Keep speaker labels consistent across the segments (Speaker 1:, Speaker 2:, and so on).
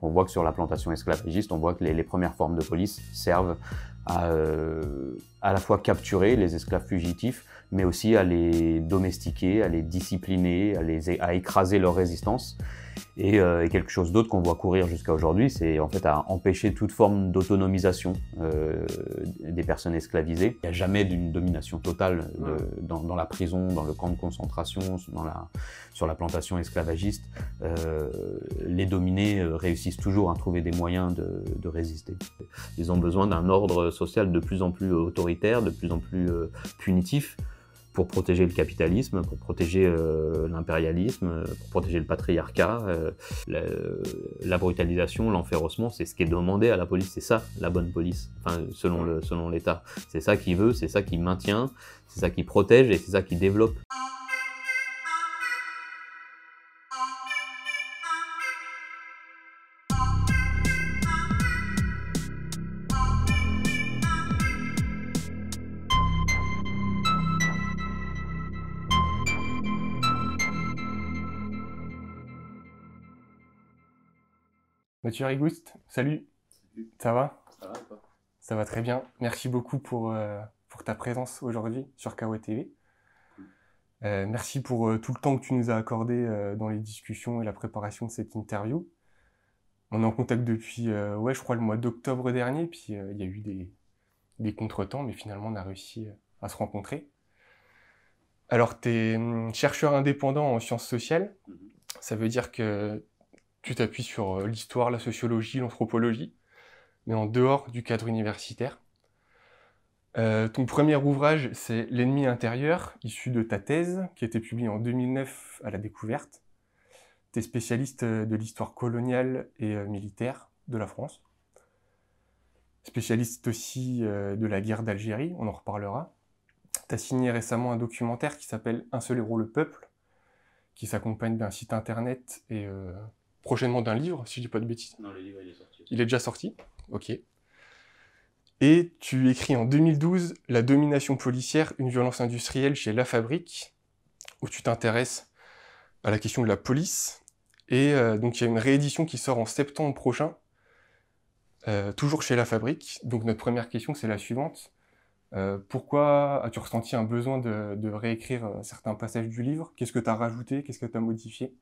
Speaker 1: On voit que sur la plantation esclavagiste, on voit que les premières formes de police servent à la fois capturer les esclaves fugitifs, mais aussi à les domestiquer, à les discipliner, à écraser leur résistance. Et quelque chose d'autre qu'on voit courir jusqu'à aujourd'hui, c'est en fait à empêcher toute forme d'autonomisation des personnes esclavisées. Il n'y a jamais d'une domination totale dans la prison, dans le camp de concentration, sur la plantation esclavagiste. Les dominés réussissent toujours à trouver des moyens de résister. Ils ont besoin d'un ordre social de plus en plus autoritaire, de plus en plus punitif, pour protéger le capitalisme, pour protéger l'impérialisme, pour protéger le patriarcat. La brutalisation, l'enférocement, c'est ce qui est demandé à la police, c'est ça la bonne police, enfin, selon l'État. C'est ça qu'il veut, c'est ça qui maintient, c'est ça qui protège et c'est ça qui développe.
Speaker 2: Mathieu Rigouste, salut.
Speaker 1: Salut.
Speaker 2: Ça va?
Speaker 1: Ça va toi?
Speaker 2: Ça va très bien. Merci beaucoup pour ta présence aujourd'hui sur Kawa TV. Merci pour tout le temps que tu nous as accordé dans les discussions et la préparation de cette interview. On est en contact depuis, je crois, le mois d'octobre dernier, puis il y a eu des contretemps, mais finalement on a réussi à se rencontrer. Alors, tu es chercheur indépendant en sciences sociales. Ça veut dire que tu t'appuies sur l'histoire, la sociologie, l'anthropologie, mais en dehors du cadre universitaire. Ton premier ouvrage, c'est L'ennemi intérieur, issu de ta thèse, qui a été publiée en 2009 à La Découverte. Tu es spécialiste de l'histoire coloniale et militaire de la France. Spécialiste aussi de la guerre d'Algérie, on en reparlera. Tu as signé récemment un documentaire qui s'appelle Un seul héros, le peuple, qui s'accompagne d'un site internet et prochainement d'un livre, si je dis pas de bêtises.
Speaker 1: Non, le livre, il est sorti.
Speaker 2: Il est déjà sorti? Ok. Et tu écris en 2012 La domination policière, une violence industrielle chez La Fabrique, où tu t'intéresses à la question de la police. Et donc il y a une réédition qui sort en septembre prochain, toujours chez La Fabrique. Donc notre première question, c'est la suivante. Pourquoi as-tu ressenti un besoin de réécrire certains passages du livre? Qu'est-ce que tu as rajouté? Qu'est-ce que tu as modifié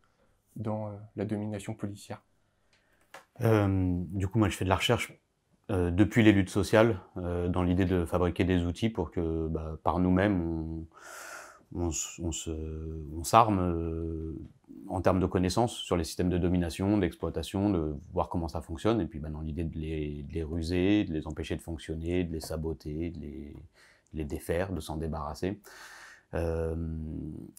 Speaker 2: dans la domination policière?
Speaker 1: Du coup, moi, je fais de la recherche depuis les luttes sociales, dans l'idée de fabriquer des outils pour que, par nous-mêmes, on s'arme en termes de connaissances sur les systèmes de domination, d'exploitation, de voir comment ça fonctionne, et puis dans l'idée de les ruser, de les empêcher de fonctionner, de les saboter, de les défaire, de s'en débarrasser.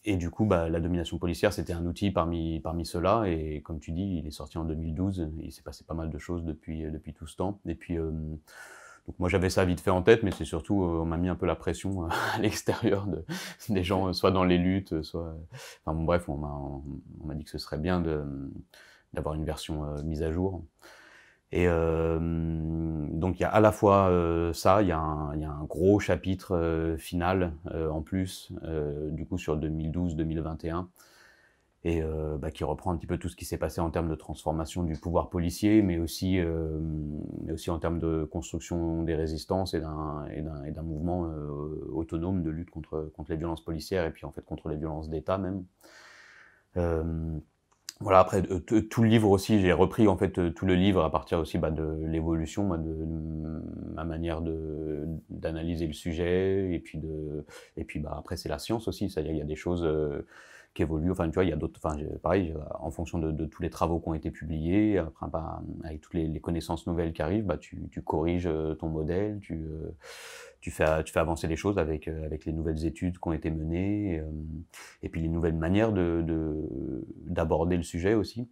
Speaker 1: Et du coup, la domination policière, c'était un outil parmi ceux-là, et comme tu dis, il est sorti en 2012, il s'est passé pas mal de choses depuis tout ce temps, et puis donc moi j'avais ça vite fait en tête, mais c'est surtout, on m'a mis un peu la pression à l'extérieur des gens, soit dans les luttes, soit... Enfin bon, bref, on m'a dit que ce serait bien d'avoir une version mise à jour. Et donc il y a à la fois ça, il y a un gros chapitre final en plus, du coup sur 2012-2021, et qui reprend un petit peu tout ce qui s'est passé en termes de transformation du pouvoir policier, mais aussi en termes de construction des résistances et d'un mouvement autonome de lutte contre les violences policières, et puis en fait contre les violences d'État même. Voilà, après tout le livre aussi, j'ai repris en fait tout le livre à partir aussi de l'évolution de ma manière d'analyser le sujet, et puis après c'est la science aussi, c'est-à-dire il y a des choses qui évoluent, enfin tu vois, il y a d'autres, pareil, en fonction de tous les travaux qui ont été publiés, après avec toutes les connaissances nouvelles qui arrivent, tu corriges ton modèle, tu fais avancer les choses avec les nouvelles études qui ont été menées, et puis les nouvelles manières d'aborder le sujet aussi.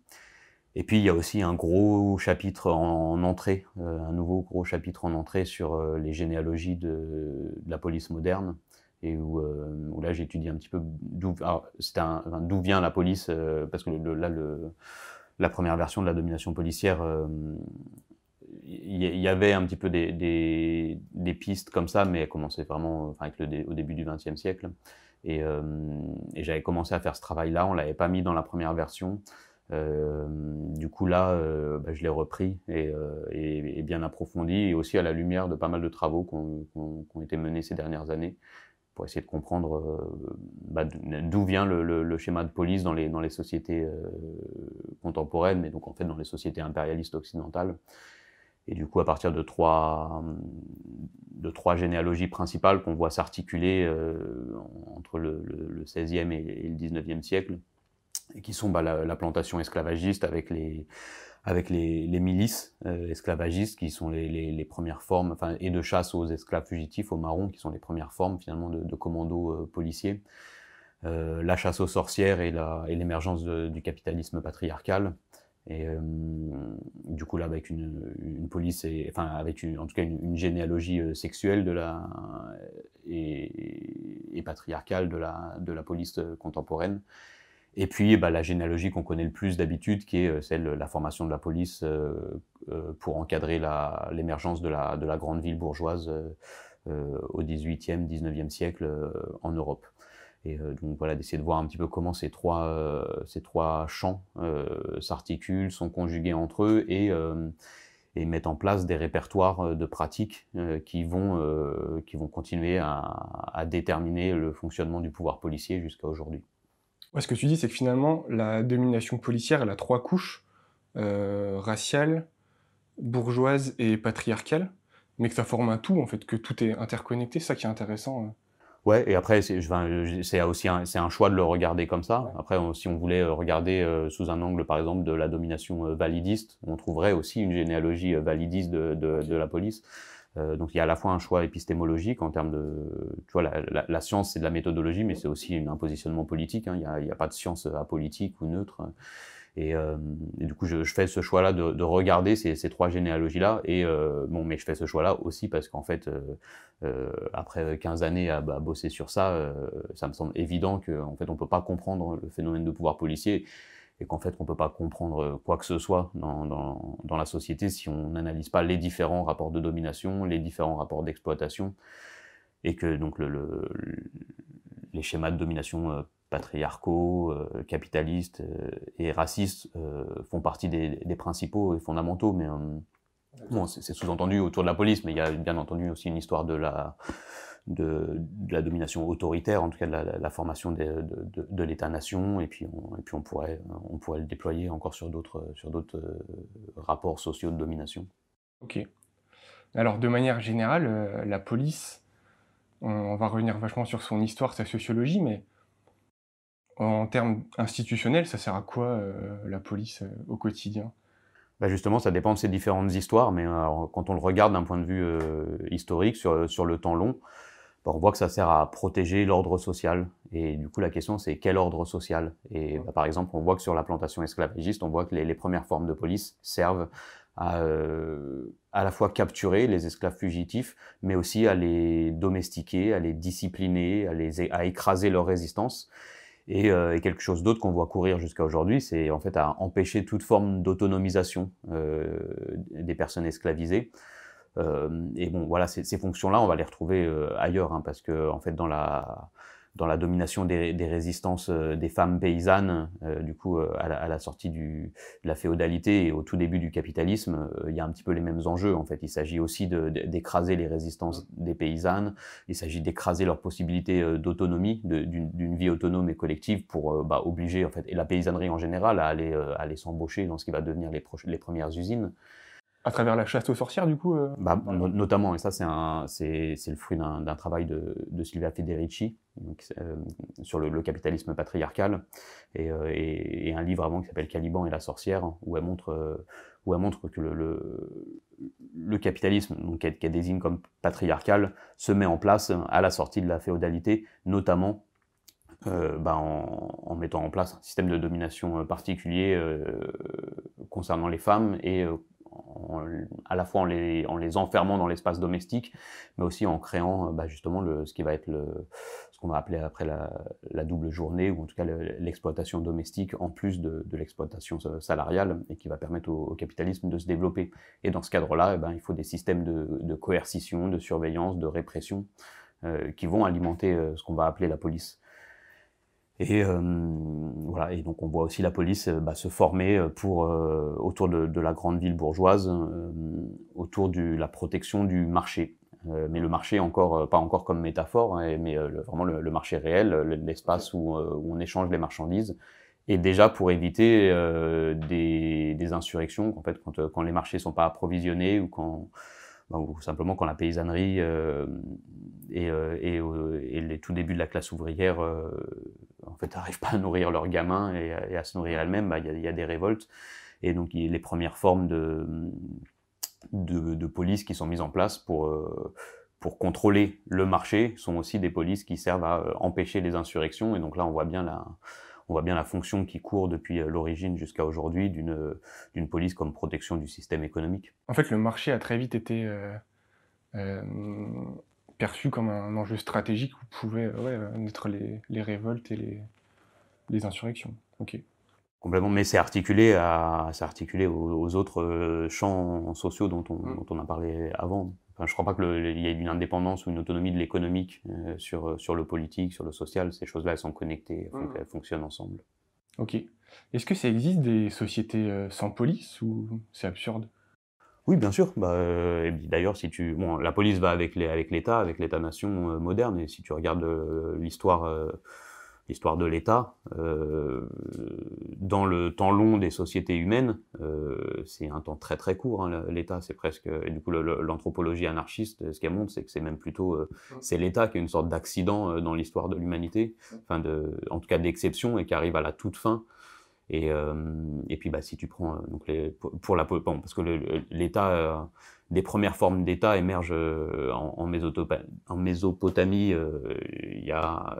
Speaker 1: Et puis il y a aussi un gros chapitre en entrée, un nouveau gros chapitre en entrée sur les généalogies de la police moderne, et où là j'étudie un petit peu d'où vient la police, parce que la première version de la domination policière, il y avait un petit peu des pistes comme ça, mais elle commençait vraiment au début du XXe siècle. Et j'avais commencé à faire ce travail-là, on l'avait pas mis dans la première version, Du coup là, je l'ai repris et bien approfondi, et aussi à la lumière de pas mal de travaux qui ont été menés ces dernières années, pour essayer de comprendre d'où vient le schéma de police dans les sociétés contemporaines, mais donc en fait dans les sociétés impérialistes occidentales. Et du coup, à partir de trois généalogies principales qu'on voit s'articuler entre le XVIe et le XIXe siècle, et qui sont la plantation esclavagiste avec les milices esclavagistes, qui sont les premières formes, enfin, et de chasse aux esclaves fugitifs, aux marrons, qui sont les premières formes finalement de commandos policiers. La chasse aux sorcières et l'émergence du capitalisme patriarcal. Et du coup là, avec une police, avec en tout cas une généalogie sexuelle et patriarcale de la police contemporaine. Et puis la généalogie qu'on connaît le plus d'habitude, qui est celle de la formation de la police pour encadrer l'émergence de la grande ville bourgeoise au XVIIIe, XIXe siècle en Europe. Et donc voilà, d'essayer de voir un petit peu comment ces trois champs s'articulent, sont conjugués entre eux, et mettent en place des répertoires de pratiques qui vont continuer à déterminer le fonctionnement du pouvoir policier jusqu'à aujourd'hui.
Speaker 2: Ouais, ce que tu dis, c'est que finalement, la domination policière, elle a trois couches, raciale, bourgeoise et patriarcale, mais que ça forme un tout, en fait, que tout est interconnecté, c'est ça qui est intéressant.
Speaker 1: Ouais, et après, c'est aussi un choix de le regarder comme ça. Après, si on voulait regarder sous un angle, par exemple, de la domination validiste, on trouverait aussi une généalogie validiste de la police. Donc il y a à la fois un choix épistémologique en termes tu vois, la science c'est de la méthodologie, mais c'est aussi un positionnement politique, hein. Il y a pas de science apolitique ou neutre. Et du coup, je fais ce choix-là de regarder ces trois généalogies-là. Et mais je fais ce choix-là aussi parce qu'en fait, après 15 années à bosser sur ça, ça me semble évident qu'en fait, on peut pas comprendre le phénomène de pouvoir policier, et qu'en fait, on peut pas comprendre quoi que ce soit dans la société si on n'analyse pas les différents rapports de domination, les différents rapports d'exploitation, et que donc les schémas de domination patriarcaux, capitalistes et racistes font partie des principaux et fondamentaux, mais bon, c'est sous-entendu autour de la police, mais il y a bien entendu aussi une histoire de la domination autoritaire, en tout cas de la formation de l'État-nation, et puis on pourrait le déployer encore sur d'autres rapports sociaux de domination.
Speaker 2: Ok. Alors, de manière générale, la police, on va revenir vachement sur son histoire, sa sociologie, mais en termes institutionnels, ça sert à quoi la police au quotidien?
Speaker 1: Justement, ça dépend de ces différentes histoires, mais quand on le regarde d'un point de vue historique, sur le temps long, on voit que ça sert à protéger l'ordre social. Et du coup, la question, c'est quel ordre social? Et par exemple, on voit que sur la plantation esclavagiste, on voit que les premières formes de police servent à la fois capturer les esclaves fugitifs, mais aussi à les domestiquer, à les discipliner, à écraser leur résistance. Et quelque chose d'autre qu'on voit courir jusqu'à aujourd'hui, c'est en fait à empêcher toute forme d'autonomisation des personnes esclavisées. Et bon, voilà, ces fonctions-là, on va les retrouver ailleurs, hein, parce que en fait, dans la domination des résistances des femmes paysannes, du coup, à la sortie de la féodalité et au tout début du capitalisme, il y a un petit peu les mêmes enjeux. En fait, il s'agit aussi d'écraser les résistances des paysannes. Il s'agit d'écraser leur possibilité d'autonomie, d'une vie autonome et collective, pour obliger en fait, et la paysannerie en général, à aller s'embaucher dans ce qui va devenir les premières usines.
Speaker 2: À travers la chasse aux sorcières, du coup
Speaker 1: Notamment, et ça c'est le fruit d'un travail de Silvia Federici, donc, sur le capitalisme patriarcal, et un livre avant qui s'appelle Caliban et la sorcière, où elle montre que le capitalisme, donc qu'elle désigne comme patriarcal, se met en place à la sortie de la féodalité, notamment en mettant en place un système de domination particulier concernant les femmes, et à la fois en les enfermant dans l'espace domestique, mais aussi en créant justement ce qui va être ce qu'on va appeler après la double journée, ou en tout cas l'exploitation domestique en plus de l'exploitation salariale, et qui va permettre au capitalisme de se développer. Et dans ce cadre-là, il faut des systèmes de coercition, de surveillance, de répression qui vont alimenter ce qu'on va appeler la police. Et voilà, et donc on voit aussi la police se former pour autour de la grande ville bourgeoise, autour de la protection du marché. Mais le marché encore pas encore comme métaphore, hein, mais vraiment le marché réel, l'espace où on échange les marchandises. Et déjà pour éviter des insurrections, en fait, quand les marchés sont pas approvisionnés ou simplement quand la paysannerie et les tout débuts de la classe ouvrière en fait n'arrivent pas à nourrir leurs gamins et à se nourrir elles-mêmes, il y a des révoltes. Et donc les premières formes de police qui sont mises en place pour contrôler le marché sont aussi des polices qui servent à empêcher les insurrections. Et donc là on voit bien la fonction qui court depuis l'origine jusqu'à aujourd'hui d'une police comme protection du système économique.
Speaker 2: En fait, le marché a très vite été perçu comme un enjeu stratégique où pouvaient naître les révoltes et les insurrections. Ok.
Speaker 1: Complètement, mais c'est articulé aux autres champs sociaux dont on a parlé avant. Enfin, je crois pas qu'il y ait une indépendance ou une autonomie de l'économique sur le politique, sur le social. Ces choses-là, elles sont connectées, elles fonctionnent ensemble.
Speaker 2: Ok. Est-ce que ça existe des sociétés sans police ou c'est absurde?
Speaker 1: Oui, bien sûr. Et d'ailleurs, la police va avec l'État-nation moderne. Et si tu regardes l'histoire de l'État, dans le temps long des sociétés humaines, c'est un temps très très court, hein, l'État, c'est presque... Et du coup, l'anthropologie anarchiste, ce qu'elle montre, c'est que c'est même plutôt... c'est l'État qui est une sorte d'accident dans l'histoire de l'humanité, en tout cas d'exception, et qui arrive à la toute fin. Et puis si tu prends donc parce que l'État, des premières formes d'État émergent en Mésopotamie il y a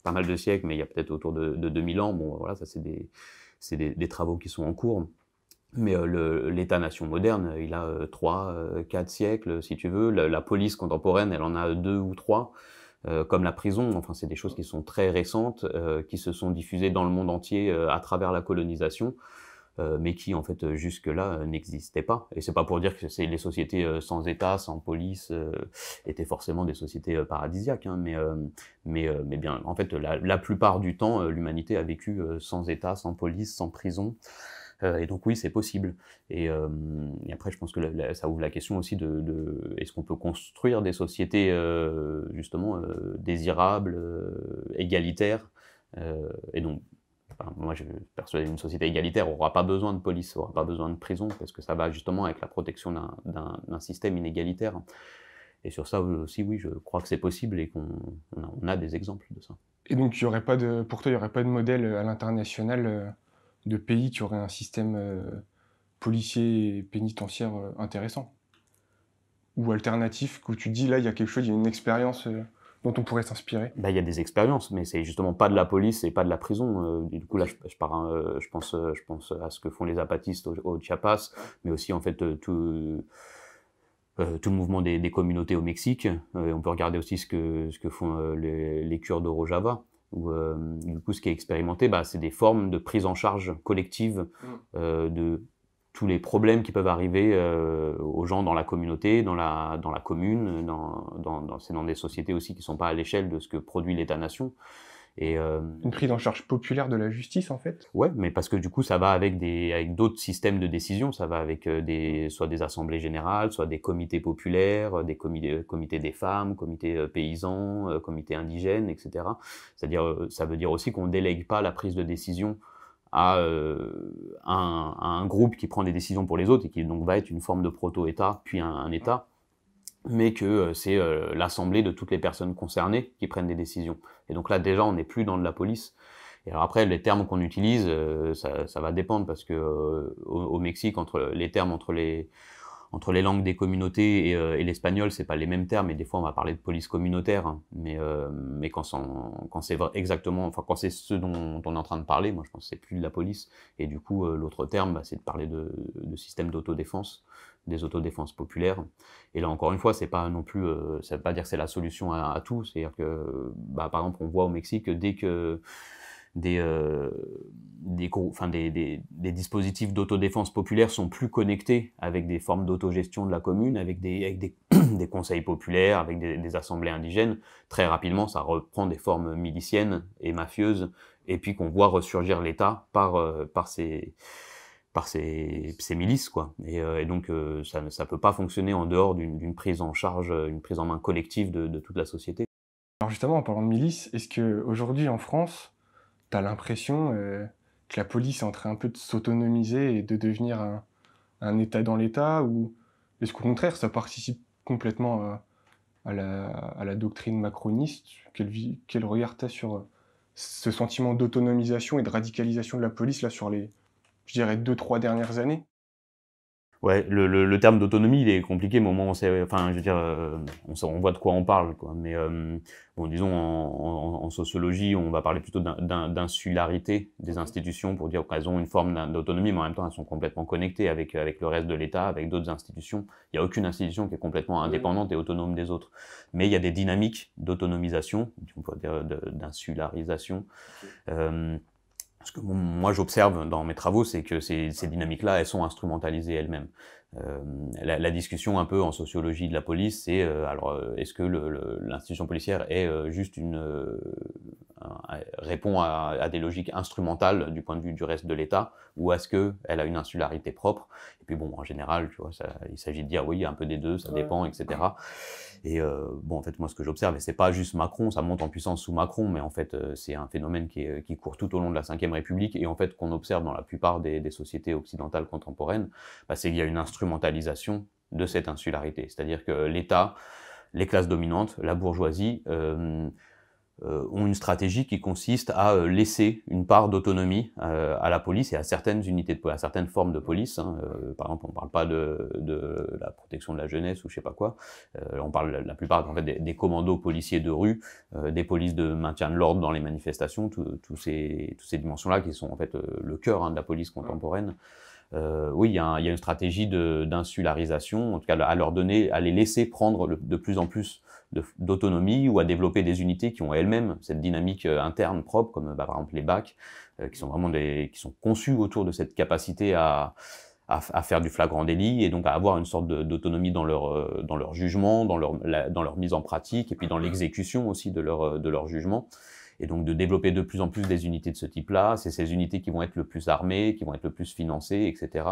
Speaker 1: pas mal de siècles, mais il y a peut-être autour de 2000 ans. Bon, voilà, ça c'est des travaux qui sont en cours. Mais l'État-nation moderne, il a 3-4 siècles, si tu veux. La police contemporaine, elle en a 2 ou 3. Comme la prison, enfin c'est des choses qui sont très récentes, qui se sont diffusées dans le monde entier à travers la colonisation, mais qui en fait jusque-là n'existaient pas. Et c'est pas pour dire que les sociétés sans État, sans police, étaient forcément des sociétés paradisiaques, hein, mais bien en fait la plupart du temps l'humanité a vécu sans État, sans police, sans prison. Et donc oui, c'est possible. Et après, je pense que ça ouvre la question aussi de est-ce qu'on peut construire des sociétés justement désirables, égalitaires. Et donc, moi, je suis persuadé qu'une société égalitaire n'aura pas besoin de police, n'aura pas besoin de prison, parce que ça va justement avec la protection d'un système inégalitaire. Et sur ça aussi, oui, je crois que c'est possible et qu'on a des exemples de ça.
Speaker 2: Et donc, pour toi, il n'y aurait pas de modèle à l'international de pays qui auraient un système policier et pénitentiaire intéressant? Ou alternatif, où tu dis, là, il y a quelque chose, il y a une expérience dont on pourrait s'inspirer?
Speaker 1: Il y a des expériences, mais c'est justement pas de la police et pas de la prison. Du coup, là, je pense à ce que font les zapatistes au Chiapas, mais aussi, en fait, tout le mouvement des communautés au Mexique. On peut regarder aussi ce que font les Kurdes au Rojava. Où, du coup, ce qui est expérimenté, c'est des formes de prise en charge collective de tous les problèmes qui peuvent arriver aux gens dans la communauté, dans la commune, c'est dans des sociétés aussi qui ne sont pas à l'échelle de ce que produit l'État-nation.
Speaker 2: Une prise en charge populaire de la justice, en fait?
Speaker 1: Ouais, mais parce que du coup, ça va avec d'autres systèmes de décision. Ça va avec soit des assemblées générales, soit des comités populaires, des comités des femmes, comités paysans, comités indigènes, etc. C'est-à-dire, ça veut dire aussi qu'on ne délègue pas la prise de décision à un groupe qui prend des décisions pour les autres et qui donc va être une forme de proto-État, puis un État, mais que c'est l'assemblée de toutes les personnes concernées qui prennent des décisions. Et donc là, déjà, on n'est plus dans de la police. Et alors après, les termes qu'on utilise, ça va dépendre, parce que au Mexique, les termes entre les langues des communautés et l'espagnol, c'est pas les mêmes termes, et des fois on va parler de police communautaire, hein, mais quand c'est exactement, enfin quand c'est ce dont on est en train de parler, moi je pense que c'est plus de la police, et du coup l'autre terme, c'est de parler de système d'autodéfense, des autodéfenses populaires. Et là encore une fois, c'est pas non plus, ça veut pas dire que c'est la solution à tout, c'est-à-dire que, par exemple, on voit au Mexique, dès que des dispositifs d'autodéfense populaire sont plus connectés avec des formes d'autogestion de la commune, avec des conseils populaires, avec des assemblées indigènes, très rapidement, ça reprend des formes miliciennes et mafieuses, et puis qu'on voit ressurgir l'État par ces milices, quoi. Et donc, ça peut pas fonctionner en dehors d'une prise en charge, une prise en main collective de toute la société.
Speaker 2: Alors justement, en parlant de milices, est-ce qu'aujourd'hui en France, tu as l'impression que la police est en train un peu de s'autonomiser et de devenir un État dans l'État, ou est-ce qu'au contraire, ça participe complètement à la doctrine macroniste? Quel regard tu as sur ce sentiment d'autonomisation et de radicalisation de la police là sur les, je dirais, 2-3 dernières années?
Speaker 1: Ouais, le terme d'autonomie, il est compliqué, mais au moins on sait, enfin, je veux dire, on voit de quoi on parle, quoi. Mais bon, disons en sociologie, on va parler plutôt d'insularité des institutions pour dire qu'elles ont une forme d'autonomie, mais en même temps elles sont complètement connectées avec le reste de l'État, avec d'autres institutions. Il n'y a aucune institution qui est complètement indépendante et autonome des autres. Mais il y a des dynamiques d'autonomisation, on peut dire d'insularisation. Ce que moi j'observe dans mes travaux, c'est que ces dynamiques-là, elles sont instrumentalisées elles-mêmes. La discussion un peu en sociologie de la police, c'est est-ce que l'institution policière est juste répond à des logiques instrumentales du point de vue du reste de l'État, ou est-ce qu'elle a une insularité propre? Et puis bon, en général, tu vois, il s'agit de dire oui, il y a un peu des deux, ça dépend, etc. Et bon, en fait, moi, ce que j'observe, et c'est pas juste Macron, ça monte en puissance sous Macron, mais en fait, c'est un phénomène qui court tout au long de la Ve République, et en fait, qu'on observe dans la plupart des sociétés occidentales contemporaines, bah, c'est qu'il y a une instrumentalisation de cette insularité. C'est-à-dire que l'État, les classes dominantes, la bourgeoisie, ont une stratégie qui consiste à laisser une part d'autonomie à la police et à certaines unités à certaines formes de police. Hein. Par exemple, on ne parle pas de la protection de la jeunesse ou je sais pas quoi. On parle la plupart en fait, des commandos policiers de rue, des polices de maintien de l'ordre dans les manifestations, toutes ces dimensions-là qui sont en fait le cœur de la police contemporaine. Oui, il y a une stratégie d'insularisation, en tout cas à les laisser prendre de plus en plus d'autonomie ou à développer des unités qui ont elles-mêmes cette dynamique interne propre, comme par exemple les BAC, qui sont vraiment qui sont conçus autour de cette capacité à faire du flagrant délit et donc à avoir une sorte d'autonomie dans leur jugement, dans leur mise en pratique et puis dans l'exécution aussi de leur jugement. Et donc de développer de plus en plus des unités de ce type-là, c'est ces unités qui vont être le plus armées, qui vont être le plus financées, etc.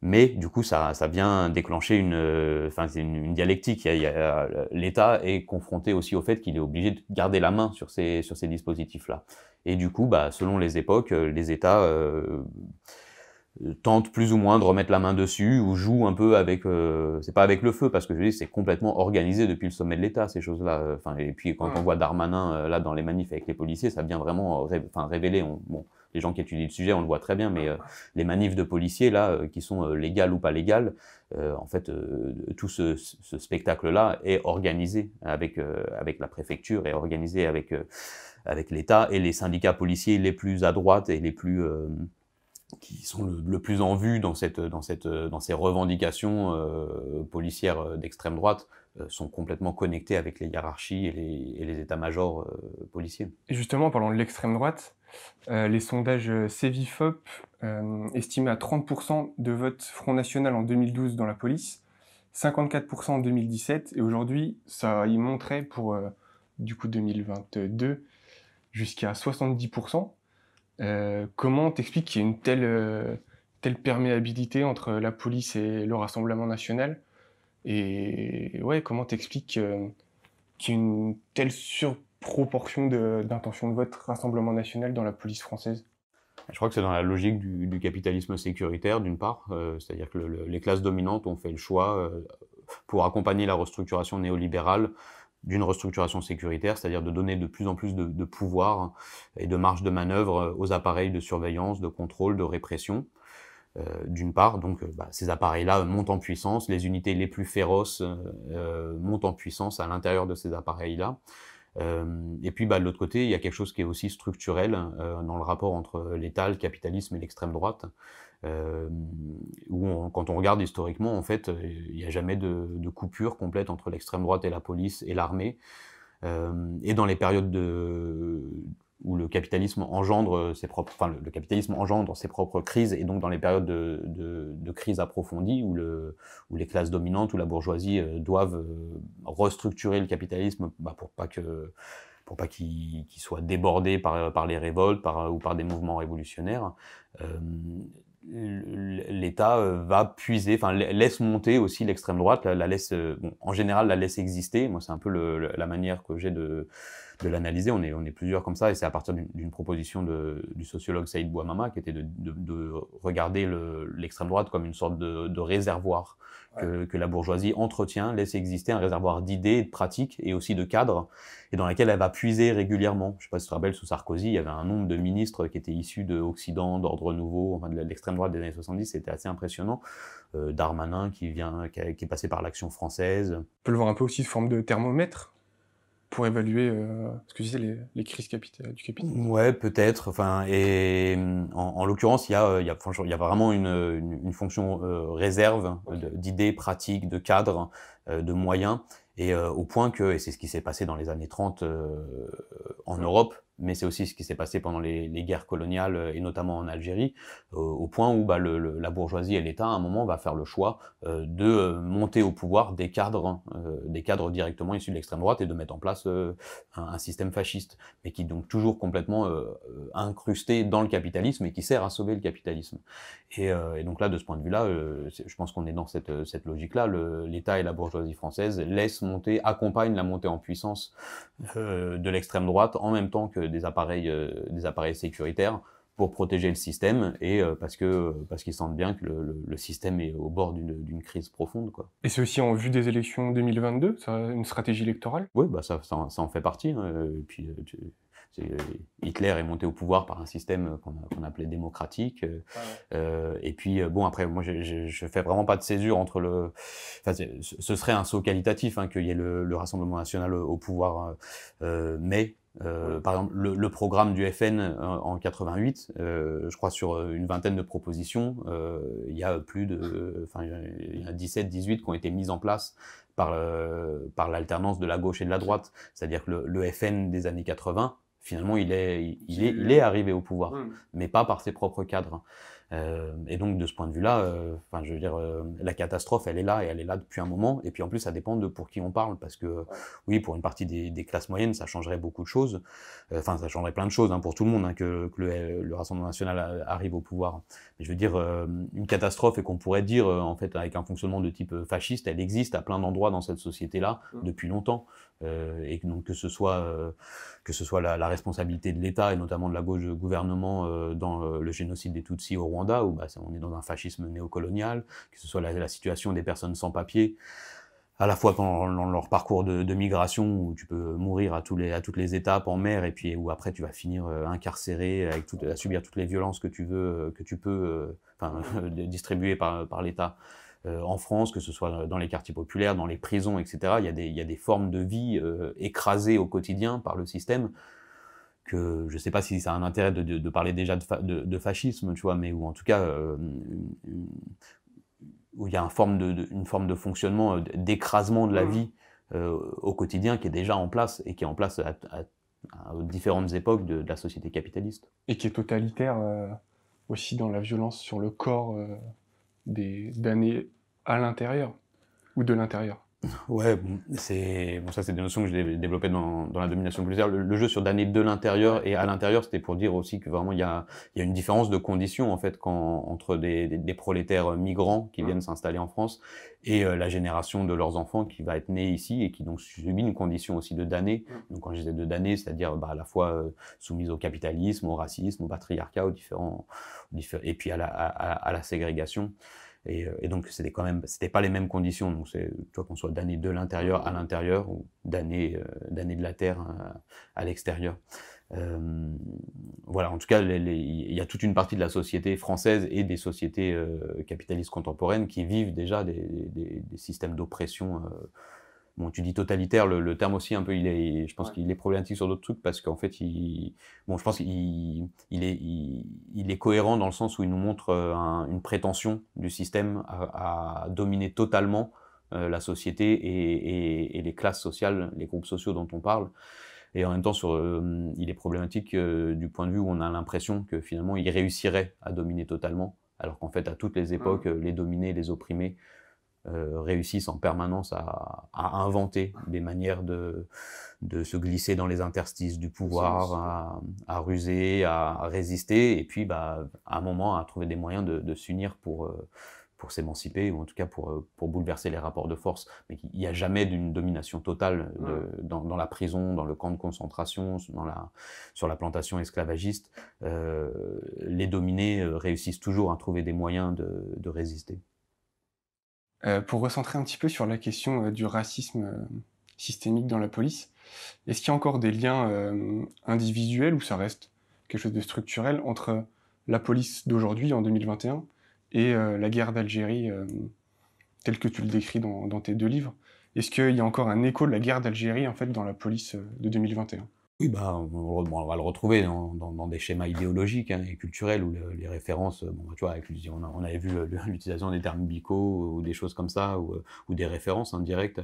Speaker 1: Mais du coup, ça vient déclencher une dialectique. L'État est confronté aussi au fait qu'il est obligé de garder la main sur ces dispositifs-là. Et du coup, bah, selon les époques, les États tentent plus ou moins de remettre la main dessus ou jouent un peu avec c'est pas avec le feu parce que je dis c'est complètement organisé depuis le sommet de l'État ces choses-là. Et puis quand on voit Darmanin là dans les manifs avec les policiers, ça vient vraiment révéler. Bon, les gens qui étudient le sujet, on le voit très bien, mais les manifs de policiers là qui sont légales ou pas légales, en fait tout ce spectacle-là est organisé avec la préfecture, est organisé avec l'État et les syndicats policiers les plus à droite et les plus qui sont le plus en vue dans ces revendications policières d'extrême droite sont complètement connectés avec les hiérarchies et les états-majors policiers.
Speaker 2: Et justement, en parlant de l'extrême droite, les sondages Cevifop estimaient à 30% de vote Front National en 2012 dans la police, 54% en 2017, et aujourd'hui, ça y monterait pour du coup 2022 jusqu'à 70%. Comment t'expliques qu'il y ait une telle perméabilité entre la police et le Rassemblement national? Et ouais, comment t'expliques qu'il y ait une telle surproportion d'intention de vote Rassemblement national dans la police française?
Speaker 1: Je crois que c'est dans la logique du capitalisme sécuritaire, d'une part, c'est-à-dire que les classes dominantes ont fait le choix, pour accompagner la restructuration néolibérale, d'une restructuration sécuritaire, c'est-à-dire de donner de plus en plus de pouvoir et de marge de manœuvre aux appareils de surveillance, de contrôle, de répression, d'une part. Donc ces appareils-là montent en puissance, les unités les plus féroces montent en puissance à l'intérieur de ces appareils-là. Et puis de l'autre côté, il y a quelque chose qui est aussi structurel dans le rapport entre l'État, le capitalisme et l'extrême droite, où quand on regarde historiquement, en fait, il n'y a jamais de coupure complète entre l'extrême droite et la police et l'armée. Et dans les périodes où le capitalisme engendre ses propres, enfin le capitalisme engendre ses propres crises, et donc dans les périodes de crise approfondie où les classes dominantes ou la bourgeoisie doivent restructurer le capitalisme pour pas qu'il soit débordé par les révoltes ou par des mouvements révolutionnaires. L'État va puiser, enfin laisse monter aussi l'extrême droite, la laisse, bon, en général la laisse exister. Moi, c'est un peu la manière que j'ai de l'analyser. On est plusieurs comme ça, et c'est à partir d'une proposition du sociologue Saïd Bouamama, qui était de regarder l'extrême droite comme une sorte de réservoir que la bourgeoisie entretient, laisse exister, un réservoir d'idées, de pratiques et aussi de cadres, et dans laquelle elle va puiser régulièrement. Je ne sais pas si tu te rappelles, sous Sarkozy, il y avait un nombre de ministres qui étaient issus d'Occident, d'Ordre Nouveau, enfin de l'extrême droite des années 70, c'était assez impressionnant. Darmanin qui est passé par l'Action française.
Speaker 2: On peut le voir un peu aussi sous forme de thermomètre pour évaluer ce que tu disais, les crises du capitalisme.
Speaker 1: Ouais, peut-être. Enfin, et en l'occurrence, il y a vraiment une fonction réserve d'idées, pratiques, de cadres, de moyens, et au point que, et c'est ce qui s'est passé dans les années 30 en Europe, mais c'est aussi ce qui s'est passé pendant les guerres coloniales, et notamment en Algérie, au point où la bourgeoisie et l'État, à un moment, va faire le choix de monter au pouvoir des cadres directement issus de l'extrême droite, et de mettre en place un système fasciste, mais qui est donc toujours complètement incrusté dans le capitalisme, et qui sert à sauver le capitalisme. Et donc là, de ce point de vue-là, je pense qu'on est dans cette logique-là. L'État et la bourgeoisie française accompagnent la montée en puissance de l'extrême droite, en même temps que des appareils sécuritaires, pour protéger le système, et parce qu'ils sentent bien que le système est au bord d'une crise profonde, quoi.
Speaker 2: Et c'est aussi en vue des élections 2022, ça, une stratégie électorale?
Speaker 1: Oui, bah ça en fait partie, hein. Et puis Hitler est monté au pouvoir par un système qu'on appelait démocratique. Et puis bon, après, moi je fais vraiment pas de césure entre enfin, ce serait un saut qualitatif, hein, qu'il y ait le Rassemblement national au pouvoir, mais par exemple, le programme du FN en 88, je crois sur une vingtaine de propositions, il y a il y a 17, 18 qui ont été mises en place par l'alternance de la gauche et de la droite. C'est-à-dire que le FN des années 80, finalement, il est arrivé au pouvoir, mais pas par ses propres cadres. Et donc, de ce point de vue-là, enfin, je veux dire, la catastrophe, elle est là, et elle est là depuis un moment. Et puis, en plus, ça dépend de pour qui on parle, parce que, oui, pour une partie des classes moyennes, ça changerait beaucoup de choses. Enfin, ça changerait plein de choses, hein, pour tout le monde, hein, que le Rassemblement national arrive au pouvoir. Mais je veux dire, une catastrophe, et qu'on pourrait dire, en fait, avec un fonctionnement de type fasciste, elle existe à plein d'endroits dans cette société-là depuis longtemps. Et donc que ce soit la responsabilité de l'État, et notamment de la gauche de gouvernement, dans le génocide des Tutsis au Rwanda, où on est dans un fascisme néocolonial, que ce soit la situation des personnes sans papier, à la fois dans leur parcours de migration, où tu peux mourir à toutes les étapes en mer, et puis où après tu vas finir incarcéré, à subir toutes les violences que tu peux distribuer par l'État. En France, que ce soit dans les quartiers populaires, dans les prisons, etc. Il y a des formes de vie écrasées au quotidien par le système, que je ne sais pas si ça a un intérêt de parler déjà de fascisme, tu vois, mais où en tout cas où il y a une forme de fonctionnement, d'écrasement de la vie au quotidien, qui est déjà en place, et qui est en place à différentes époques de la société capitaliste.
Speaker 2: Et qui est totalitaire aussi dans la violence sur le corps des damnés à l'intérieur, ou de l'intérieur.
Speaker 1: Ouais, ça c'est des notions que j'ai développées dans la domination policière. Le jeu sur damner de l'intérieur et à l'intérieur, c'était pour dire aussi que vraiment il y a une différence de conditions, en fait, entre des prolétaires migrants qui viennent s'installer en France, et la génération de leurs enfants qui va être née ici, et qui donc subit une condition aussi de damné. Donc quand je disais de damné, c'est-à-dire à la fois soumise au capitalisme, au racisme, au patriarcat, et puis à la ségrégation. Et donc c'était pas les mêmes conditions. Donc tu vois, qu'on soit damné de l'intérieur à l'intérieur, ou damné de la terre à l'extérieur. Voilà, en tout cas, il y a toute une partie de la société française et des sociétés capitalistes contemporaines qui vivent déjà des systèmes d'oppression. Bon, tu dis totalitaire, le terme aussi, un peu, je pense qu'il est problématique sur d'autres trucs, parce qu'en fait, je pense qu'il est cohérent dans le sens où il nous montre une prétention du système à dominer totalement la société et les classes sociales, les groupes sociaux dont on parle. et en même temps, il est problématique du point de vue où on a l'impression que finalement, il réussirait à dominer totalement, alors qu'en fait, à toutes les époques, les dominés, les opprimés réussissent en permanence à inventer des manières de se glisser dans les interstices du pouvoir, à ruser, à résister, et puis à un moment à trouver des moyens de s'unir pour s'émanciper, ou en tout cas pour bouleverser les rapports de force. Mais il n'y a jamais d'une domination totale dans la prison, dans le camp de concentration, sur la plantation esclavagiste. Les dominés réussissent toujours à trouver des moyens de résister.
Speaker 2: Pour recentrer un petit peu sur la question du racisme systémique dans la police, est-ce qu'il y a encore des liens individuels ou ça reste quelque chose de structurel entre la police d'aujourd'hui, en 2021, et la guerre d'Algérie, telle que tu le décris dans tes 2 livres? Est-ce qu'il y a encore un écho de la guerre d'Algérie, en fait, dans la police de 2021?
Speaker 1: Oui, on va le retrouver dans des schémas idéologiques et culturels, où les références, tu vois, on avait vu l'utilisation des termes bicaux ou des choses comme ça, ou des références indirectes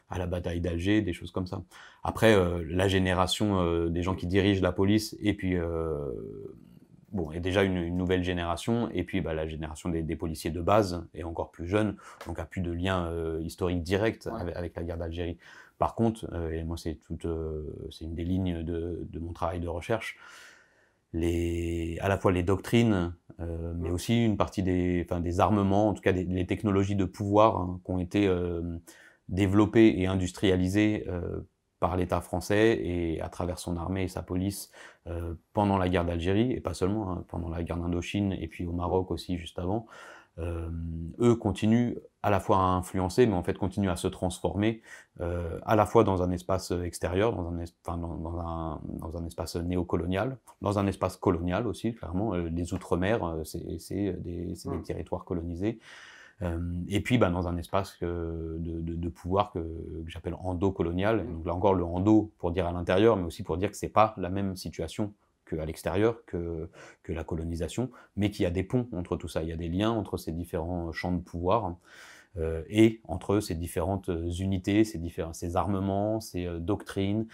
Speaker 1: à la bataille d'Alger, des choses comme ça. Après, la génération des gens qui dirigent la police, et puis est déjà une nouvelle génération, et puis la génération des policiers de base est encore plus jeune, donc a plus de lien historique direct avec la guerre d'Algérie. Par contre, et moi c'est une des lignes de mon travail de recherche, à la fois les doctrines, mais aussi une partie des armements, en tout cas les technologies de pouvoir qui ont été développées et industrialisées par l'État français et à travers son armée et sa police pendant la guerre d'Algérie, et pas seulement, pendant la guerre d'Indochine et puis au Maroc aussi juste avant. Eux continuent à la fois à influencer, mais en fait continuent à se transformer, à la fois dans un espace extérieur, dans un espace néocolonial, dans un espace colonial aussi, clairement. Les Outre-mer, c'est des territoires colonisés. Et puis dans un espace de pouvoir que j'appelle endocolonial. Donc là encore, le endo pour dire à l'intérieur, mais aussi pour dire que c'est pas la même situation qu'à l'extérieur, que la colonisation, mais qu'il y a des ponts entre tout ça, il y a des liens entre ces différents champs de pouvoir, et entre ces différentes unités, ces armements, ces doctrines,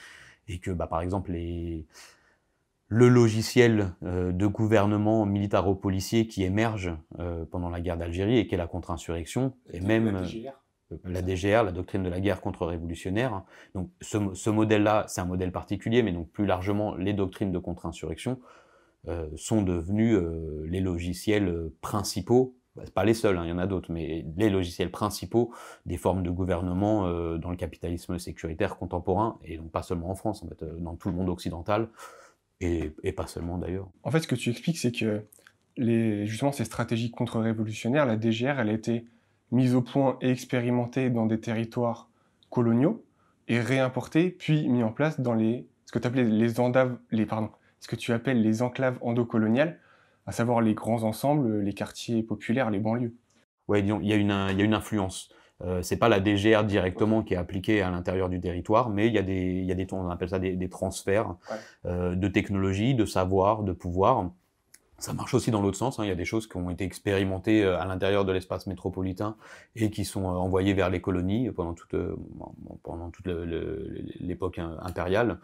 Speaker 1: et que par exemple le logiciel de gouvernement militaro-policier qui émerge pendant la guerre d'Algérie, et qui est la contre-insurrection, et même la DGR, la doctrine de la guerre contre-révolutionnaire. Donc ce modèle-là, c'est un modèle particulier, mais donc plus largement, les doctrines de contre-insurrection sont devenues les logiciels principaux, pas les seuls, il y en a d'autres, mais les logiciels principaux des formes de gouvernement dans le capitalisme sécuritaire contemporain, et donc pas seulement en France, en fait, dans tout le monde occidental, et pas seulement d'ailleurs.
Speaker 2: En fait, ce que tu expliques, c'est que justement ces stratégies contre-révolutionnaires, la DGR, elle a été mise au point et expérimentée dans des territoires coloniaux, et réimportée, puis mis en place dans ce que tu appelles les enclaves endocoloniales, à savoir les grands ensembles, les quartiers populaires, les banlieues.
Speaker 1: Ouais, disons, il y a une influence. C'est pas la DGR directement qui est appliquée à l'intérieur du territoire, mais il y a des on appelle ça des transferts de technologie, de savoir, de pouvoir. Ça marche aussi dans l'autre sens, il y a des choses qui ont été expérimentées à l'intérieur de l'espace métropolitain et qui sont envoyées vers les colonies pendant toute l'époque impériale.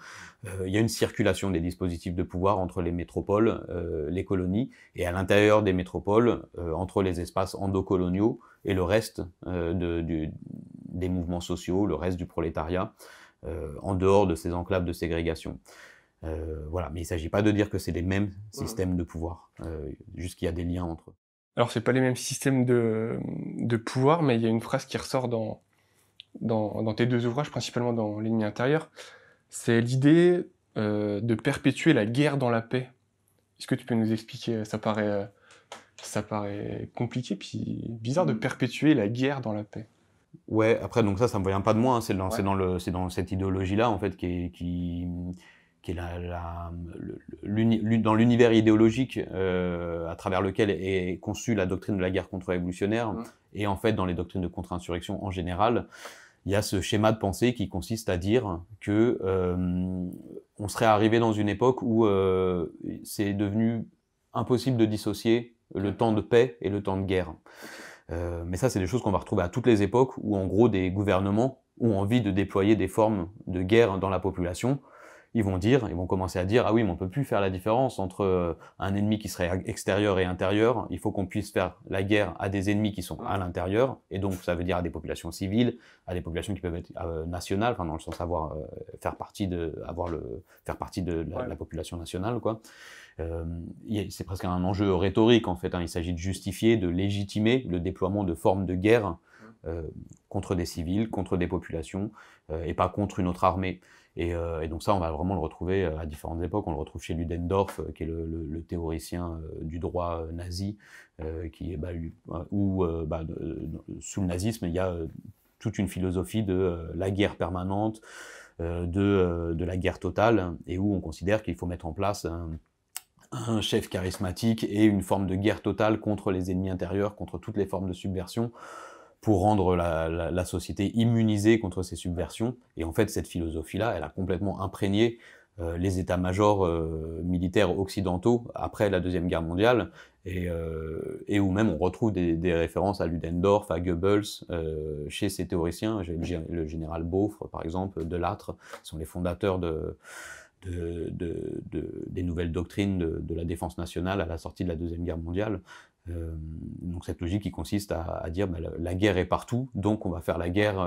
Speaker 1: Il y a une circulation des dispositifs de pouvoir entre les métropoles, les colonies, et à l'intérieur des métropoles, entre les espaces endocoloniaux et le reste des mouvements sociaux, le reste du prolétariat, en dehors de ces enclaves de ségrégation. Voilà, mais il ne s'agit pas de dire que c'est les mêmes systèmes de pouvoir, juste qu'il y a des liens entre eux.
Speaker 2: Alors, c'est pas les mêmes systèmes de pouvoir, mais il y a une phrase qui ressort dans tes 2 ouvrages, principalement dans L'ennemi intérieur. C'est l'idée de perpétuer la guerre dans la paix. Est-ce que tu peux nous expliquer? Ça paraît compliqué, puis bizarre de perpétuer la guerre dans la paix.
Speaker 1: Ouais, après, donc ça me vient pas de moi, c'est dans cette idéologie-là, en fait, qui est dans l'univers idéologique à travers lequel est conçue la doctrine de la guerre contre-révolutionnaire, et en fait dans les doctrines de contre-insurrection en général, il y a ce schéma de pensée qui consiste à dire que on serait arrivé dans une époque où c'est devenu impossible de dissocier le temps de paix et le temps de guerre. Mais ça, c'est des choses qu'on va retrouver à toutes les époques où, en gros, des gouvernements ont envie de déployer des formes de guerre dans la population, ils vont commencer à dire, ah oui, mais on peut plus faire la différence entre un ennemi qui serait extérieur et intérieur. Il faut qu'on puisse faire la guerre à des ennemis qui sont à l'intérieur, et donc ça veut dire à des populations civiles, à des populations qui peuvent être nationales, enfin dans le sens faire partie de la population nationale, quoi. C'est presque un enjeu rhétorique en fait, hein. Il s'agit de justifier, de légitimer le déploiement de formes de guerre contre des civils, contre des populations, et pas contre une autre armée. Et donc ça, on va vraiment le retrouver à différentes époques. On le retrouve chez Ludendorff, qui est le théoricien du droit nazi, qui est sous le nazisme, il y a toute une philosophie de la guerre permanente, de la guerre totale, et où on considère qu'il faut mettre en place un chef charismatique et une forme de guerre totale contre les ennemis intérieurs, contre toutes les formes de subversion, pour rendre la société immunisée contre ces subversions. Et en fait, cette philosophie-là, elle a complètement imprégné les états-majors militaires occidentaux après la Deuxième Guerre mondiale, et où même on retrouve des références à Ludendorff, à Goebbels, chez ces théoriciens. Le général Beaufre, par exemple, Delattre, sont les fondateurs des nouvelles doctrines de la défense nationale à la sortie de la Deuxième Guerre mondiale. Donc cette logique qui consiste à dire la guerre est partout, donc on va faire la guerre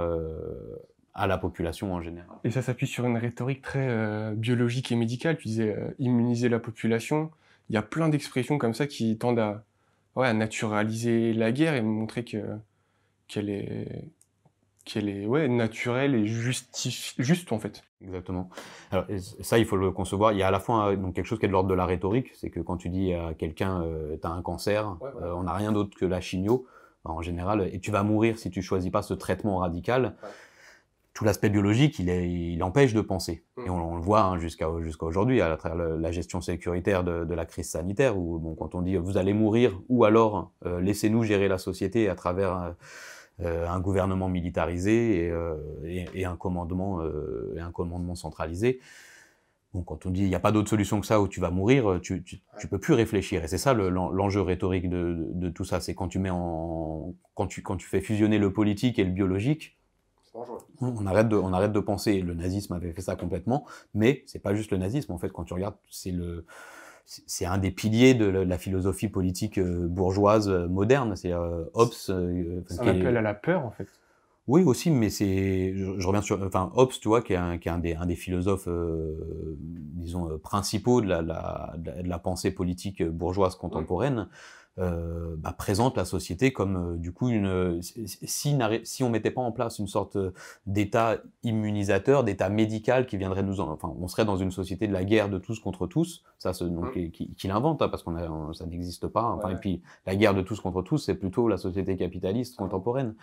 Speaker 1: à la population en général.
Speaker 2: Et ça s'appuie sur une rhétorique très biologique et médicale. Tu disais immuniser la population. Il y a plein d'expressions comme ça qui tendent à naturaliser la guerre et montrer qu'elle est naturelle et juste en fait.
Speaker 1: Exactement. Alors, ça, il faut le concevoir. Il y a à la fois donc quelque chose qui est de l'ordre de la rhétorique, c'est que quand tu dis à quelqu'un t'as un cancer, on n'a rien d'autre que la chimio, en général, et tu vas mourir si tu choisis pas ce traitement radical. Ouais. Tout l'aspect biologique, il empêche de penser. Et on le voit hein, jusqu'à aujourd'hui, à travers la gestion sécuritaire de la crise sanitaire, où bon, quand on dit vous allez mourir, ou alors laissez-nous gérer la société à travers un gouvernement militarisé et un commandement centralisé. Bon, quand on dit il n'y a pas d'autre solution que ça où tu vas mourir, tu peux plus réfléchir. Et c'est ça l'enjeu rhétorique de tout ça. C'est quand tu fais fusionner le politique et le biologique, on arrête de penser. Le nazisme avait fait ça complètement, mais c'est pas juste le nazisme. En fait, quand tu regardes, c'est un des piliers de la philosophie politique bourgeoise moderne. C'est Hobbes.
Speaker 2: C'est un appel à la peur, en fait.
Speaker 1: Oui, aussi, mais je reviens sur, Hobbes, tu vois, qui est un des philosophes, disons, principaux de la pensée politique bourgeoise contemporaine. Présente la société comme du coup si on mettait pas en place une sorte d'état immunisateur, d'état médical qui viendrait on serait dans une société de la guerre de tous contre tous, ça donc qu'il invente hein, parce ça n'existe pas. Et puis la guerre de tous contre tous, c'est plutôt la société capitaliste contemporaine.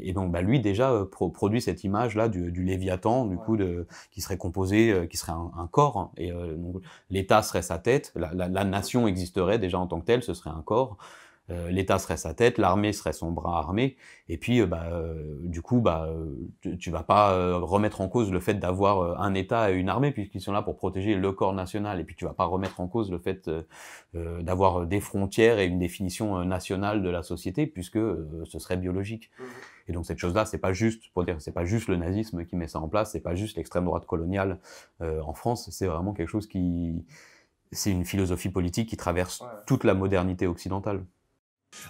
Speaker 1: Et donc lui déjà produit cette image là du Léviathan du coup qui serait composé, qui serait un corps hein, et donc l'État serait sa tête, la nation existerait déjà en tant que telle, ce serait un corps. L'État serait sa tête, l'armée serait son bras armé, et puis du coup tu vas pas remettre en cause le fait d'avoir un État et une armée puisqu'ils sont là pour protéger le corps national, et puis tu vas pas remettre en cause le fait d'avoir des frontières et une définition nationale de la société puisque ce serait biologique. Et donc cette chose-là, c'est pas juste c'est pas juste le nazisme qui met ça en place, c'est pas juste l'extrême droite coloniale en France, c'est vraiment quelque chose c'est une philosophie politique qui traverse toute la modernité occidentale.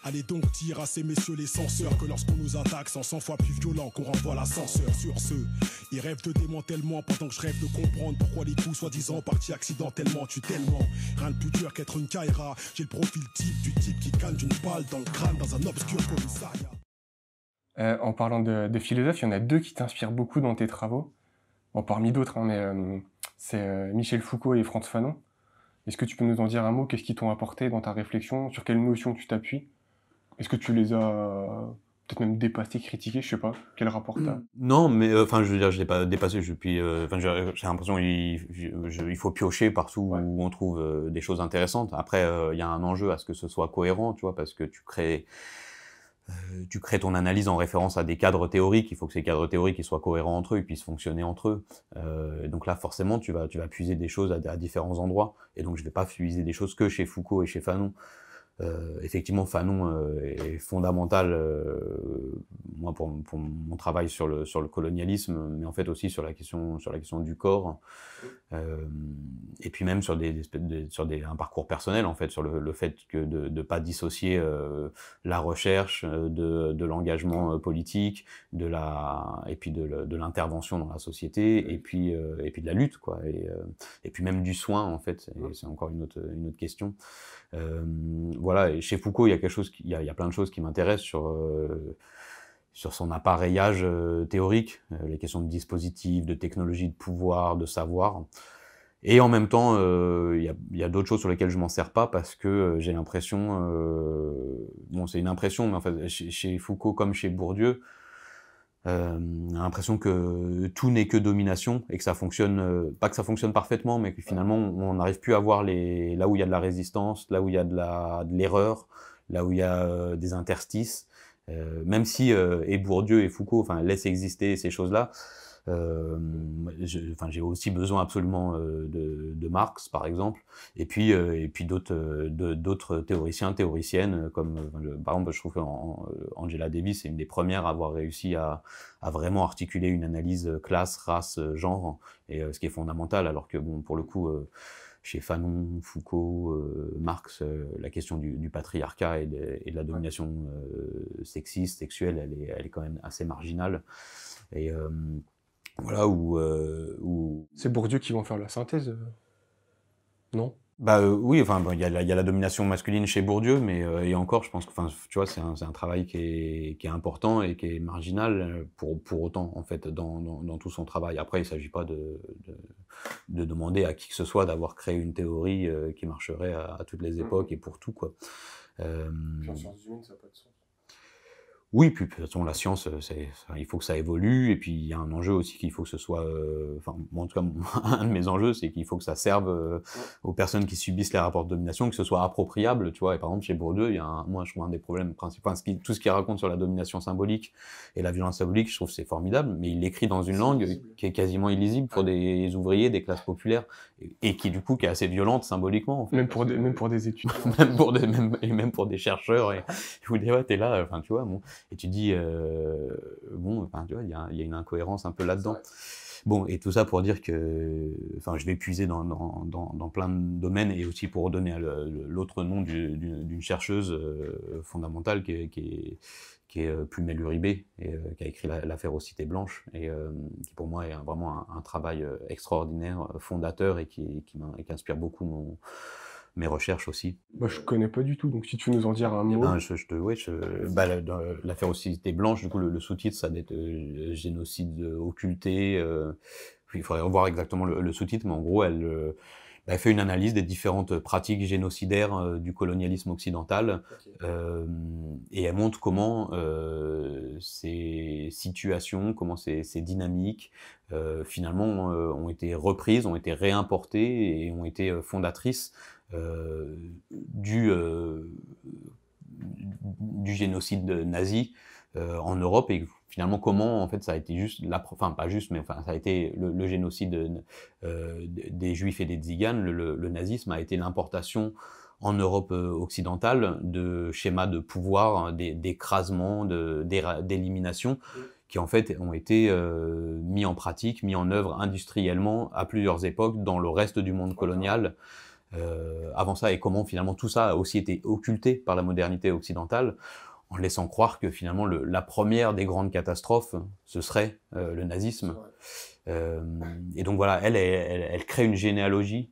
Speaker 3: Allez donc dire à ces messieurs les censeurs que lorsqu'on nous attaque, c'est 100 fois plus violent qu'on renvoie l'ascenseur. Sur ceux, ils rêvent de démantèlement pendant que je rêve de comprendre pourquoi les coups soi-disant partis accidentellement tuent tellement. Rien de plus dur qu'être une caïra. J'ai le profil type du type qui canne d'une balle dans le crâne dans un obscur commissariat.
Speaker 2: En parlant de philosophes, il y en a deux qui t'inspirent beaucoup dans tes travaux. Bon, parmi d'autres, hein, mais c'est Michel Foucault et Frantz Fanon. Est-ce que tu peux nous en dire un mot? Qu'est-ce qu'ils t'ont apporté dans ta réflexion? Sur quelles notions tu t'appuies? Est-ce que tu les as peut-être même dépassés, critiqués? Je sais pas. Quel rapport t'as?
Speaker 1: Non, mais je veux dire, je l'ai pas dépassé. J'ai l'impression il faut piocher partout où on trouve des choses intéressantes. Après, il y a un enjeu à ce que ce soit cohérent, tu vois, parce que tu crées ton analyse en référence à des cadres théoriques. Il faut que ces cadres théoriques ils soient cohérents entre eux, ils puissent fonctionner entre eux. Donc là, forcément, tu vas puiser des choses à différents endroits. Et donc, je vais pas puiser des choses que chez Foucault et chez Fanon. Effectivement, Fanon est fondamental. moi pour mon travail sur le colonialisme, mais en fait aussi sur la question du corps, et puis même sur un parcours personnel, en fait, sur le fait que de pas dissocier la recherche de l'engagement politique, et puis de l'intervention dans la société, et puis de la lutte, quoi, et puis même du soin, en fait, c'est encore une autre question. Voilà, et chez Foucault, il y a plein de choses qui m'intéressent sur son appareillage théorique, les questions de dispositifs, de technologie, de pouvoir, de savoir. Et en même temps, il y a d'autres choses sur lesquelles je m'en sers pas parce que j'ai l'impression, bon, c'est une impression, mais en fait, chez Foucault comme chez Bourdieu, on a l'impression que tout n'est que domination et que ça fonctionne, pas que ça fonctionne parfaitement, mais que finalement on n'arrive plus à voir là où il y a de la résistance, là où il y a de l'erreur, là où il y a des interstices, même si et Bourdieu et Foucault, enfin, laissent exister ces choses-là. J'ai aussi besoin absolument de Marx, par exemple, et puis d'autres théoriciens, théoriciennes, comme par exemple, je trouve qu'Angela Davis est une des premières à avoir réussi à vraiment articuler une analyse classe, race, genre, et ce qui est fondamental, alors que bon, pour le coup, chez Fanon, Foucault, Marx, la question du patriarcat et de la domination sexiste, sexuelle, elle est quand même assez marginale. Et voilà, où
Speaker 2: C'est Bourdieu qui vont faire la synthèse, non?
Speaker 1: oui, enfin, bon, il y a la domination masculine chez Bourdieu, mais et encore, je pense que, enfin, tu vois, c'est un travail qui est important et qui est marginal pour autant, en fait, dans tout son travail. Après, il s'agit pas de demander à qui que ce soit d'avoir créé une théorie qui marcherait à toutes les époques et pour tout, quoi.
Speaker 2: En sciences humaines, ça n'a pas de sens.
Speaker 1: Oui, puis de toute façon, la science, il faut que ça évolue, et puis il y a un enjeu aussi qu'il faut que ce soit, enfin, moi, en tout cas, un de mes enjeux, c'est qu'il faut que ça serve aux personnes qui subissent les rapports de domination, que ce soit appropriable, tu vois. Et par exemple, chez Bourdieu, moi, je trouve un des problèmes principaux, enfin, tout ce qu'il raconte sur la domination symbolique et la violence symbolique, je trouve que c'est formidable, mais il l'écrit dans une langue qui est quasiment illisible pour des ouvriers, des classes populaires, et qui, du coup, qui est assez violente symboliquement, en fait.
Speaker 2: Même pour des étudiants.
Speaker 1: même pour des chercheurs, et où des fois, t'es là, enfin, tu vois, bon. Et tu dis, bon, enfin, tu vois, il y a une incohérence un peu là-dedans. Bon, et tout ça pour dire que, enfin, je vais puiser dans plein de domaines, et aussi pour donner l'autre nom d'une chercheuse fondamentale qui est Plumel Uribe, et qui a écrit La férocité blanche, et qui pour moi est vraiment un travail extraordinaire, fondateur, et qui inspire beaucoup mes recherches aussi.
Speaker 2: Bah, je connais pas du tout, donc si tu veux nous en dire un mot.
Speaker 1: La férocité blanche, du coup, le sous-titre, ça doit être génocide occulté. Il faudrait revoir exactement le sous-titre, mais en gros, elle fait une analyse des différentes pratiques génocidaires du colonialisme occidental, et elle montre comment ces situations, comment ces dynamiques, finalement, ont été reprises, ont été réimportées et ont été fondatrices du génocide nazi en Europe, et finalement comment en fait ça a été juste enfin pas juste, mais enfin ça a été le génocide des Juifs et des Tziganes. Le nazisme a été l'importation en Europe occidentale de schémas de pouvoir, d'écrasement, d'élimination, qui en fait ont été mis en pratique, mis en œuvre industriellement à plusieurs époques dans le reste du monde colonial. Avant ça, et comment finalement tout ça a aussi été occulté par la modernité occidentale, en laissant croire que finalement la première des grandes catastrophes, ce serait le nazisme. Et donc voilà, elle crée une généalogie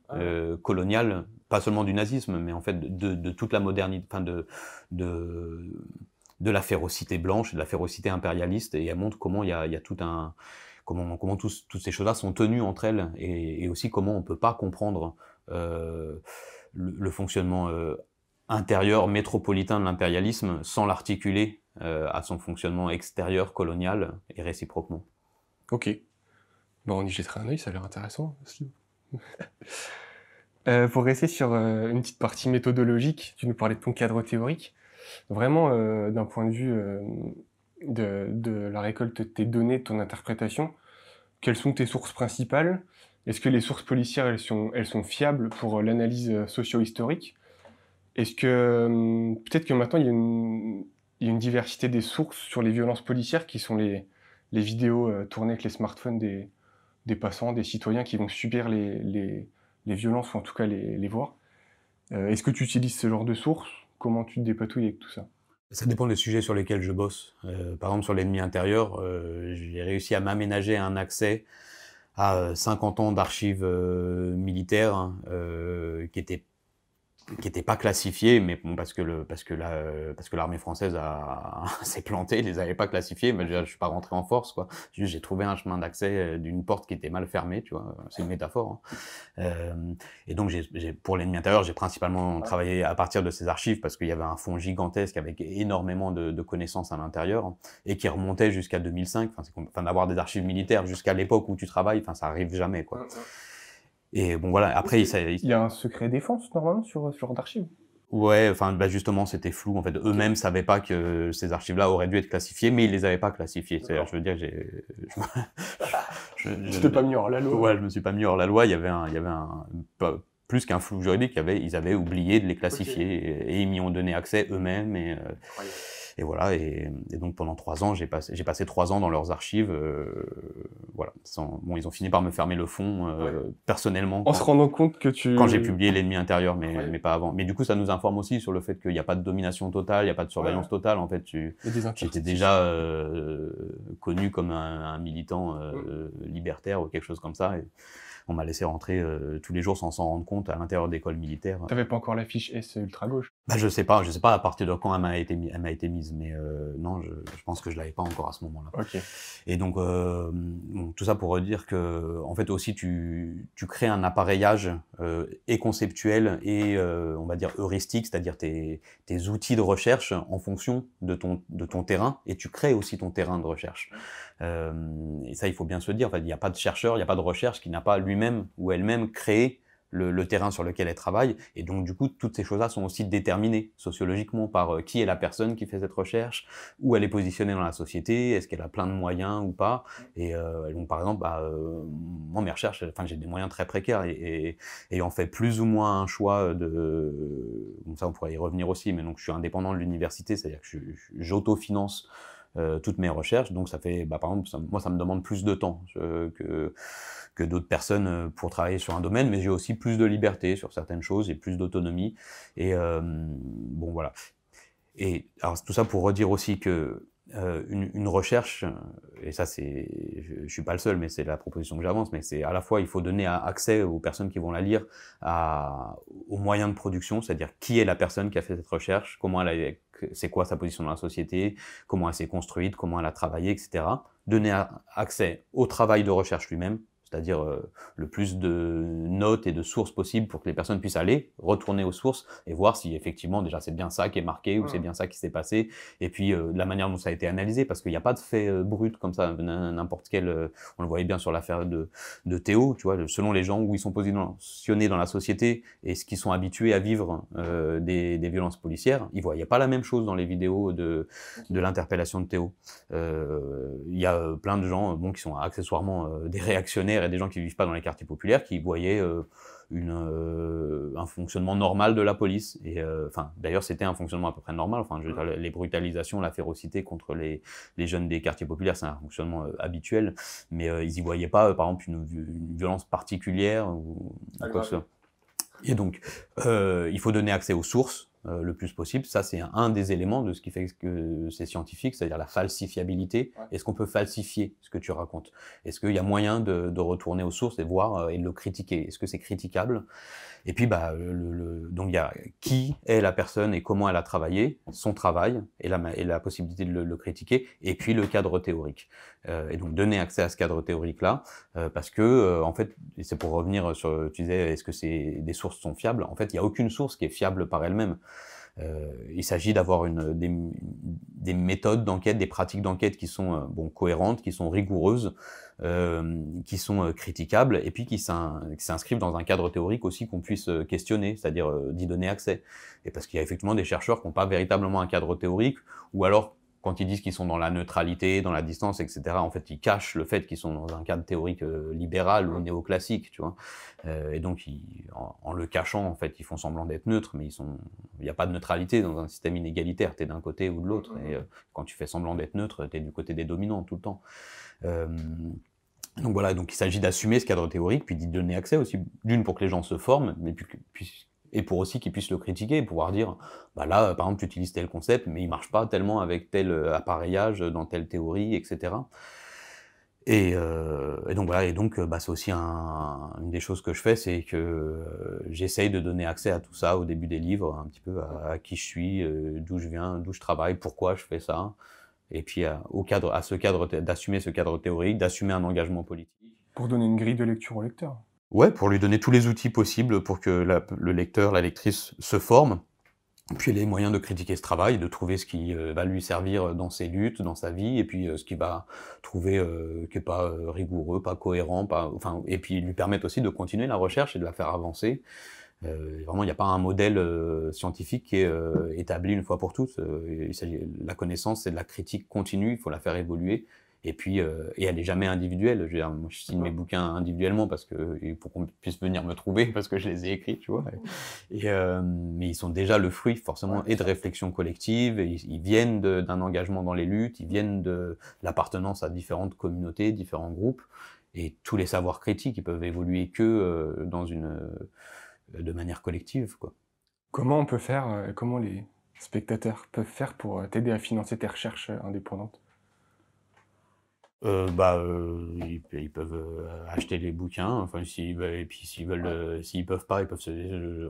Speaker 1: coloniale, pas seulement du nazisme, mais en fait de toute la modernité, enfin de la férocité blanche, de la férocité impérialiste, et elle montre comment il y a tout un... comment toutes ces choses-là sont tenues entre elles, et aussi comment on peut pas comprendre le fonctionnement intérieur métropolitain de l'impérialisme sans l'articuler à son fonctionnement extérieur colonial, et réciproquement.
Speaker 2: Ok. Bon, on y jettera un œil, ça a l'air intéressant aussi. Pour rester sur une petite partie méthodologique, tu nous parlais de ton cadre théorique. Vraiment, d'un point de vue de la récolte de tes données, de ton interprétation, quelles sont tes sources principales? Est-ce que les sources policières, elles sont fiables pour l'analyse socio-historique? Est-ce que peut-être que maintenant il y a il y a une diversité des sources sur les violences policières qui sont les vidéos tournées avec les smartphones des passants, des citoyens qui vont subir les violences ou en tout cas les voir. Est-ce que tu utilises ce genre de sources? Comment tu te dépatouilles avec tout ça?
Speaker 1: Ça dépend des sujets sur lesquels je bosse. Par exemple, sur l'ennemi intérieur, j'ai réussi à m'aménager un accès à 50 ans d'archives militaires qui étaient pas classifiées, mais bon, parce que l'armée française s'est plantée, les avait pas classifiées, mais je suis pas rentré en force, quoi. Juste, j'ai trouvé un chemin d'accès d'une porte qui était mal fermée, tu vois. C'est une métaphore, hein. Et donc, pour l'ennemi intérieur, j'ai principalement travaillé à partir de ces archives parce qu'il y avait un fonds gigantesque avec énormément de connaissances à l'intérieur et qui remontait jusqu'à 2005. Enfin, d'avoir des archives militaires jusqu'à l'époque où tu travailles, enfin, ça arrive jamais, quoi. Et bon, voilà. Après,
Speaker 2: il y a un secret défense, normalement, sur ce genre d'archives?
Speaker 1: Ouais, enfin, bah, justement, c'était flou. En fait, eux-mêmes savaient pas que ces archives-là auraient dû être classifiées, mais ils les avaient pas classifiées. C'est-à-dire, je veux dire,
Speaker 2: Tu t'es pas mis hors la loi.
Speaker 1: Ouais, je me suis pas mis hors la loi. Il y avait plus qu'un flou juridique, ils avaient oublié de les classifier et ils m'y ont donné accès eux-mêmes et voilà. Et donc pendant 3 ans, j'ai passé 3 ans dans leurs archives. Voilà. Bon, ils ont fini par me fermer le fond personnellement.
Speaker 2: En se rendant compte que
Speaker 1: quand j'ai publié l'ennemi intérieur, mais pas avant. Mais du coup, ça nous informe aussi sur le fait qu'il n'y a pas de domination totale, il n'y a pas de surveillance totale. En fait, j'étais déjà connu comme un militant libertaire ou quelque chose comme ça. Et on m'a laissé rentrer tous les jours sans s'en rendre compte à l'intérieur d'écoles militaires.
Speaker 2: T'avais pas encore la fiche S ultra-gauche?
Speaker 1: Bah, je sais pas à partir de quand elle m'a été mise, mais non, je pense que je l'avais pas encore à ce moment-là.
Speaker 2: Ok.
Speaker 1: Et donc, bon, tout ça pour redire que, en fait, aussi, tu crées un appareillage et conceptuel et, on va dire, heuristique, c'est-à-dire tes outils de recherche en fonction de ton terrain, et tu crées aussi ton terrain de recherche. Et ça, il faut bien se le dire. En fait, il n'y a pas de chercheur, il n'y a pas de recherche qui n'a pas lui-même ou elle-même créé le terrain sur lequel elle travaille. Et donc, du coup, toutes ces choses-là sont aussi déterminées sociologiquement par qui est la personne qui fait cette recherche, où elle est positionnée dans la société, est-ce qu'elle a plein de moyens ou pas. Et donc, par exemple, moi, mes recherches, enfin, j'ai des moyens très précaires et ayant fait plus ou moins un choix bon, ça, on pourrait y revenir aussi, mais donc, je suis indépendant de l'université, c'est-à-dire que j'autofinance toutes mes recherches, donc ça fait, par exemple, moi ça me demande plus de temps que d'autres personnes pour travailler sur un domaine, mais j'ai aussi plus de liberté sur certaines choses et plus d'autonomie. Et bon, voilà. Et alors tout ça pour redire aussi que une recherche, et ça je suis pas le seul, mais c'est la proposition que j'avance, mais c'est à la fois il faut donner accès aux personnes qui vont la lire aux moyens de production, c'est-à-dire qui est la personne qui a fait cette recherche, c'est quoi sa position dans la société, comment elle s'est construite, comment elle a travaillé, etc. Donner accès au travail de recherche lui-même, c'est-à-dire le plus de notes et de sources possibles pour que les personnes puissent aller, retourner aux sources et voir si effectivement déjà c'est bien ça qui est marqué ou c'est bien ça qui s'est passé, et puis la manière dont ça a été analysé, parce qu'il n'y a pas de fait brut comme ça, n'importe quel, on le voyait bien sur l'affaire de Théo, tu vois, selon les gens où ils sont positionnés dans la société et ce qu'ils sont habitués à vivre des violences policières, ils voyaient pas la même chose dans les vidéos de l'interpellation de Théo. Il y a plein de gens qui sont accessoirement des réactionnaires et des gens qui vivent pas dans les quartiers populaires qui voyaient un fonctionnement normal de la police. Et enfin, d'ailleurs, c'était un fonctionnement à peu près normal. Enfin, les brutalisations, la férocité contre les jeunes des quartiers populaires, c'est un fonctionnement habituel. Mais ils y voyaient pas, par exemple, une violence particulière ou quoi que ce soit. Et donc, il faut donner accès aux sources le plus possible. Ça, c'est un des éléments de ce qui fait que c'est scientifique, c'est-à-dire la falsifiabilité. Ouais. Est-ce qu'on peut falsifier ce que tu racontes? Est-ce qu'il y a moyen de retourner aux sources et voir et de le critiquer? Est-ce que c'est critiquable? Et puis, donc, il y a qui est la personne et comment elle a travaillé, son travail et la possibilité de le critiquer, et puis le cadre théorique. Et donc, donner accès à ce cadre théorique-là, parce que, en fait, c'est pour revenir sur, tu disais, est-ce que des sources sont fiables? En fait, il n'y a aucune source qui est fiable par elle-même. Il s'agit d'avoir des méthodes d'enquête, des pratiques d'enquête qui sont cohérentes, qui sont rigoureuses, qui sont critiquables, et puis qui s'inscrivent dans un cadre théorique aussi qu'on puisse questionner, c'est-à-dire d'y donner accès. Et parce qu'il y a effectivement des chercheurs qui n'ont pas véritablement un cadre théorique, ou alors quand ils disent qu'ils sont dans la neutralité, dans la distance, etc., en fait, ils cachent le fait qu'ils sont dans un cadre théorique libéral ou néoclassique, tu vois. Et donc, en le cachant, en fait, ils font semblant d'être neutres, mais il n'y a pas de neutralité dans un système inégalitaire. Tu es d'un côté ou de l'autre. Et quand tu fais semblant d'être neutre, tu es du côté des dominants tout le temps. Donc voilà, donc il s'agit d'assumer ce cadre théorique, puis d'y donner accès aussi, d'une pour que les gens se forment, mais puis et pour aussi qu'ils puissent le critiquer, et pouvoir dire, bah là, par exemple, tu utilises tel concept, mais il marche pas tellement avec tel appareillage dans telle théorie, etc. Et donc voilà, et donc bah, c'est aussi une des choses que je fais, c'est que j'essaye de donner accès à tout ça au début des livres, un petit peu à qui je suis, d'où je viens, d'où je travaille, pourquoi je fais ça. Et puis d'assumer ce cadre théorique, d'assumer un engagement politique.
Speaker 2: Pour donner une grille de lecture au lecteur.
Speaker 1: Ouais, pour lui donner tous les outils possibles pour que le lecteur, la lectrice se forme, puis les moyens de critiquer ce travail, de trouver ce qui va lui servir dans ses luttes, dans sa vie, et puis ce qu'il va trouver qui est pas rigoureux, pas cohérent, et puis lui permettre aussi de continuer la recherche et de la faire avancer. Vraiment, il n'y a pas un modèle scientifique qui est établi une fois pour toutes. La connaissance, c'est de la critique continue, il faut la faire évoluer. Et puis, elle n'est jamais individuelle. Je veux dire, moi, je signe mes bouquins individuellement pour qu'on puisse venir me trouver, parce que je les ai écrits, tu vois. Mais ils sont déjà le fruit, forcément, et de réflexion collective. Et ils viennent d'un engagement dans les luttes, ils viennent de l'appartenance à différentes communautés, différents groupes. Et tous les savoirs critiques, ils peuvent évoluer que de manière collective, quoi.
Speaker 2: Comment on peut faire, comment les spectateurs peuvent faire pour t'aider à financer tes recherches indépendantes?
Speaker 1: Ils peuvent acheter les bouquins, enfin et puis s'ils peuvent pas,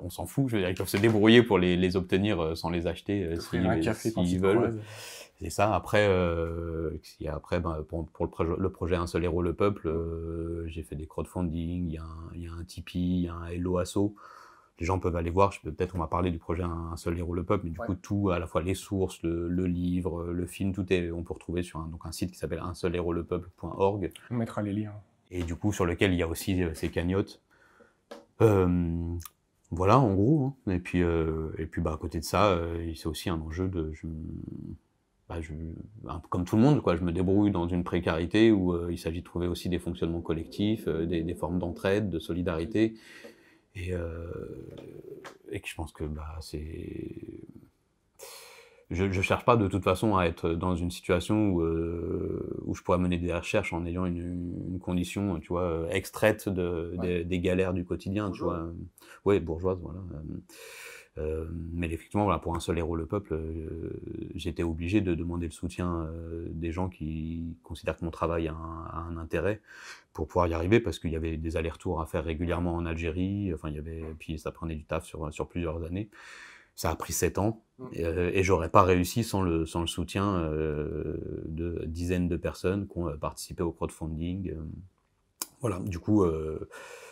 Speaker 1: on s'en fout, je veux dire, ils peuvent se débrouiller pour les obtenir sans les acheter s'ils veulent. C'est ça. Après, pour le projet Un seul héros, le peuple, j'ai fait des crowdfunding, il y a un Tipeee, il y a un Hello Asso. Les gens peuvent aller voir, peut-être on va parler du projet Un seul héros, le peuple, mais du coup tout, à la fois les sources, le livre, le film, on peut retrouver sur un site qui s'appelle unseulehérolepeuple.org.
Speaker 2: On mettra les liens.
Speaker 1: Et du coup sur lequel il y a aussi ces cagnottes. Voilà en gros. Hein. Et puis à côté de ça, c'est aussi un enjeu comme tout le monde, quoi, je me débrouille dans une précarité où il s'agit de trouver aussi des fonctionnements collectifs, des formes d'entraide, de solidarité. Et que je pense que je cherche pas de toute façon à être dans une situation où je pourrais mener des recherches en ayant une condition, tu vois, extraite des galères du quotidien, tu vois. Ouais, bourgeoise, voilà. Mais effectivement, voilà, pour Un seul héros, le peuple, j'étais obligé de demander le soutien des gens qui considèrent que mon travail a un intérêt pour pouvoir y arriver, parce qu'il y avait des allers-retours à faire régulièrement en Algérie, puis ça prenait du taf sur plusieurs années. Ça a pris 7 ans, et j'aurais pas réussi sans le soutien de dizaines de personnes qui ont participé au crowdfunding. Voilà, du coup,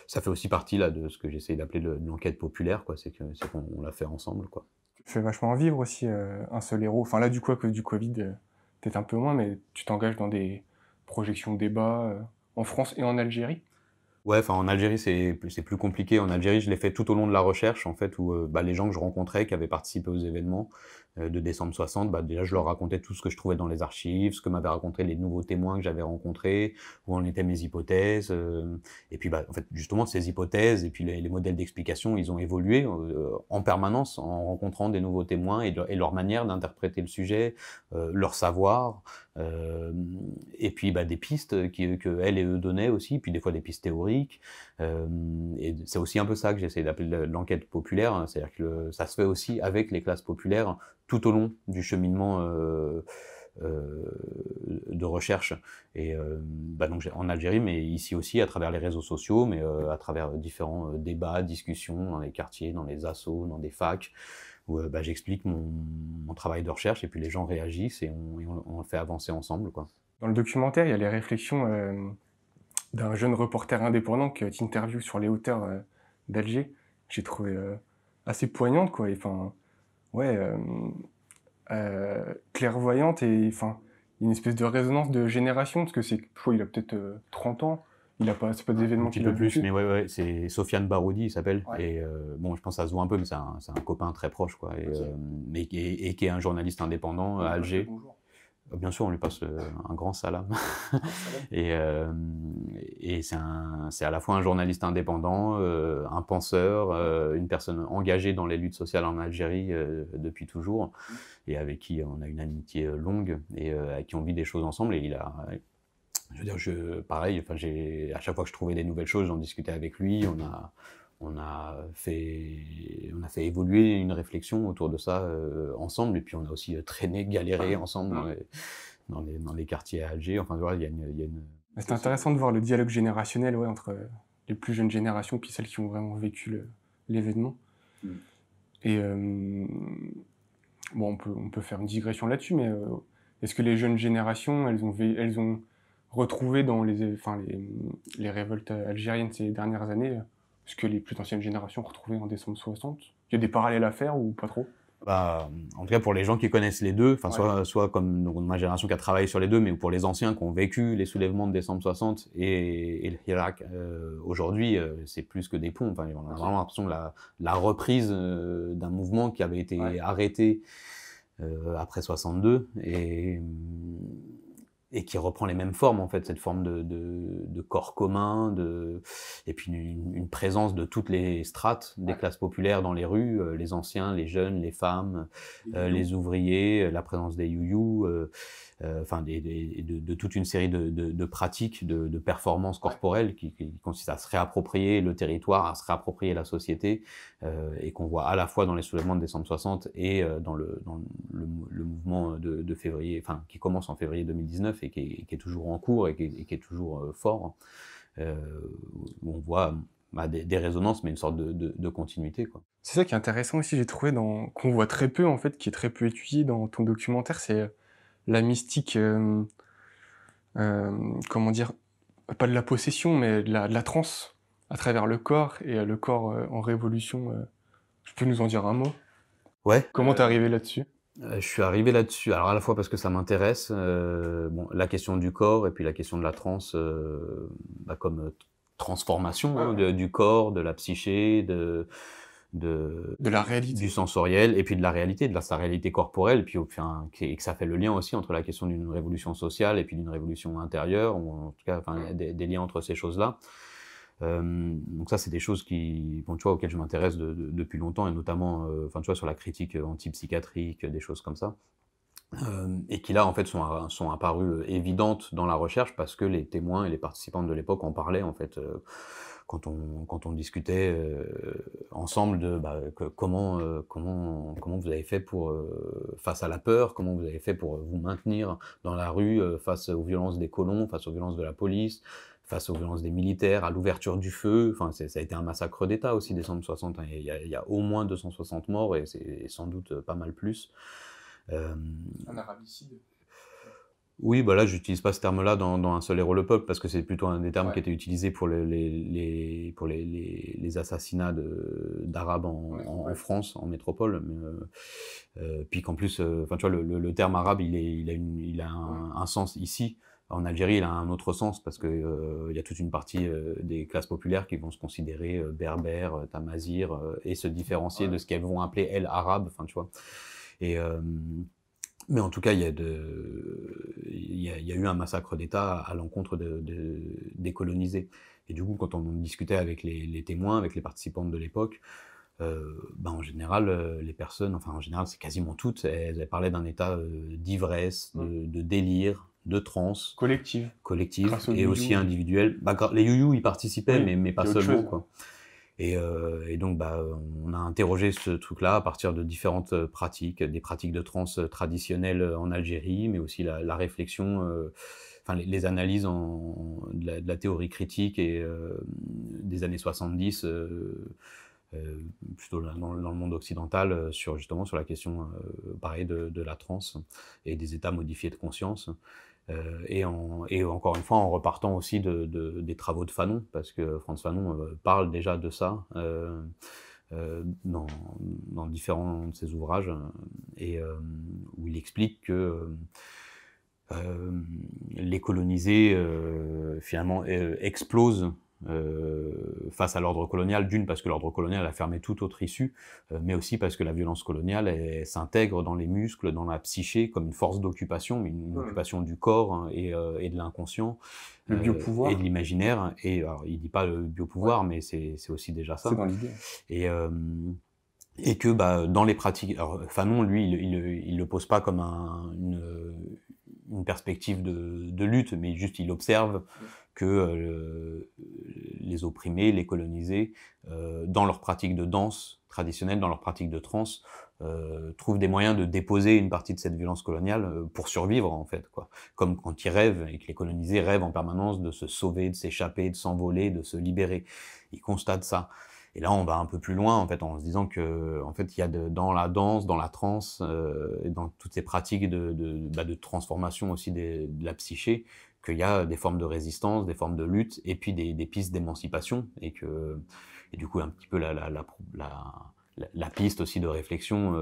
Speaker 1: ça fait aussi partie là de ce que j'essaie d'appeler l'enquête populaire, quoi. C'est qu'on l'a fait ensemble, quoi.
Speaker 2: Tu fais vachement vivre aussi Un seul héros. Enfin là, du coup, à cause du Covid, peut-être un peu moins, mais tu t'engages dans des projections de débats en France et en Algérie.
Speaker 1: Ouais, enfin en Algérie c'est plus compliqué. En Algérie, je l'ai fait tout au long de la recherche, en fait, où les gens que je rencontrais, qui avaient participé aux événements de décembre 60, déjà je leur racontais tout ce que je trouvais dans les archives, ce que m'avaient raconté les nouveaux témoins que j'avais rencontrés, où en étaient mes hypothèses. Et puis en fait, justement, ces hypothèses et puis les modèles d'explication, ils ont évolué en permanence en rencontrant des nouveaux témoins et leur manière d'interpréter le sujet, leur savoir. Et puis des pistes que elles et eux donnaient aussi, puis des fois des pistes théoriques. Et c'est aussi un peu ça que j'essaie d'appeler l'enquête populaire, hein, c'est-à-dire que ça se fait aussi avec les classes populaires tout au long du cheminement de recherche. Et donc en Algérie, mais ici aussi à travers les réseaux sociaux, mais à travers différents débats, discussions dans les quartiers, dans les assos, dans des facs, où j'explique mon travail de recherche, et puis les gens réagissent et on le fait avancer ensemble, quoi.
Speaker 2: Dans le documentaire, il y a les réflexions d'un jeune reporter indépendant qui t'interviewe sur les hauteurs d'Alger. J'ai trouvé assez poignante, quoi. Clairvoyante, et une espèce de résonance de génération, parce que je crois qu'il a peut-être 30 ans. C'est pas des événements
Speaker 1: qu'il a plus, mais ouais, c'est Sofiane Baroudi, il s'appelle. Ouais. Et je pense que ça se voit un peu, mais c'est un copain très proche, quoi. Et qui est un journaliste indépendant à Alger. Bien sûr, on lui passe un grand salam. Et c'est à la fois un journaliste indépendant, un penseur, une personne engagée dans les luttes sociales en Algérie depuis toujours, et avec qui on a une amitié longue, et avec qui on vit des choses ensemble. Et il a, je veux dire, pareil, enfin, à chaque fois que je trouvais des nouvelles choses, j'en discutais avec lui. On a fait évoluer une réflexion autour de ça ensemble, et puis on a aussi traîné, galéré ensemble dans les quartiers à Alger. Enfin, voilà, il y a une...
Speaker 2: C'est intéressant de voir le dialogue générationnel, ouais, entre les plus jeunes générations puis celles qui ont vraiment vécu l'événement. Et bon, on peut faire une digression là-dessus, mais est-ce que les jeunes générations, elles ont retrouvé dans les révoltes algériennes ces dernières années ce que les plus anciennes générations ont retrouvé en décembre 60? Il y a des parallèles à faire ou pas trop?
Speaker 1: Bah, en tout cas, pour les gens qui connaissent les deux, enfin, soit comme ma génération qui a travaillé sur les deux, mais pour les anciens qui ont vécu les soulèvements de décembre 60 et le Hirak, aujourd'hui, c'est plus que des ponts. Enfin, on a vraiment l'impression de la reprise d'un mouvement qui avait été arrêté après 62 et qui reprend les mêmes formes, en fait, cette forme de corps commun, et puis une présence de toutes les strates des classes populaires dans les rues, les anciens, les jeunes, les femmes, les ouvriers, la présence des youyous, enfin de toute une série de pratiques, de performances corporelles qui consistent à se réapproprier le territoire, à se réapproprier la société, et qu'on voit à la fois dans les soulèvements de décembre 60 et dans le mouvement de février, enfin qui commence en février 2019 et qui est toujours en cours et qui est toujours fort, où on voit des résonances, mais une sorte de continuité, quoi.
Speaker 2: C'est ça qui est intéressant aussi, j'ai trouvé, qu'on voit très peu, en fait, qui est très peu étudié dans ton documentaire, c'est la mystique, comment dire, pas de la possession, mais de la transe à travers le corps, et le corps en révolution. Tu peux nous en dire un mot?
Speaker 1: Ouais.
Speaker 2: Comment t'es arrivé là-dessus?
Speaker 1: Je suis arrivé là-dessus, alors à la fois parce que ça m'intéresse, bon, la question du corps et puis la question de la transe, comme transformation du corps, de la psyché, de
Speaker 2: la réalité,
Speaker 1: du sensoriel, et puis de la réalité, sa réalité corporelle, et puis enfin, et que ça fait le lien aussi entre la question d'une révolution sociale et puis d'une révolution intérieure, ou en tout cas, enfin, des liens entre ces choses-là. Donc ça, c'est des choses bon, tu vois, auxquelles je m'intéresse depuis longtemps, et notamment, enfin, tu vois, sur la critique antipsychiatrique, des choses comme ça, et qui là, en fait, sont apparues évidentes dans la recherche parce que les témoins et les participants de l'époque en parlaient, en fait, quand on discutait ensemble de comment vous avez fait pour face à la peur, comment vous avez fait pour vous maintenir dans la rue face aux violences des colons, face aux violences de la police, face aux violences des militaires, à l'ouverture du feu. Enfin, ça a été un massacre d'État aussi, décembre 60. Hein. Il y a au moins 260 morts, et c'est sans doute pas mal plus.
Speaker 2: Un arabicide.
Speaker 1: Oui, là, j'utilise pas ce terme-là dans Un seul héros le peuple, parce que c'est plutôt un des termes qui était utilisé pour les assassinats d'Arabes en France, en métropole. Mais, puis qu'en plus, enfin, tu vois, le terme arabe, il a un sens ici. En Algérie, il a un autre sens parce que il y a toute une partie des classes populaires qui vont se considérer berbères, tamazirs, et se différencier de ce qu'elles vont appeler, elles, arabes. Enfin, tu vois. Et mais en tout cas, il y a eu un massacre d'État à l'encontre des colonisés. Et du coup, quand on discutait avec les témoins, avec les participantes de l'époque, en général, les personnes, enfin en général, c'est quasiment toutes, elles parlaient d'un état d'ivresse, de délire, de transe.
Speaker 2: Collective.
Speaker 1: Et aussi individuelle. Les youyous y participaient, mais pas seulement, quoi. Et donc, on a interrogé ce truc-là à partir de différentes pratiques, des pratiques de transe traditionnelles en Algérie, mais aussi la réflexion, enfin les analyses de la théorie critique et des années 70, plutôt dans le monde occidental, justement sur la question, pareil, de la transe et des états modifiés de conscience. Et encore une fois, en repartant aussi des travaux de Fanon, parce que Frantz Fanon parle déjà de ça dans différents de ses ouvrages, et où il explique que les colonisés finalement explosent face à l'ordre colonial, d'une parce que l'ordre colonial a fermé toute autre issue, mais aussi parce que la violence coloniale s'intègre dans les muscles, dans la psyché, comme une force d'occupation, une occupation du corps, hein, et de l'inconscient,
Speaker 2: Le biopouvoir.
Speaker 1: et de l'imaginaire. Et alors, il dit pas le biopouvoir, mais c'est aussi déjà ça.
Speaker 2: C'est dans l'idée.
Speaker 1: Et que dans les pratiques, alors Fanon, lui, il le pose pas comme une perspective de lutte, mais juste il observe que les opprimés, les colonisés, dans leur pratique de danse traditionnelle, dans leur pratique de trance, trouvent des moyens de déposer une partie de cette violence coloniale pour survivre, en fait, quoi. Comme quand ils rêvent, et que les colonisés rêvent en permanence de se sauver, de s'échapper, de s'envoler, de se libérer. Ils constatent ça. Et là, on va un peu plus loin, en fait, en se disant que, en fait, il y a dans la danse, dans la trance, et dans toutes ces pratiques de transformation aussi de la psyché, qu'il y a des formes de résistance, des formes de lutte, et puis des pistes d'émancipation, et du coup, un petit peu la piste aussi de réflexion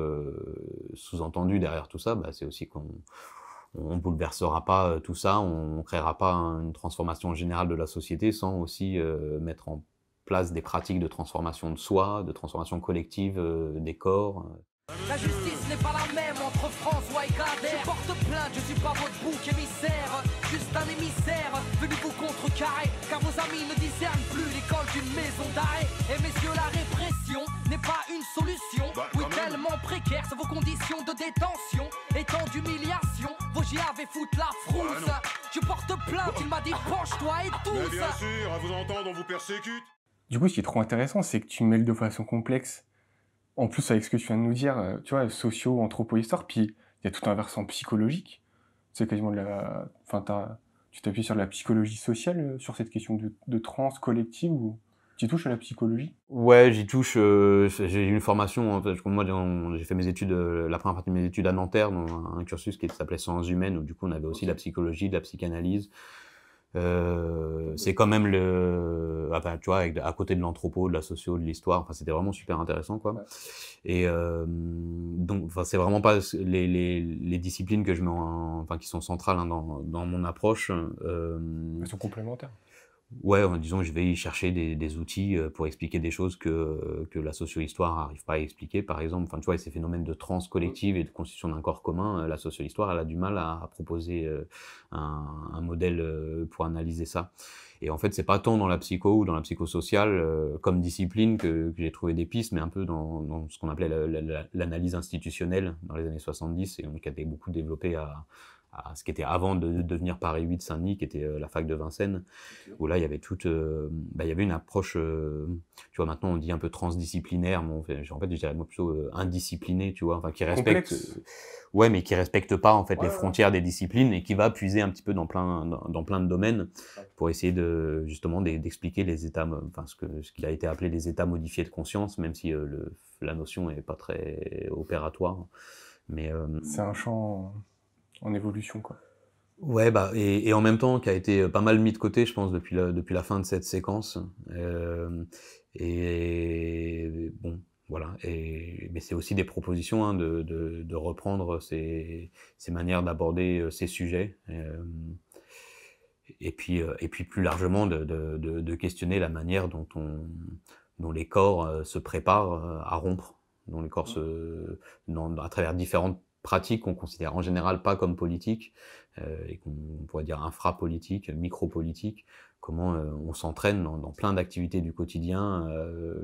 Speaker 1: sous-entendue derrière tout ça, c'est aussi on bouleversera pas tout ça, on créera pas une transformation générale de la société sans aussi mettre en place des pratiques de transformation de soi, de transformation collective des corps.
Speaker 4: La justice n'est pas la même entre François et Kader. Je porte plainte, je suis pas votre bouc émissaire, juste un émissaire venu vous contrecarrer, car vos amis ne discernent plus l'école d'une maison d'arrêt. Et messieurs, la répression n'est pas une solution. Oui, tellement précaires sont vos conditions de détention, et tant d'humiliation, vos JAV foutent la frousse. Je porte plainte, il m'a dit penche-toi et tous.
Speaker 3: Mais bien sûr, à vous entendre, on vous persécute.
Speaker 2: Du coup, ce qui est trop intéressant, c'est que tu mêles de façon complexe, en plus avec ce que tu viens de nous dire, tu vois, socio, anthropo-histoire, puis il y a tout un versant psychologique. C'est quasiment tu t'appuies sur de la psychologie sociale sur cette question de trans collective, ou tu touches à la psychologie?
Speaker 1: Ouais, j'y touche. J'ai une formation, en fait, moi j'ai fait mes études, la première partie de mes études à Nanterre, dans un cursus qui s'appelait Sciences humaines, où du coup on avait aussi la psychologie, de la psychanalyse. C'est quand même tu vois, à côté de l'anthropo, de la socio, de l'histoire, enfin c'était vraiment super intéressant, quoi.
Speaker 2: Ouais.
Speaker 1: Et donc, enfin c'est vraiment pas les disciplines que je mets qui sont centrales, hein, dans mon approche.
Speaker 2: Elles sont complémentaires.
Speaker 1: Ouais, disons que je vais y chercher des outils pour expliquer des choses que la socio-histoire n'arrive pas à expliquer, par exemple. Enfin, tu vois, ces phénomènes de trans collective et de constitution d'un corps commun, la socio-histoire, elle a du mal à proposer un modèle pour analyser ça. Et en fait, c'est pas tant dans la psycho ou dans la psychosociale comme discipline que j'ai trouvé des pistes, mais un peu dans ce qu'on appelait l'analyse institutionnelle dans les années 70, et qui a été beaucoup développée à ce qui était avant de devenir Paris 8 Saint-Denis, qui était la fac de Vincennes, où là il y avait il y avait une approche, tu vois, maintenant on dit un peu transdisciplinaire, mais en fait je dirais moi plutôt indiscipliné, tu vois, enfin qui respecte, ouais, mais qui respecte pas en fait les frontières des disciplines, et qui va puiser un petit peu dans plein de domaines pour essayer justement d'expliquer les états, enfin ce qui a été appelé les états modifiés de conscience, même si la notion est pas très opératoire, mais
Speaker 2: c'est un champ en évolution, quoi.
Speaker 1: Ouais, et en même temps qui a été pas mal mis de côté, je pense, depuis la fin de cette séquence. Et bon, voilà. Mais c'est aussi des propositions, hein, de reprendre ces manières d'aborder ces sujets. Et puis plus largement de questionner la manière dont les corps se préparent à rompre, dont les corps à travers différentes pratiques qu'on considère en général pas comme politiques, et qu'on pourrait dire infra-politiques, micro-politiques, comment on s'entraîne dans plein d'activités du quotidien,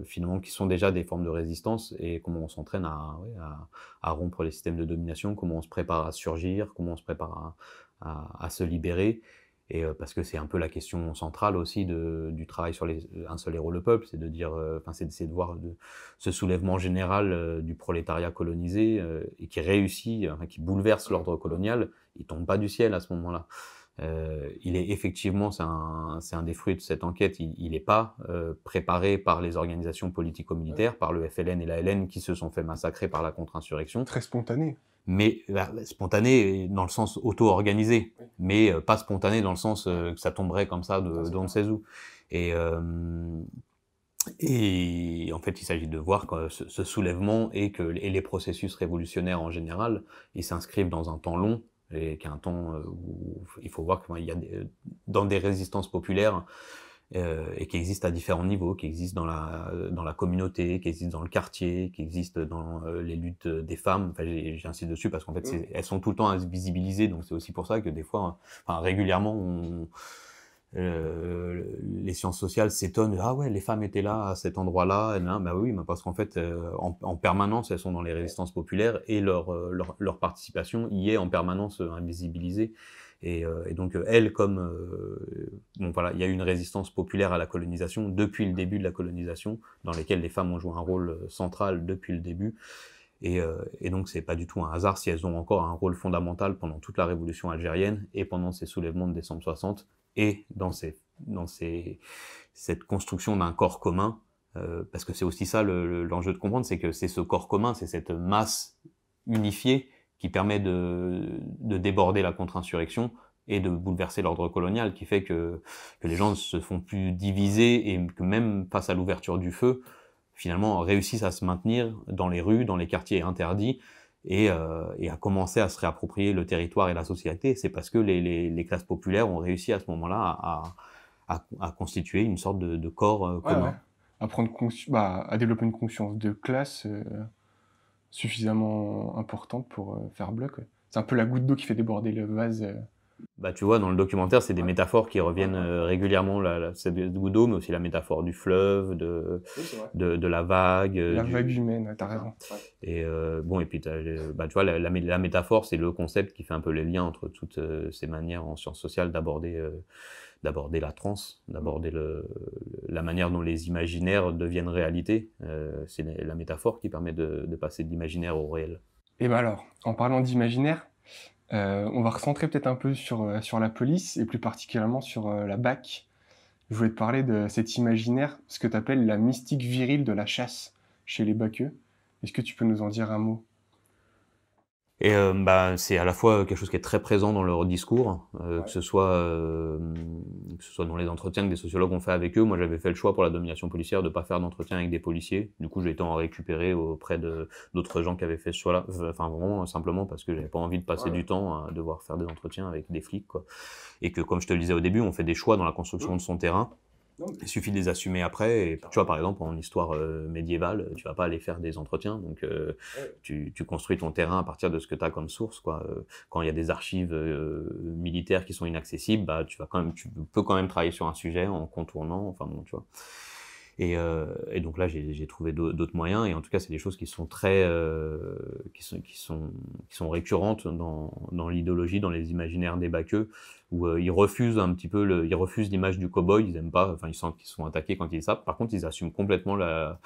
Speaker 1: finalement qui sont déjà des formes de résistance, et comment on s'entraîne à rompre les systèmes de domination, comment on se prépare à surgir, comment on se prépare à se libérer. Et parce que c'est un peu la question centrale aussi du travail sur un seul héros, le peuple, c'est de dire, c'est d'essayer de voir ce soulèvement général du prolétariat colonisé, et qui réussit, qui bouleverse l'ordre colonial. Il tombe pas du ciel à ce moment-là. Il est effectivement, c'est un des fruits de cette enquête, il est pas préparé par les organisations politico-militaires, par le FLN et la LN qui se sont fait massacrer par la contre-insurrection.
Speaker 2: Très spontané.
Speaker 1: Mais spontané dans le sens auto-organisé, mais pas spontané dans le sens que ça tomberait comme ça d'on ne sait où. Et en fait, il s'agit de voir que ce soulèvement et les processus révolutionnaires en général, ils s'inscrivent dans un temps long, et qu'il y a un temps où il faut voir qu'il y a dans des résistances populaires, et qui existe à différents niveaux, qui existe dans la communauté, qui existe dans le quartier, qui existe dans les luttes des femmes. Enfin, j'insiste dessus parce qu'en fait, elles sont tout le temps invisibilisées, donc c'est aussi pour ça que des fois, enfin, régulièrement, les sciences sociales s'étonnent. Ah ouais, les femmes étaient là à cet endroit-là. Et là, bah oui, parce qu'en fait, en permanence, elles sont dans les résistances populaires et leur participation y est en permanence invisibilisée. Et donc elles, comme bon voilà, il y a eu une résistance populaire à la colonisation depuis le début de la colonisation, dans lesquelles les femmes ont joué un rôle central depuis le début. Et donc c'est pas du tout un hasard si elles ont encore un rôle fondamental pendant toute la révolution algérienne et pendant ces soulèvements de décembre 60 et dans cette construction d'un corps commun, parce que c'est aussi ça l'enjeu de comprendre, c'est que c'est ce corps commun, c'est cette masse unifiée qui permet de déborder la contre-insurrection et de bouleverser l'ordre colonial, qui fait que les gens ne se font plus diviser et que même face à l'ouverture du feu, finalement réussissent à se maintenir dans les rues, dans les quartiers interdits, et à commencer à se réapproprier le territoire et la société. C'est parce que les classes populaires ont réussi à ce moment-là à constituer une sorte de corps commun.
Speaker 2: Ouais. À développer une conscience de classe suffisamment importante pour faire bloc. Ouais. C'est un peu la goutte d'eau qui fait déborder le vase.
Speaker 1: Bah, tu vois, dans le documentaire, c'est des métaphores qui reviennent régulièrement, cette goutte d'eau, mais aussi la métaphore du fleuve, de la vague.
Speaker 2: La vague humaine, t'as raison.
Speaker 1: Et bon, et puis tu vois, la métaphore, c'est le concept qui fait un peu les liens entre toutes ces manières en sciences sociales d'aborder la transe, d'aborder la manière dont les imaginaires deviennent réalité. C'est la métaphore qui permet de passer de l'imaginaire au réel.
Speaker 2: Et ben alors, en parlant d'imaginaire, on va recentrer peut-être un peu sur la police, et plus particulièrement sur la BAC. Je voulais te parler de cet imaginaire, ce que tu appelles la mystique virile de la chasse chez les BACeux. Est-ce que tu peux nous en dire un mot ?
Speaker 1: Et c'est à la fois quelque chose qui est très présent dans leur discours, que ce soit dans les entretiens que des sociologues ont fait avec eux. Moi, j'avais fait le choix pour la domination policière de pas faire d'entretien avec des policiers. Du coup, j'ai été en récupérer auprès d'autres gens qui avaient fait ce choix-là. Enfin, vraiment simplement parce que j'avais pas envie de passer du temps à devoir faire des entretiens avec des flics, quoi. Et que, comme je te le disais au début, on fait des choix dans la construction de son terrain. Il suffit de les assumer après. Et tu vois, par exemple, en histoire médiévale, tu vas pas aller faire des entretiens. Donc, tu construis ton terrain à partir de ce que tu as comme source, quoi. Quand il y a des archives militaires qui sont inaccessibles, bah, tu peux quand même travailler sur un sujet en contournant. Enfin bon, tu vois. Et donc là, j'ai trouvé d'autres moyens. Et en tout cas, c'est des choses qui sont très, qui sont récurrentes dans l'idéologie, dans les imaginaires des BACeux, où ils refusent un petit peu ils refusent l'image du cow-boy. Ils aiment pas. Enfin, ils sentent qu'ils sont attaqués quand ils savent. Par contre, ils assument complètement la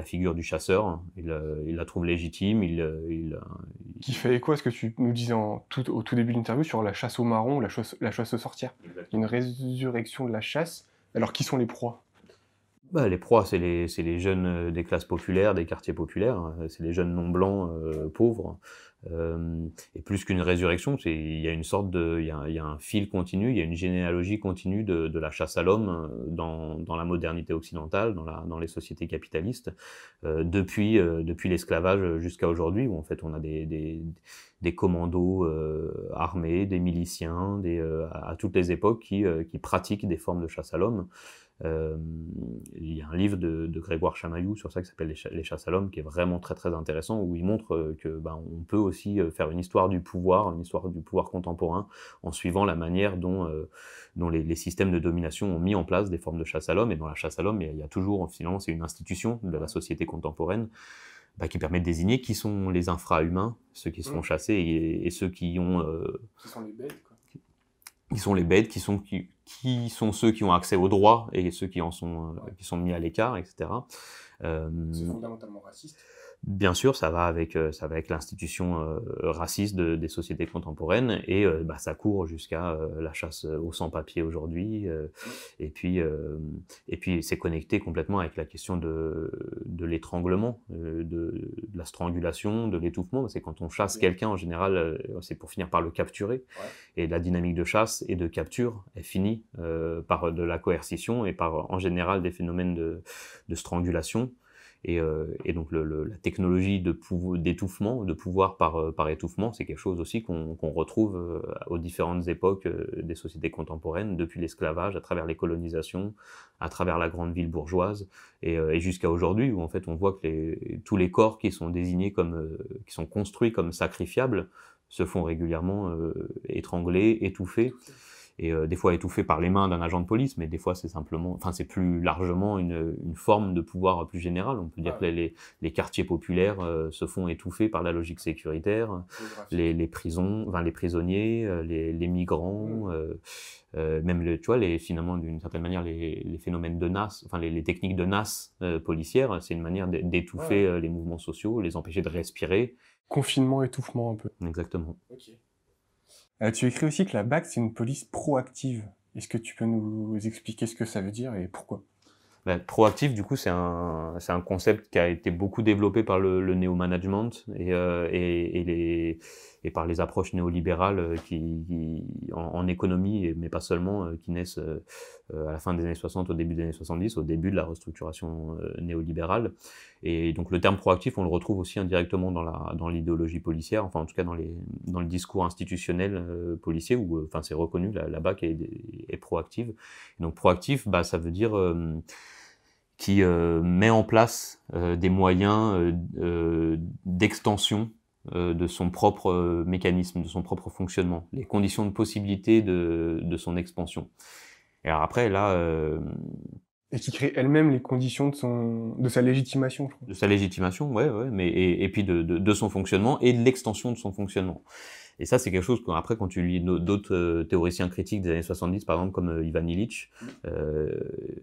Speaker 1: figure du chasseur. Ils la trouvent légitime.
Speaker 2: Qui fait écho à ce que tu nous disais au tout début de l'interview sur la chasse au marron, la chasse aux sorcières. Exactement. Une résurrection de la chasse. Alors, qui sont les proies ?
Speaker 1: Bah, les proies, c'est les jeunes des classes populaires, des quartiers populaires. C'est les jeunes non blancs pauvres. Et plus qu'une résurrection, il y a une sorte il y a un fil continu, il y a une généalogie continue de la chasse à l'homme dans la modernité occidentale, dans les sociétés capitalistes, depuis l'esclavage jusqu'à aujourd'hui, où en fait on a des commandos armés, des miliciens, à toutes les époques qui pratiquent des formes de chasse à l'homme. Il y a un livre de Grégoire Chamaillou sur ça qui s'appelle Les chasses à l'homme, qui est vraiment très très intéressant, où il montre que on peut aussi faire une histoire du pouvoir contemporain, en suivant la manière dont les systèmes de domination ont mis en place des formes de chasse à l'homme. Et dans la chasse à l'homme, il y a toujours, finalement, c'est une institution de la société contemporaine qui permet de désigner qui sont les infra-humains, ceux qui seront chassés, et ceux qui ont...
Speaker 2: Qui sont les bêtes, quoi.
Speaker 1: Qui sont les bêtes, qui sont ceux qui ont accès aux droits et ceux qui sont mis à l'écart, etc.
Speaker 2: C'est fondamentalement raciste.
Speaker 1: Bien sûr, ça va avec l'institution raciste des sociétés contemporaines, et ça court jusqu'à la chasse aux sans-papiers aujourd'hui, et puis c'est connecté complètement avec la question de l'étranglement, de la strangulation, de l'étouffement. C'est quand on chasse quelqu'un, en général, c'est pour finir par le capturer, et la dynamique de chasse et de capture, elle finit par de la coercition et par en général des phénomènes de strangulation. Et donc la technologie d'étouffement, de pouvoir par étouffement, c'est quelque chose aussi qu'on retrouve aux différentes époques des sociétés contemporaines, depuis l'esclavage, à travers les colonisations, à travers la grande ville bourgeoise, et jusqu'à aujourd'hui, où en fait on voit que tous les corps qui sont désignés qui sont construits comme sacrifiables, se font régulièrement étrangler, étouffer. Et des fois étouffé par les mains d'un agent de police, mais des fois c'est simplement, enfin c'est plus largement une forme de pouvoir plus générale. On peut dire que les quartiers populaires se font étouffer par la logique sécuritaire, les prisons, enfin les prisonniers, les migrants, même tu vois, finalement d'une certaine manière les phénomènes de nasse, enfin les techniques de nasse policière, c'est une manière d'étouffer les mouvements sociaux, les empêcher de respirer.
Speaker 2: Confinement, étouffement un peu.
Speaker 1: Exactement.
Speaker 2: Okay. Tu écris aussi que la BAC, c'est une police proactive. Est-ce que tu peux nous expliquer ce que ça veut dire et pourquoi?
Speaker 1: Proactif, du coup, c'est un concept qui a été beaucoup développé par le néo-management et par les approches néolibérales en économie, mais pas seulement, qui naissent à la fin des années 60, au début des années 70, au début de la restructuration néolibérale. Et donc le terme proactif, on le retrouve aussi indirectement dans l'idéologie policière, enfin en tout cas dans le discours institutionnel policier, où enfin c'est reconnu, la BAC est proactive. Et donc proactif, ça veut dire qui met en place des moyens d'extension de son propre mécanisme, de son propre fonctionnement, les conditions de possibilité de son expansion. Et alors après, là...
Speaker 2: Et qui crée elle-même les conditions de sa légitimation, je crois.
Speaker 1: De sa légitimation, ouais, mais et puis de son fonctionnement et de l'extension de son fonctionnement. Et ça, c'est quelque chose qu'après, quand tu lis d'autres théoriciens critiques des années 70, par exemple, comme Ivan Illich,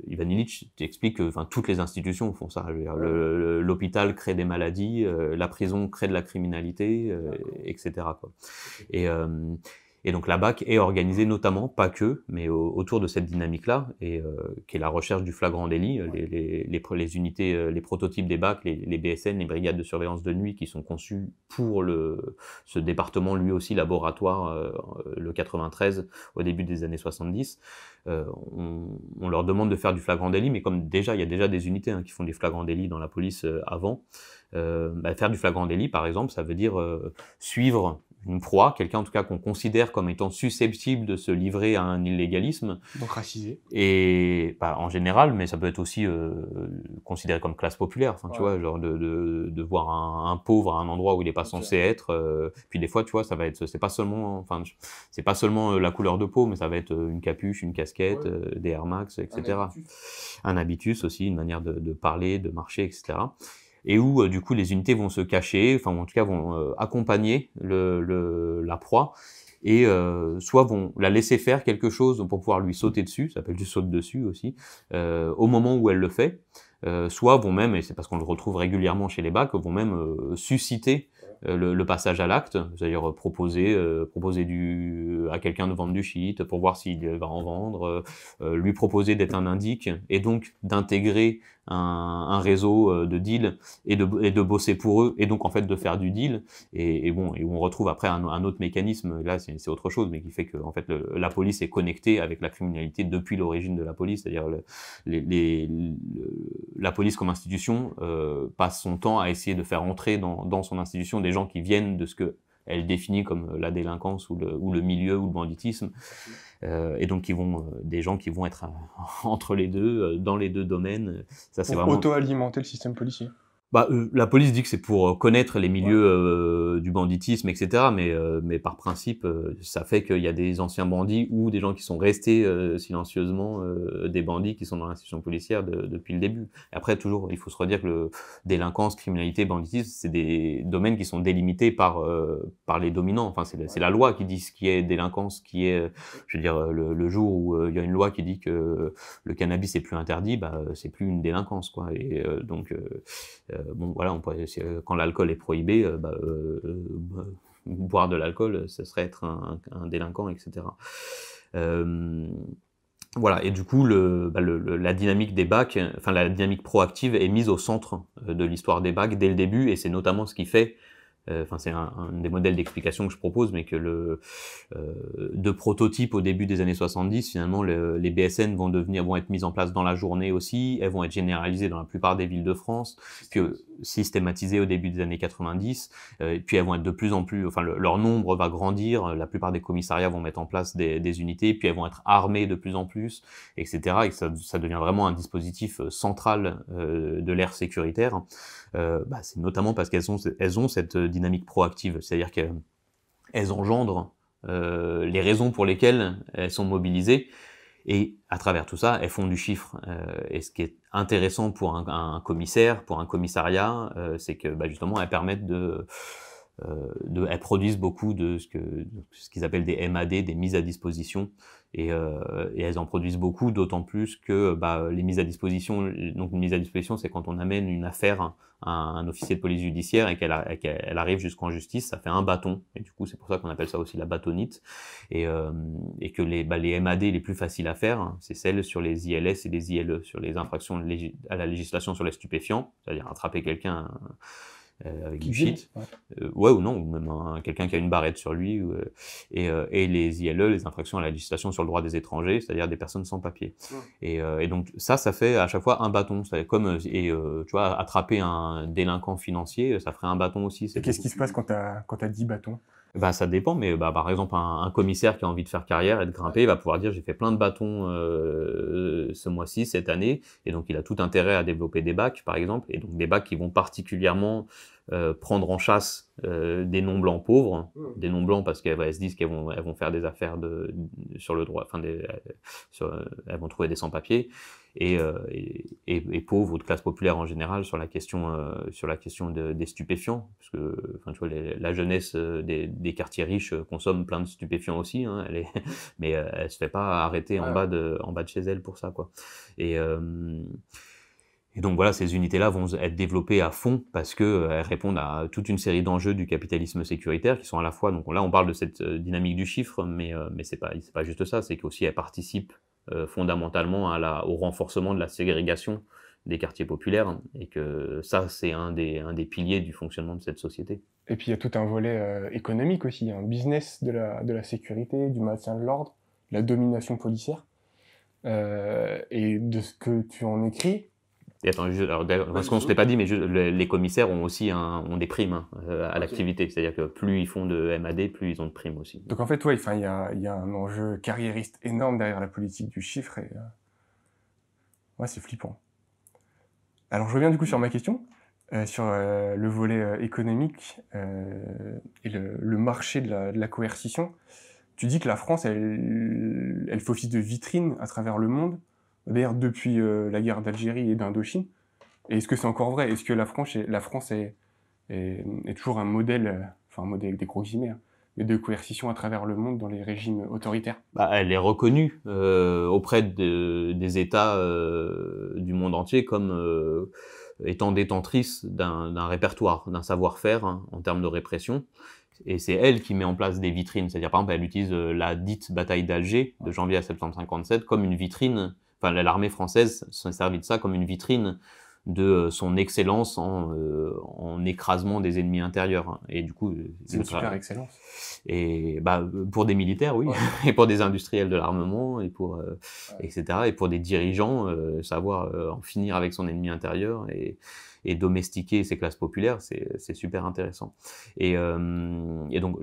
Speaker 1: Ivan Illich explique que toutes les institutions font ça. L'hôpital crée des maladies, la prison crée de la criminalité, etc., quoi. Et donc la BAC est organisée notamment, pas que, mais autour de cette dynamique-là, et qui est la recherche du flagrant délit, les unités, les prototypes des BAC, les BSN, les brigades de surveillance de nuit, qui sont conçues pour ce département, lui aussi laboratoire, le 93, au début des années 70. On leur demande de faire du flagrant délit, mais comme il y a déjà des unités qui font des flagrants délits dans la police avant, faire du flagrant délit, par exemple, ça veut dire suivre une proie, quelqu'un en tout cas qu'on considère comme étant susceptible de se livrer à un illégalisme.
Speaker 2: Donc racisé.
Speaker 1: Et en général, mais ça peut être aussi considéré comme classe populaire. Enfin, tu vois, genre de voir un pauvre à un endroit où il n'est pas censé être. Puis des fois, tu vois, ça va être, c'est pas seulement la couleur de peau, mais ça va être une capuche, une casquette, des Air Max, etc. Un habitus aussi, une manière de parler, de marcher, etc. Et où du coup les unités vont se cacher, enfin en tout cas vont accompagner la proie, et soit vont la laisser faire quelque chose pour pouvoir lui sauter dessus, ça s'appelle du saute dessus aussi, au moment où elle le fait, soit vont même, et c'est parce qu'on le retrouve régulièrement chez les BAC, vont même susciter le passage à l'acte, c'est-à-dire proposer à quelqu'un de vendre du shit pour voir s'il va en vendre, lui proposer d'être un indique et donc d'intégrer un réseau de deal et de bosser pour eux et donc en fait de faire du deal et où on retrouve après un autre mécanisme, là c'est autre chose, mais qui fait que en fait la police est connectée avec la criminalité depuis l'origine de la police, c'est-à-dire la police comme institution passe son temps à essayer de faire entrer dans son institution des gens qui viennent de ce que elle définit comme la délinquance ou le milieu ou le banditisme, et donc des gens qui vont être entre les deux, dans les deux domaines. Ça, c'est vraiment
Speaker 2: auto-alimenter le système policier.
Speaker 1: La police dit que c'est pour connaître les milieux du banditisme, etc. Mais par principe, ça fait qu'il y a des anciens bandits ou des gens qui sont restés silencieusement des bandits qui sont dans l'institution policière depuis le début. Et après, toujours, il faut se redire que délinquance, criminalité, banditisme, c'est des domaines qui sont délimités par les dominants. Enfin, c'est la loi qui dit ce qui est délinquance, qui est, je veux dire, le jour où il y a une loi qui dit que le cannabis est plus interdit, c'est plus une délinquance, quoi. Et donc bon, voilà, quand l'alcool est prohibé, boire de l'alcool, ce serait être un délinquant, etc. Voilà, et du coup, la dynamique des BAC, enfin la dynamique proactive est mise au centre de l'histoire des BAC dès le début, et c'est notamment ce qui fait Enfin, c'est un des modèles d'explication que je propose, mais que de prototypes au début des années 70, finalement, les BSN vont être mises en place dans la journée aussi, elles vont être généralisées dans la plupart des villes de France, puis systématisées au début des années 90, et puis elles vont être de plus en plus, enfin, leur nombre va grandir, la plupart des commissariats vont mettre en place des unités, puis elles vont être armées de plus en plus, etc., et que ça devient vraiment un dispositif central de l'ère sécuritaire. C'est notamment parce qu'elles ont cette dynamique proactive, c'est-à-dire qu'elles engendrent les raisons pour lesquelles elles sont mobilisées, et à travers tout ça, elles font du chiffre. Et ce qui est intéressant pour un commissaire, pour un commissariat, c'est que justement, elles permettent elles produisent beaucoup de ce qu'ils appellent des MAD, des mises à disposition, et elles en produisent beaucoup, d'autant plus que les mises à disposition, donc une mise à disposition, c'est quand on amène une affaire à un officier de police judiciaire et qu'elle arrive jusqu'en justice, ça fait un bâton, et du coup c'est pour ça qu'on appelle ça aussi la bâtonnite, et que les MAD les plus faciles à faire, c'est celles sur les ILS et les ILE, sur les infractions à la législation sur les stupéfiants, c'est-à-dire attraper quelqu'un avec du shit, ou non, ou même quelqu'un qui a une barrette sur lui, et les ILE, les infractions à la législation sur le droit des étrangers, c'est-à-dire des personnes sans papier. Et donc ça fait à chaque fois un bâton, c'est comme tu vois, attraper un délinquant financier, ça ferait un bâton aussi.
Speaker 2: Et qu'est-ce qui se passe quand t'as 10 bâtons?
Speaker 1: Ça dépend, mais par exemple un commissaire qui a envie de faire carrière et de grimper, il va pouvoir dire j'ai fait plein de bâtons ce mois-ci, cette année, et donc il a tout intérêt à développer des bacs par exemple, et donc des bacs qui vont particulièrement prendre en chasse des non-blancs pauvres, des non-blancs parce qu'elles se disent elles vont faire des affaires sur le droit, enfin elles vont trouver des sans-papiers, et pauvres ou de classe populaire en général sur la question des stupéfiants, parce que tu vois, la jeunesse des quartiers riches consomme plein de stupéfiants aussi, hein, mais elle se fait pas arrêter en bas de chez elle pour ça, quoi. Et donc voilà, ces unités-là vont être développées à fond parce que elles répondent à toute une série d'enjeux du capitalisme sécuritaire qui sont à la fois, donc là on parle de cette dynamique du chiffre, mais c'est pas juste ça, c'est qu'aussi elles participent fondamentalement au renforcement de la ségrégation des quartiers populaires, et que ça c'est un des piliers du fonctionnement de cette société.
Speaker 2: Et puis il y a tout un volet économique aussi, un business de la sécurité, du maintien de l'ordre, de la domination policière, et de ce que tu en écris.
Speaker 1: Et attends, parce qu'on ne se l'est pas dit, mais les commissaires ont aussi ont des primes à l'activité. C'est-à-dire que plus ils font de MAD, plus ils ont de primes aussi.
Speaker 2: Donc en fait, il y a un enjeu carriériste énorme derrière la politique du chiffre, et c'est flippant. Alors je reviens du coup sur ma question, sur le volet économique et le marché de la coercition. Tu dis que la France, elle fait office de vitrine à travers le monde, d'ailleurs depuis la guerre d'Algérie et d'Indochine. Et est-ce que c'est encore vrai? Est-ce que la France est toujours un modèle avec des gros guillemets, mais de coercition à travers le monde dans les régimes autoritaires?
Speaker 1: Elle est reconnue auprès des États du monde entier comme étant détentrice d'un répertoire, d'un savoir-faire en termes de répression. Et c'est elle qui met en place des vitrines. C'est-à-dire, par exemple, elle utilise la dite bataille d'Alger, de janvier à septembre 57, comme une vitrine. Enfin, l'armée française s'est servie de ça comme une vitrine de son excellence en écrasement des ennemis intérieurs. Et du coup,
Speaker 2: c'est une super excellence.
Speaker 1: Et pour des militaires, oui, et pour des industriels de l'armement, et etc., et pour des dirigeants, savoir en finir avec son ennemi intérieur et domestiquer ces classes populaires, c'est super intéressant. Et donc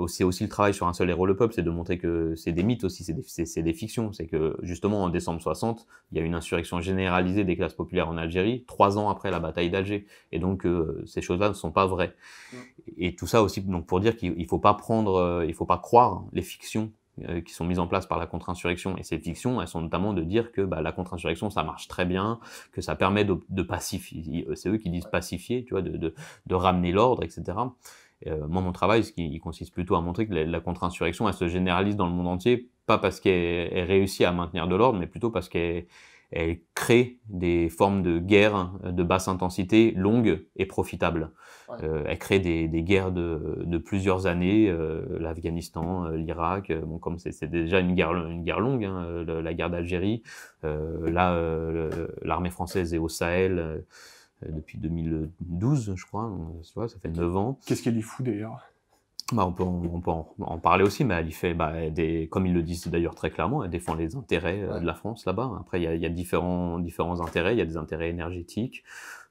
Speaker 1: c'est aussi le travail sur Un seul héros le peuple, c'est de montrer que c'est des mythes aussi, c'est des fictions. C'est que justement en décembre 60, il y a une insurrection généralisée des classes populaires en Algérie, 3 ans après la bataille d'Alger, et donc ces choses-là ne sont pas vraies. Et tout ça aussi donc pour dire qu'il faut pas croire les fictions qui sont mises en place par la contre-insurrection. Et ces fictions, elles sont notamment de dire que la contre-insurrection, ça marche très bien, que ça permet de pacifier. C'est eux qui disent pacifier, tu vois, de ramener l'ordre, etc. Moi, mon travail, il consiste plutôt à montrer que la contre-insurrection, elle se généralise dans le monde entier, pas parce qu'elle réussit à maintenir de l'ordre, mais plutôt parce qu'elle crée des formes de guerre de basse intensité, longues et profitables. Elle crée des guerres de plusieurs années, l'Afghanistan, l'Irak. Comme c'est déjà une guerre longue, la guerre d'Algérie. Là, l'armée française est au Sahel. depuis 2012, je crois. Donc, tu vois, ça fait 9 ans.
Speaker 2: Qu'est-ce qu'elle y fout d'ailleurs?
Speaker 1: Bah, on peut en parler aussi, mais elle y fait, comme ils le disent d'ailleurs très clairement, elle défend les intérêts de la France là-bas. Après, il y a différents intérêts. Il y a des intérêts énergétiques,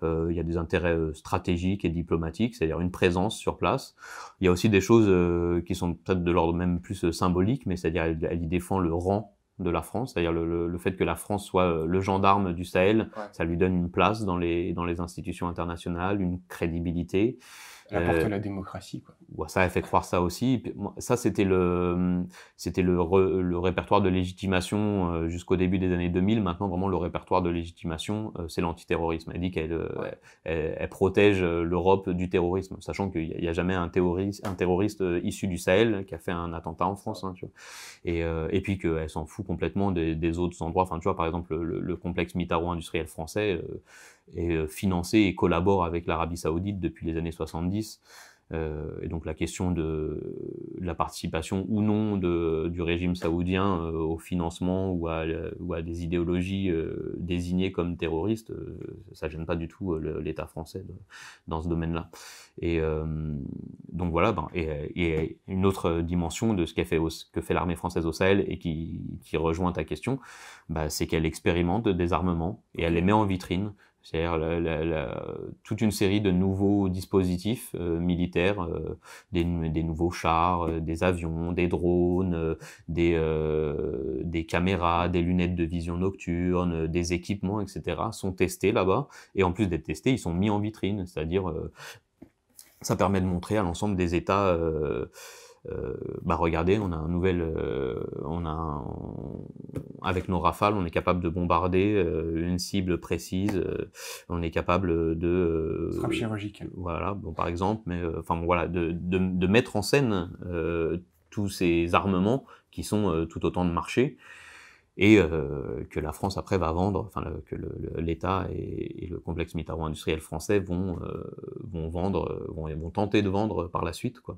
Speaker 1: il y a des intérêts stratégiques et diplomatiques, c'est-à-dire une présence sur place. Il y a aussi des choses qui sont peut-être de l'ordre même plus symbolique, mais c'est-à-dire elle y défend le rang de la France, c'est-à-dire le fait que la France soit le gendarme du Sahel, ça lui donne une place dans les institutions internationales, une crédibilité.
Speaker 2: Elle apporte la démocratie, quoi.
Speaker 1: Ça, elle fait croire ça aussi. Ça, c'était le répertoire de légitimation jusqu'au début des années 2000. Maintenant, vraiment, le répertoire de légitimation, c'est l'antiterrorisme. Elle dit elle protège l'Europe du terrorisme, sachant qu'il n'y a jamais un terroriste issu du Sahel qui a fait un attentat en France. Hein, tu vois. Et puis qu'elle s'en fout complètement des autres endroits. Enfin, tu vois, par exemple, le complexe militaro-industriel français est financé et collabore avec l'Arabie Saoudite depuis les années 70. Et donc la question de la participation ou non du régime saoudien au financement ou à des idéologies désignées comme terroristes, ça gêne pas du tout l'État français dans ce domaine-là. Et donc voilà, et une autre dimension de ce que fait l'armée française au Sahel et qui rejoint ta question, c'est qu'elle expérimente des armements et elle les met en vitrine. C'est-à-dire toute une série de nouveaux dispositifs militaires, des nouveaux chars, des avions, des drones, des caméras, des lunettes de vision nocturne, des équipements, etc. sont testés là-bas. Et en plus d'être testés, ils sont mis en vitrine. C'est-à-dire, ça permet de montrer à l'ensemble des États... regardez, on a avec nos Rafales, on est capable de bombarder une cible précise, on est capable de
Speaker 2: frappe chirurgicale.
Speaker 1: Voilà, bon par exemple, mais de mettre en scène tous ces armements qui sont tout autant de marchés et que la France après va vendre, que l'État et le complexe militaro-industriel français vont tenter de vendre par la suite, quoi.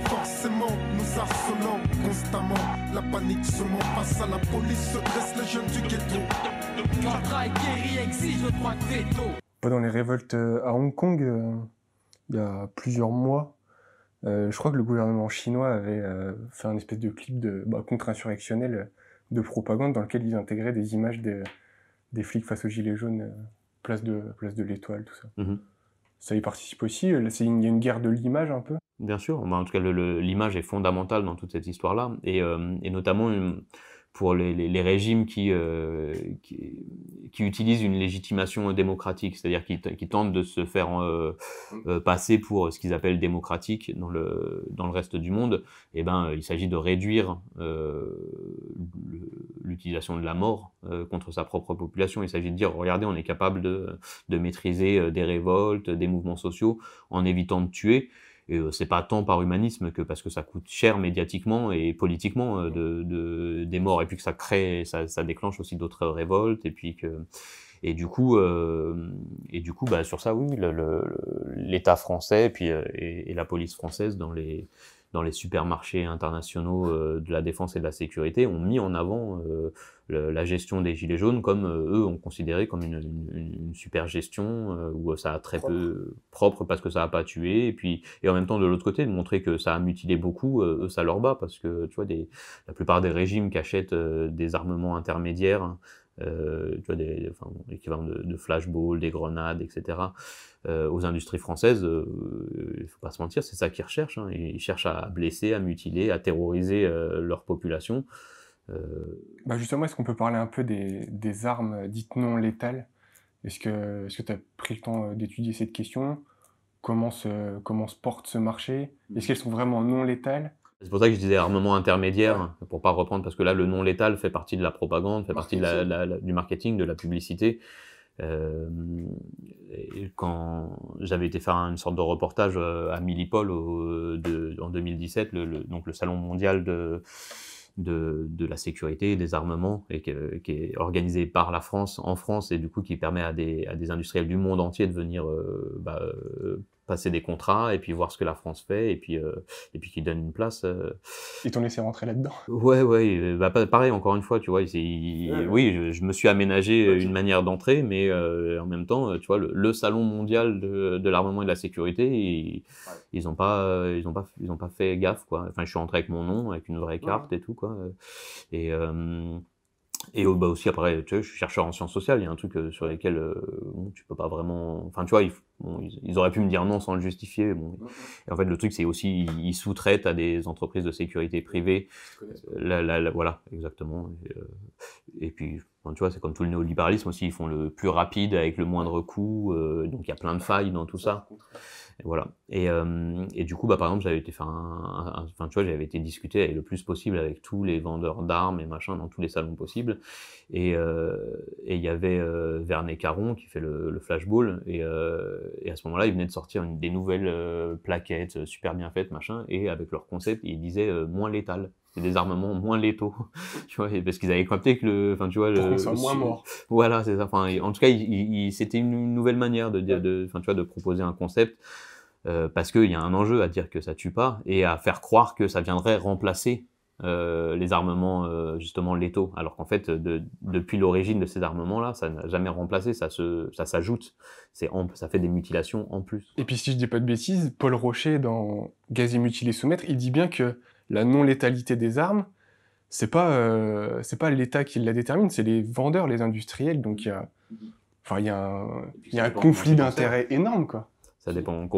Speaker 3: Forcément, nous harcelons constamment. La panique se monte face à la police, se dressent les jeunes du ghetto.
Speaker 2: Pendant les révoltes à Hong Kong, il y a plusieurs mois, je crois que le gouvernement chinois avait fait un espèce de clip contre-insurrectionnel de propagande dans lequel ils intégraient des images des flics face aux gilets jaunes, place de l'Étoile, tout ça. Mm-hmm. Ça y participe aussi. Il y a une guerre de l'image un peu.
Speaker 1: Bien sûr, en tout cas l'image est fondamentale dans toute cette histoire-là, et notamment pour les régimes qui utilisent une légitimation démocratique, c'est-à-dire qui tentent de se faire passer pour ce qu'ils appellent démocratique dans le reste du monde. Et il s'agit de réduire l'utilisation de la mort contre sa propre population. Il s'agit de dire, regardez, on est capable de maîtriser des révoltes, des mouvements sociaux en évitant de tuer. Et c'est pas tant par humanisme que parce que ça coûte cher médiatiquement et politiquement des morts, et puis que ça déclenche aussi d'autres révoltes, et du coup sur ça, oui, l'État français et la police française dans les supermarchés internationaux de la défense et de la sécurité ont mis en avant la gestion des gilets jaunes comme eux ont considéré comme une super gestion où ça a très peu propre parce que ça a pas tué, et en même temps de l'autre côté de montrer que ça a mutilé beaucoup, eux ça leur bat, parce que tu vois la plupart des régimes qui achètent des armements intermédiaires, tu vois l'équivalent de flashballs, des grenades, etc. Aux industries françaises, il faut pas se mentir, c'est ça qu'ils recherchent, hein. Ils cherchent à blesser, à mutiler, à terroriser leur population.
Speaker 2: Justement, est-ce qu'on peut parler un peu des armes dites non létales? Est-ce que tu as pris le temps d'étudier cette question? Comment se porte ce marché? Est-ce qu'elles sont vraiment non létales?
Speaker 1: C'est pour ça que je disais armement intermédiaire, pour pas reprendre, parce que là, le non létal fait partie de la propagande, fait partie du marketing, de la publicité. Quand j'avais été faire une sorte de reportage à Millipol en 2017, donc le salon mondial de la sécurité et des armements, et qui est organisé par la France, en France, et du coup qui permet à des industriels du monde entier de venir passer des contrats et puis voir ce que la France fait et puis qu'ils donnent une place.
Speaker 2: Ils t'ont laissé rentrer là-dedans.
Speaker 1: Ouais, bah pareil encore une fois, tu vois, oui, je me suis aménagé une manière d'entrer, mais en même temps, tu vois, le salon mondial de l'armement et de la sécurité, ils ont pas fait gaffe, quoi. Enfin, je suis rentré avec mon nom, avec une vraie carte et tout, quoi. Et bah aussi après, tu vois, je suis chercheur en sciences sociales, il y a un truc sur lesquels bon, tu peux pas vraiment, enfin tu vois, ils auraient pu me dire non sans le justifier. Bon. Et en fait, le truc c'est aussi ils sous-traitent à des entreprises de sécurité privée. Voilà, exactement. Et puis, enfin, tu vois, c'est comme tout le néolibéralisme aussi, ils font le plus rapide avec le moindre coût. Donc il y a plein de failles dans tout ça. Et voilà. Et du coup, bah par exemple, j'avais été faire enfin tu vois, j'avais été discuter le plus possible avec tous les vendeurs d'armes et machin dans tous les salons possibles. Et il y avait Vernet Caron qui fait le flashball et à ce moment-là, ils venaient de sortir des nouvelles plaquettes super bien faites, machin, et avec leur concept, ils disaient moins létal. C'est des armements moins létaux, tu vois, parce qu'ils avaient capté que enfin, tu vois,
Speaker 2: pour qu'on soit moins mort.
Speaker 1: Voilà, c'est ça. Enfin, en tout cas, c'était une nouvelle manière de dire, enfin, tu vois, de proposer un concept. Parce qu'il y a un enjeu à dire que ça tue pas et à faire croire que ça viendrait remplacer les armements justement létaux, alors qu'en fait depuis l'origine de ces armements-là, ça n'a jamais remplacé, ça s'ajoute, ça fait des mutilations en plus.
Speaker 2: Et puis si je dis pas de bêtises, Paul Rocher dans Gazier mutilé soumettre, il dit bien que la non-létalité des armes, c'est pas l'État qui la détermine, c'est les vendeurs, les industriels, donc il y a un conflit d'intérêts énorme, quoi.
Speaker 1: Ça dépend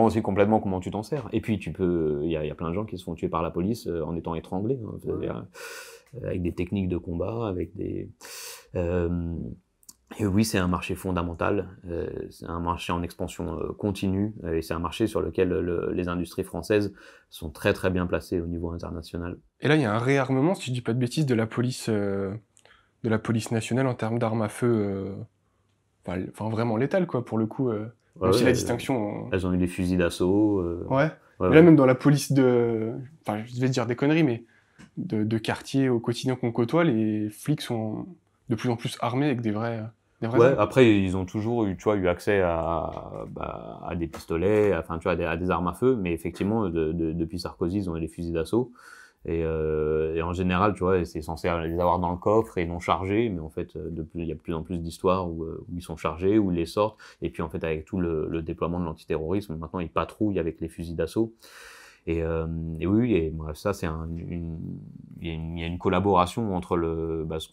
Speaker 1: aussi complètement comment tu t'en sers. Et puis il y a plein de gens qui se font tuer par la police en étant étranglés, hein, c'est-à-dire, avec des techniques de combat, avec des. Et oui, c'est un marché fondamental, c'est un marché en expansion continue, et c'est un marché sur lequel les industries françaises sont très très bien placées au niveau international.
Speaker 2: Et là, il y a un réarmement, si je dis pas de bêtises, de la police nationale en termes d'armes à feu, enfin vraiment létales, quoi, pour le coup. Même si la distinction...
Speaker 1: Elles ont eu des fusils d'assaut.
Speaker 2: Ouais. Mais là, même dans la police enfin, je vais dire des conneries, mais de quartier au quotidien qu'on côtoie, les flics sont de plus en plus armés avec des vrais armes.
Speaker 1: Après, ils ont toujours eu accès à des pistolets, enfin, tu vois, à des armes à feu, mais effectivement, depuis Sarkozy, ils ont eu des fusils d'assaut. Et en général, tu vois, c'est censé les avoir dans le coffre et non chargés, mais en fait, il y a de plus en plus d'histoires où ils sont chargés, où ils les sortent. Et puis en fait, avec tout le déploiement de l'antiterrorisme, maintenant ils patrouillent avec les fusils d'assaut. Et oui, et ça c'est il y a une collaboration entre ce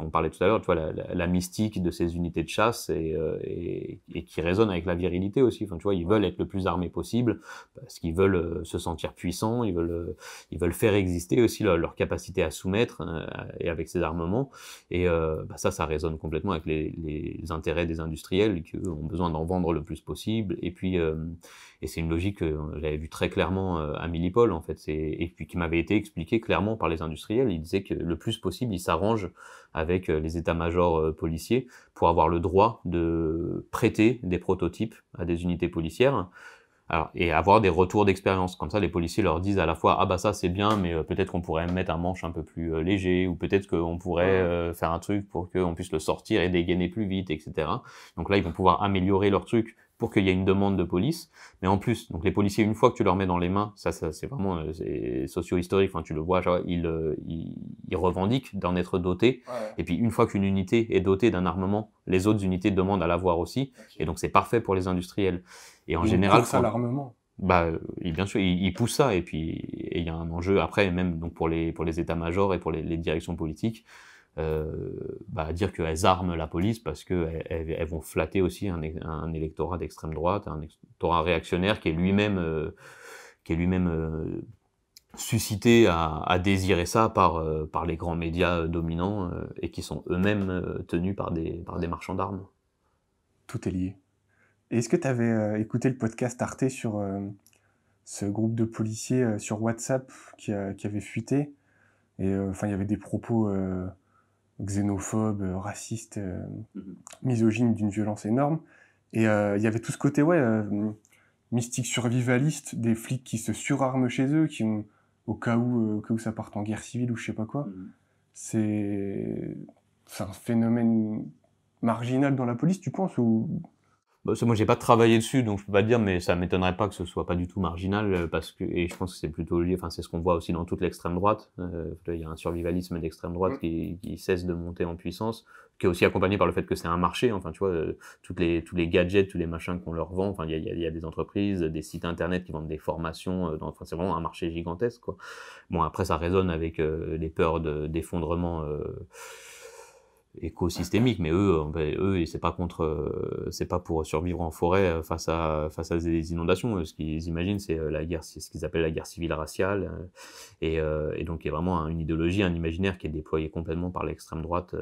Speaker 1: on parlait tout à l'heure, tu vois, la mystique de ces unités de chasse et qui résonne avec la virilité aussi. Enfin, tu vois, ils veulent être le plus armés possible parce qu'ils veulent se sentir puissants, ils veulent faire exister aussi leur capacité à soumettre et avec ces armements. Et ça résonne complètement avec les intérêts des industriels qui eux, ont besoin d'en vendre le plus possible. Et puis et c'est une logique que j'avais vue très clairement à Millipol, en fait. Et puis qui m'avait été expliquée clairement par les industriels. Ils disaient que le plus possible, ils s'arrangent avec les états-majors policiers pour avoir le droit de prêter des prototypes à des unités policières. Alors, et avoir des retours d'expérience. Comme ça, les policiers leur disent à la fois « Ah bah ça c'est bien, mais peut-être qu'on pourrait mettre un manche un peu plus léger, ou peut-être qu'on pourrait faire un truc pour qu'on puisse le sortir et dégainer plus vite, etc. » Donc là, ils vont pouvoir améliorer leur truc pour qu'il y ait une demande de police. Mais en plus, donc les policiers, une fois que tu leur mets dans les mains, ça c'est vraiment socio-historique, enfin tu le vois, genre, ils revendiquent d'en être dotés. Ouais. Et puis une fois qu'une unité est dotée d'un armement, les autres unités demandent à l'avoir aussi. Okay. Et donc c'est parfait pour les industriels. Et en général,
Speaker 2: poussent à l'armement.
Speaker 1: Bien sûr, ils poussent ça. Et puis il y a un enjeu après, même donc pour les états-majors et pour les directions politiques, dire qu'elles arment la police parce qu'elles vont flatter aussi un électorat d'extrême droite, un électorat réactionnaire qui est lui-même suscité à désirer ça par les grands médias dominants et qui sont eux-mêmes tenus par des marchands d'armes.
Speaker 2: Tout est lié. Et est-ce que tu avais écouté le podcast Arte sur ce groupe de policiers sur WhatsApp qui avait fuité? Et il y avait des propos xénophobes, racistes, misogynes, d'une violence énorme. Et il y avait tout ce côté mystique survivaliste, des flics qui se surarment chez eux, qui ont, au cas où ça parte en guerre civile ou je sais pas quoi. C'est un phénomène marginal dans la police, tu penses, ou...
Speaker 1: Bah, moi, j'ai pas travaillé dessus, donc je peux pas te dire, mais ça m'étonnerait pas que ce soit pas du tout marginal, parce que, et je pense que c'est plutôt lié, enfin, c'est ce qu'on voit aussi dans toute l'extrême droite. Il y a un survivalisme d'extrême droite qui cesse de monter en puissance, qui est aussi accompagné par le fait que c'est un marché. Enfin, tu vois, tous les gadgets, tous les machins qu'on leur vend. Enfin, il y a des entreprises, des sites internet qui vendent des formations. Enfin, c'est vraiment un marché gigantesque, quoi. Bon, après, ça résonne avec les peurs d'effondrement. Écosystémique, mais eux, c'est pas pour survivre en forêt face à des inondations. Ce qu'ils imaginent, c'est la guerre, c'est ce qu'ils appellent la guerre civile raciale, et donc il y a vraiment une idéologie, un imaginaire qui est déployé complètement par l'extrême droite,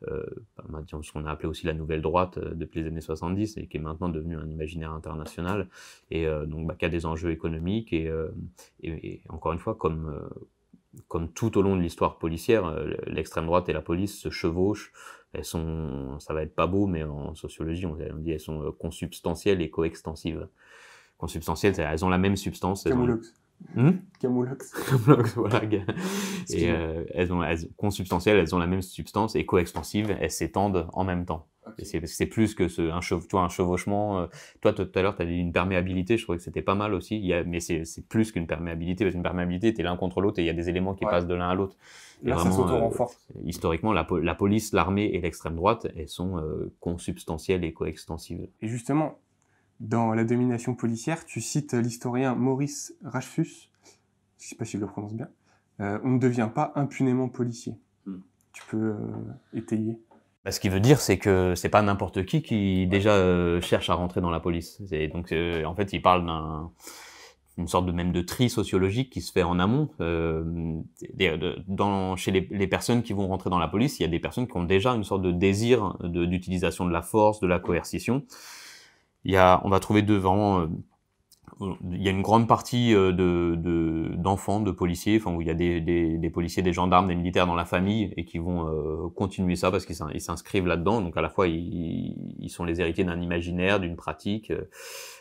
Speaker 1: ce qu'on a appelé aussi la nouvelle droite depuis les années 70, et qui est maintenant devenu un imaginaire international, et donc qui a des enjeux économiques, et encore une fois, comme tout au long de l'histoire policière, l'extrême droite et la police se chevauchent. Ça va être pas beau, mais en sociologie, on dit elles sont consubstantielles et coextensives. Consubstantielles, c'est elles ont la même substance.
Speaker 2: Camoulox.
Speaker 1: Camoulox, voilà. Et consubstantielles, elles ont la même substance, et coextensives, elles s'étendent en même temps. Okay. C'est plus que un chevauchement. Toi, tout à l'heure, tu as dit une perméabilité, je trouvais que c'était pas mal aussi. Mais c'est plus qu'une perméabilité, parce qu'une perméabilité, tu es l'un contre l'autre et il y a des éléments qui passent de l'un à l'autre.
Speaker 2: Là, vraiment, ça s'auto-renforce.
Speaker 1: Historiquement, la police, l'armée et l'extrême droite, elles sont consubstantielles et coextensives.
Speaker 2: Et justement, dans La domination policière, tu cites l'historien Maurice Rachfus, je ne sais pas si je le prononce bien, on ne devient pas impunément policier. Tu peux étayer?
Speaker 1: Ce qu'il veut dire, c'est que c'est pas n'importe qui déjà cherche à rentrer dans la police. Donc, en fait, il parle d'une sorte de tri sociologique qui se fait en amont. Chez les personnes qui vont rentrer dans la police, il y a des personnes qui ont déjà une sorte de désir d'utilisation de la force, de la coercition. On va trouver il y a une grande partie d'enfants, de policiers, enfin où il y a des policiers, des gendarmes, des militaires dans la famille, et qui vont continuer ça parce qu'ils s'inscrivent là-dedans. Donc à la fois ils sont les héritiers d'un imaginaire, d'une pratique.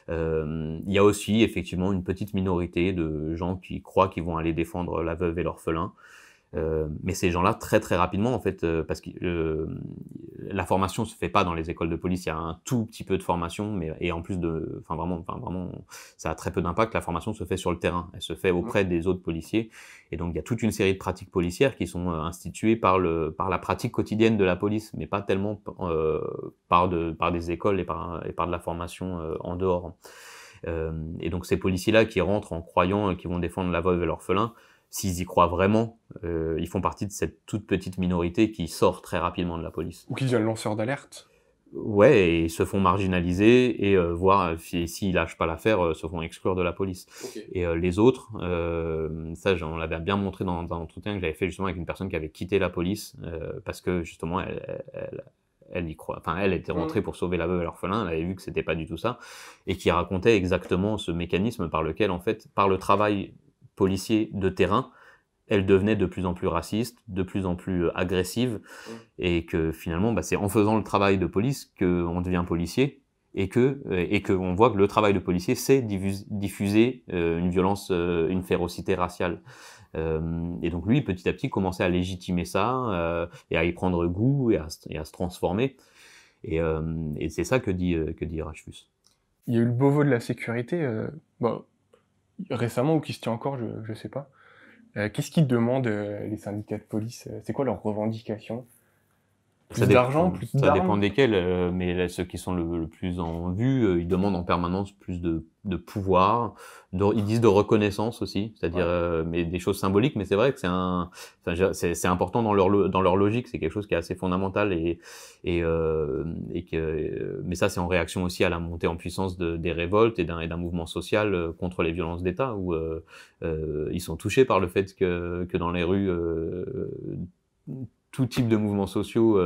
Speaker 1: Il y a aussi effectivement une petite minorité de gens qui croient qu'ils vont aller défendre la veuve et l'orphelin. Mais ces gens-là, très très rapidement, en fait, parce que la formation se fait pas dans les écoles de police. Il y a un tout petit peu de formation, et en plus vraiment, ça a très peu d'impact. La formation se fait sur le terrain, elle se fait auprès des autres policiers, et donc il y a toute une série de pratiques policières qui sont instituées par la pratique quotidienne de la police, mais pas tellement par des écoles et par de la formation en dehors. Et donc ces policiers-là qui rentrent en croyant qu'ils vont défendre la veuve et l'orphelin, s'ils y croient vraiment, ils font partie de cette toute petite minorité qui sort très rapidement de la police.
Speaker 2: Ou qui deviennent lanceurs d'alerte.
Speaker 1: Ouais, et se font marginaliser, et voire, s'ils lâchent pas l'affaire, se font exclure de la police. Okay. Et les autres, ça, on l'avait bien montré dans un entretien que j'avais fait justement avec une personne qui avait quitté la police, parce que justement, elle y croit. Enfin, elle était rentrée pour sauver la veuve et l'orphelin, elle avait vu que c'était pas du tout ça, et qui racontait exactement ce mécanisme par lequel, en fait, par le travail policier de terrain, elle devenait de plus en plus raciste, de plus en plus agressive, et que finalement, c'est en faisant le travail de police qu'on devient policier, et que on voit que le travail de policier, c'est diffuser une violence, une férocité raciale. Et donc lui, petit à petit, commençait à légitimer ça, et à y prendre goût, et à se transformer. Et c'est ça que dit Rachfus.
Speaker 2: Il y a eu le Beauvau de la sécurité, récemment, ou qui se tient encore, je sais pas. Qu'est-ce qu'ils demandent, les syndicats de police? C'est quoi leurs revendications? Plus d'argent, plus d'armes?
Speaker 1: Ça dépend desquels, mais ceux qui sont le plus en vue, ils demandent en permanence plus de pouvoir. Ils disent de reconnaissance aussi, c'est-à-dire, mais des choses symboliques. Mais c'est vrai que c'est important dans leur logique. C'est quelque chose qui est assez fondamental, mais ça, c'est en réaction aussi à la montée en puissance des révoltes et d'un mouvement social contre les violences d'État, où ils sont touchés par le fait que dans les rues, tout type de mouvements sociaux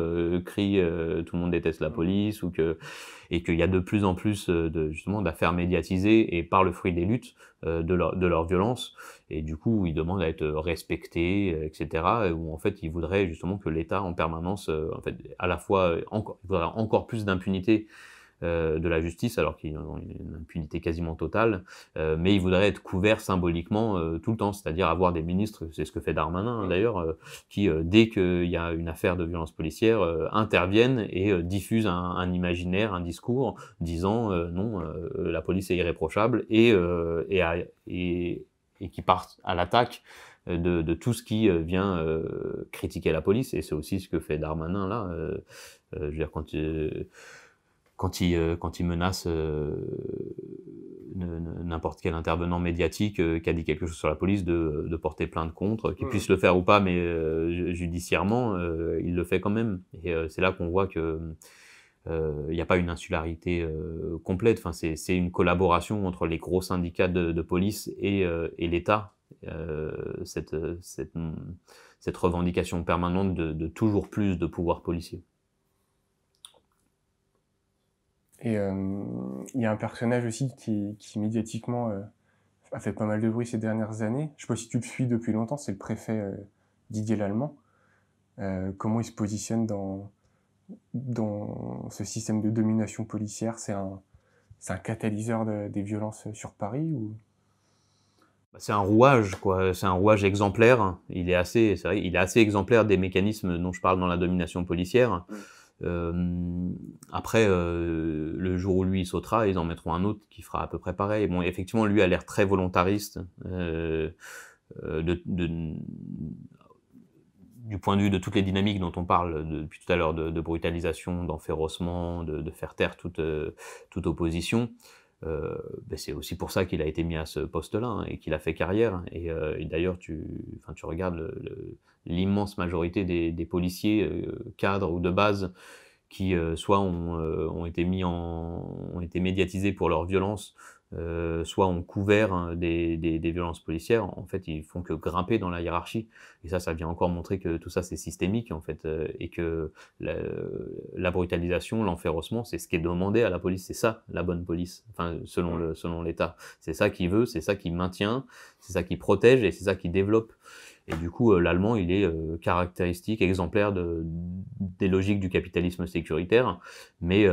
Speaker 1: crient tout le monde déteste la police, et qu'il y a de plus en plus justement d'affaires médiatisées, et par le fruit des luttes de leur violence, et du coup ils demandent à être respectés, etc., où en fait ils voudraient justement que l'État en permanence, en fait, à la fois il faudrait encore plus d'impunité de la justice, alors qu'ils ont une impunité quasiment totale, mais ils voudraient être couverts symboliquement tout le temps, c'est-à-dire avoir des ministres, c'est ce que fait Darmanin d'ailleurs, qui dès qu'il y a une affaire de violence policière interviennent et diffusent un imaginaire, un discours disant non, la police est irréprochable et qui partent à l'attaque de tout ce qui vient critiquer la police, et c'est aussi ce que fait Darmanin là. Je veux dire, quand il menace n'importe quel intervenant médiatique qui a dit quelque chose sur la police de porter plainte contre, qu'il puisse le faire ou pas, mais judiciairement, il le fait quand même. Et c'est là qu'on voit que il n'y a pas une insularité complète. Enfin, c'est une collaboration entre les gros syndicats de police et l'État. Cette revendication permanente de toujours plus de pouvoir policier.
Speaker 2: Et il y a un personnage aussi qui médiatiquement a fait pas mal de bruit ces dernières années. Je sais pas si tu le suis depuis longtemps, c'est le préfet Didier Lallement. Comment il se positionne dans ce système de domination policière? C'est un catalyseur des violences sur Paris ou...
Speaker 1: C'est un rouage, quoi. C'est un rouage exemplaire. Il est assez exemplaire des mécanismes dont je parle dans la domination policière. Après, le jour où lui il sautera, ils en mettront un autre qui fera à peu près pareil. Bon, effectivement, lui a l'air très volontariste du point de vue de toutes les dynamiques dont on parle depuis tout à l'heure, de brutalisation, d'enférocement, de faire taire toute opposition. C'est aussi pour ça qu'il a été mis à ce poste-là, hein, et qu'il a fait carrière. Et d'ailleurs, tu regardes l'immense majorité des policiers, cadres ou de base, qui soit ont été médiatisés pour leur violence, soit ont couvert des violences policières. En fait, ils font que grimper dans la hiérarchie. Et ça vient encore montrer que tout ça c'est systémique en fait, et que la brutalisation, l'enférocement, c'est ce qui est demandé à la police. C'est ça la bonne police, enfin selon l'État. C'est ça qu'il veut, c'est ça qui maintient, c'est ça qui protège et c'est ça qui développe. Et du coup, l'allemand, il est caractéristique, exemplaire des logiques du capitalisme sécuritaire, mais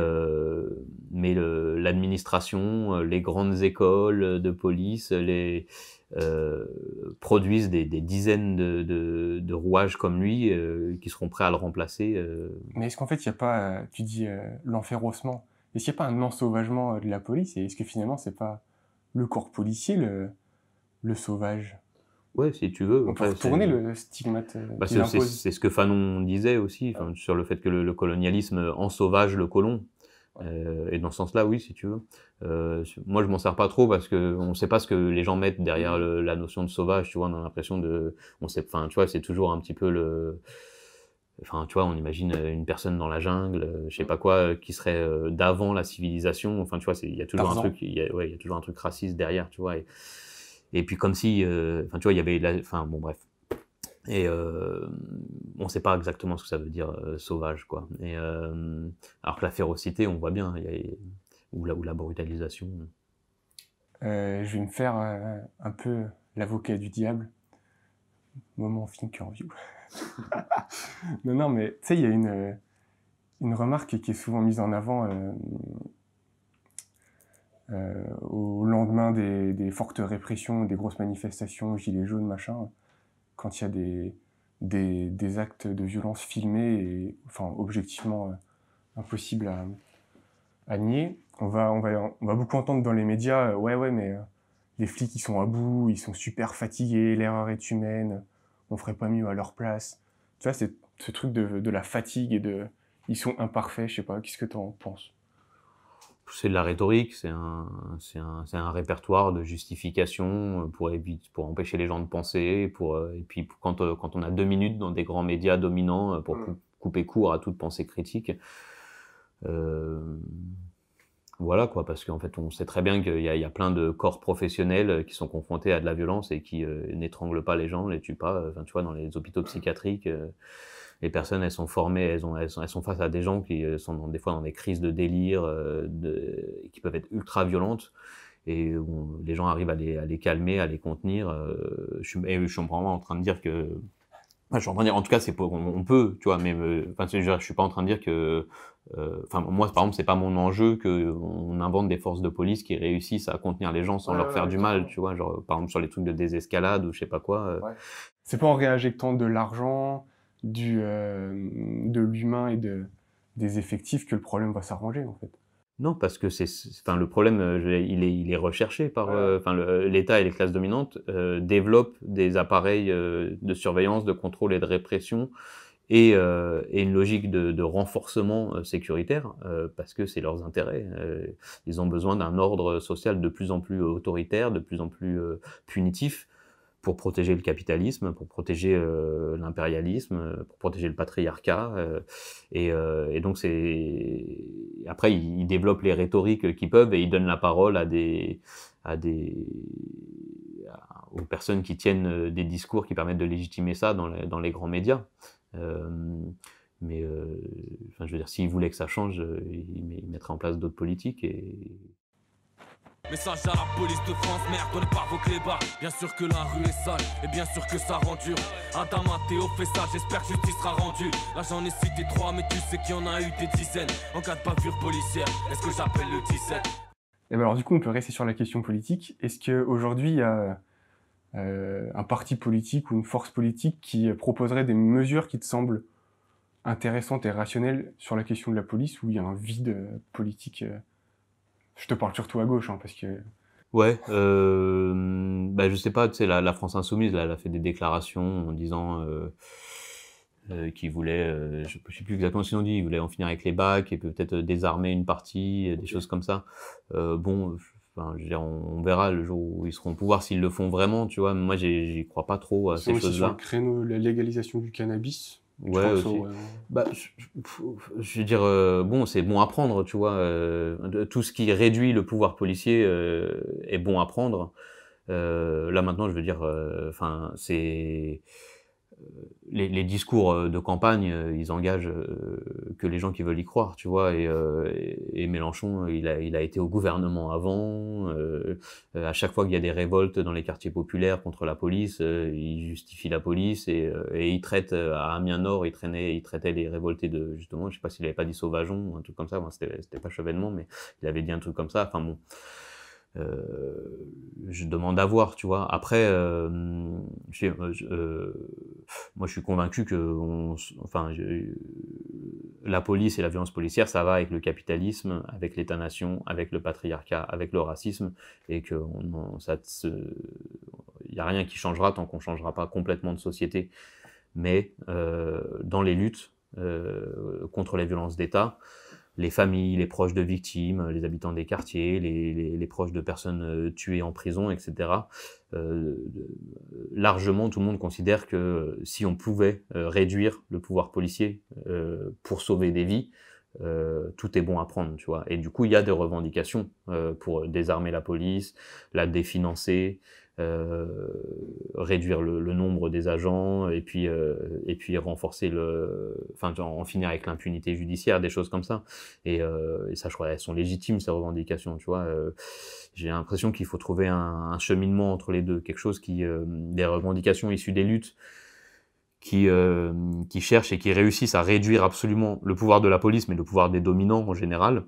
Speaker 1: l'administration, les grandes écoles de police, produisent des dizaines de rouages comme lui qui seront prêts à le remplacer.
Speaker 2: Mais est-ce qu'en fait, il n'y a pas, tu dis l'enférocement, est-ce qu'il n'y a pas un ensauvagement de la police, et est-ce que finalement, c'est pas le corps policier le sauvage?
Speaker 1: Ouais, si tu veux.
Speaker 2: On peut retourner le stigmate qu'il impose.
Speaker 1: C'est ce que Fanon disait aussi, sur le fait que le colonialisme ensauvage le colon. Et dans ce sens-là, oui, si tu veux. Moi, je m'en sers pas trop parce que on sait pas ce que les gens mettent derrière la notion de sauvage. Tu vois, on a l'impression tu vois, c'est toujours un petit peu Enfin, tu vois, on imagine une personne dans la jungle, je sais pas quoi, qui serait d'avant la civilisation. Enfin, tu vois, il y a toujours un truc, il y a toujours un truc raciste derrière, tu vois. Et puis comme si, tu vois, il y avait, bon bref. Et on sait pas exactement ce que ça veut dire sauvage, quoi. Et alors que la férocité, on voit bien, ou la brutalisation.
Speaker 2: Je vais me faire un peu l'avocat du diable. Moment Thinkerview. Non, mais tu sais, il y a une remarque qui est souvent mise en avant au lendemain des fortes répressions, des grosses manifestations, gilets jaunes, machin, quand il y a des actes de violence filmés et objectivement impossibles à nier. On va beaucoup entendre dans les médias, ouais, mais les flics ils sont à bout, ils sont super fatigués, l'erreur est humaine, on ferait pas mieux à leur place. Tu vois, c'est ce truc de la fatigue et ils sont imparfaits, je sais pas, qu'est-ce que t'en penses?
Speaker 1: C'est de la rhétorique, c'est un répertoire de justification pour empêcher les gens de penser, et puis quand on a 2 minutes dans des grands médias dominants pour couper court à toute pensée critique. Voilà quoi, parce qu'en fait on sait très bien qu'il y a plein de corps professionnels qui sont confrontés à de la violence et qui n'étranglent pas les gens, les tuent pas. Enfin, tu vois, dans les hôpitaux psychiatriques, les personnes, elles sont formées, elles sont face à des gens qui sont des fois dans des crises de délire, qui peuvent être ultra violentes, et les gens arrivent à les calmer, à les contenir. Je suis vraiment en train de dire que je suis en train de dire, en tout cas, on peut, tu vois, mais enfin, je suis pas en train de dire que, enfin, moi, par exemple, c'est pas mon enjeu que on invente des forces de police qui réussissent à contenir les gens sans leur faire du mal, tu vois, genre, par exemple, sur les trucs de désescalade ou je sais pas quoi.
Speaker 2: C'est pas en réinjectant de l'argent, de l'humain et des effectifs que le problème va s'arranger, en fait.
Speaker 1: Non, parce que enfin, le problème, il est recherché par, enfin, l'État et les classes dominantes développent des appareils de surveillance, de contrôle et de répression et une logique de renforcement sécuritaire parce que c'est leurs intérêts. Ils ont besoin d'un ordre social de plus en plus autoritaire, de plus en plus punitif pour protéger le capitalisme, pour protéger l'impérialisme, pour protéger le patriarcat. Et donc, après, ils développent les rhétoriques qu'ils peuvent et ils donnent la parole aux personnes qui tiennent des discours qui permettent de légitimer ça dans les grands médias. Mais enfin, je veux dire, s'ils voulaient que ça change, ils mettraient en place d'autres politiques et...
Speaker 4: Message à la police de France, merde, on n'est pas vos clébards. Bien sûr que la rue est sale, et bien sûr que ça rend dur. Adama, Théo fait ça, j'espère que justice sera rendue. Là j'en ai cité 3, mais tu sais qu'il y en a eu des dizaines. En cas de bavure policière, est-ce que j'appelle le 17?
Speaker 2: Et ben alors du coup, on peut rester sur la question politique. Est-ce qu'aujourd'hui, il y a un parti politique ou une force politique qui proposerait des mesures qui te semblent intéressantes et rationnelles sur la question de la police, où il y a un vide politique Je te parle surtout à gauche, hein, parce que...
Speaker 1: Ouais, bah, je sais pas, tu sais, la France Insoumise, là, elle a fait des déclarations en disant qu'ils voulaient, je sais plus exactement ce qu'ils ont dit, ils voulaient en finir avec les bacs et peut-être désarmer une partie, des choses comme ça. Bon, enfin, je veux dire, on verra le jour où ils seront au pouvoir s'ils le font vraiment, tu vois. Moi, j'y crois pas trop à
Speaker 2: Ils sont
Speaker 1: ces
Speaker 2: aussi sur
Speaker 1: choses-là.
Speaker 2: le créneau, la légalisation du cannabis.
Speaker 1: Ouais, aussi. Bah, je veux dire, bon, c'est bon à prendre, tu vois. Tout ce qui réduit le pouvoir policier est bon à prendre. Là maintenant, je veux dire, enfin, c'est les discours de campagne, ils engagent que les gens qui veulent y croire, tu vois. Et Mélenchon, il a été au gouvernement avant. À chaque fois qu'il y a des révoltes dans les quartiers populaires contre la police, il justifie la police et il traite à Amiens Nord, il traitait les révoltés de, justement, je sais pas s'il avait pas dit sauvageons, un truc comme ça. Moi, c'était pas Chevènement, mais il avait dit un truc comme ça. Enfin bon. Je demande à voir, tu vois. Après, moi, je suis convaincu que, la police et la violence policière, ça va avec le capitalisme, avec l'État-nation, avec le patriarcat, avec le racisme, et que il y a rien qui changera tant qu'on changera pas complètement de société. Mais dans les luttes contre les violences d'État, les familles, les proches de victimes, les habitants des quartiers, les proches de personnes tuées en prison, etc. Largement, tout le monde considère que si on pouvait réduire le pouvoir policier pour sauver des vies, tout est bon à prendre, tu vois. Et du coup, il y a des revendications pour désarmer la police, la définancer, réduire le nombre des agents et puis renforcer enfin, en finir avec l'impunité judiciaire, des choses comme ça. Et ça, je crois, elles sont légitimes, ces revendications, tu vois. J'ai l'impression qu'il faut trouver un cheminement entre les deux, quelque chose des revendications issues des luttes qui cherchent et qui réussissent à réduire absolument le pouvoir de la police, mais le pouvoir des dominants en général,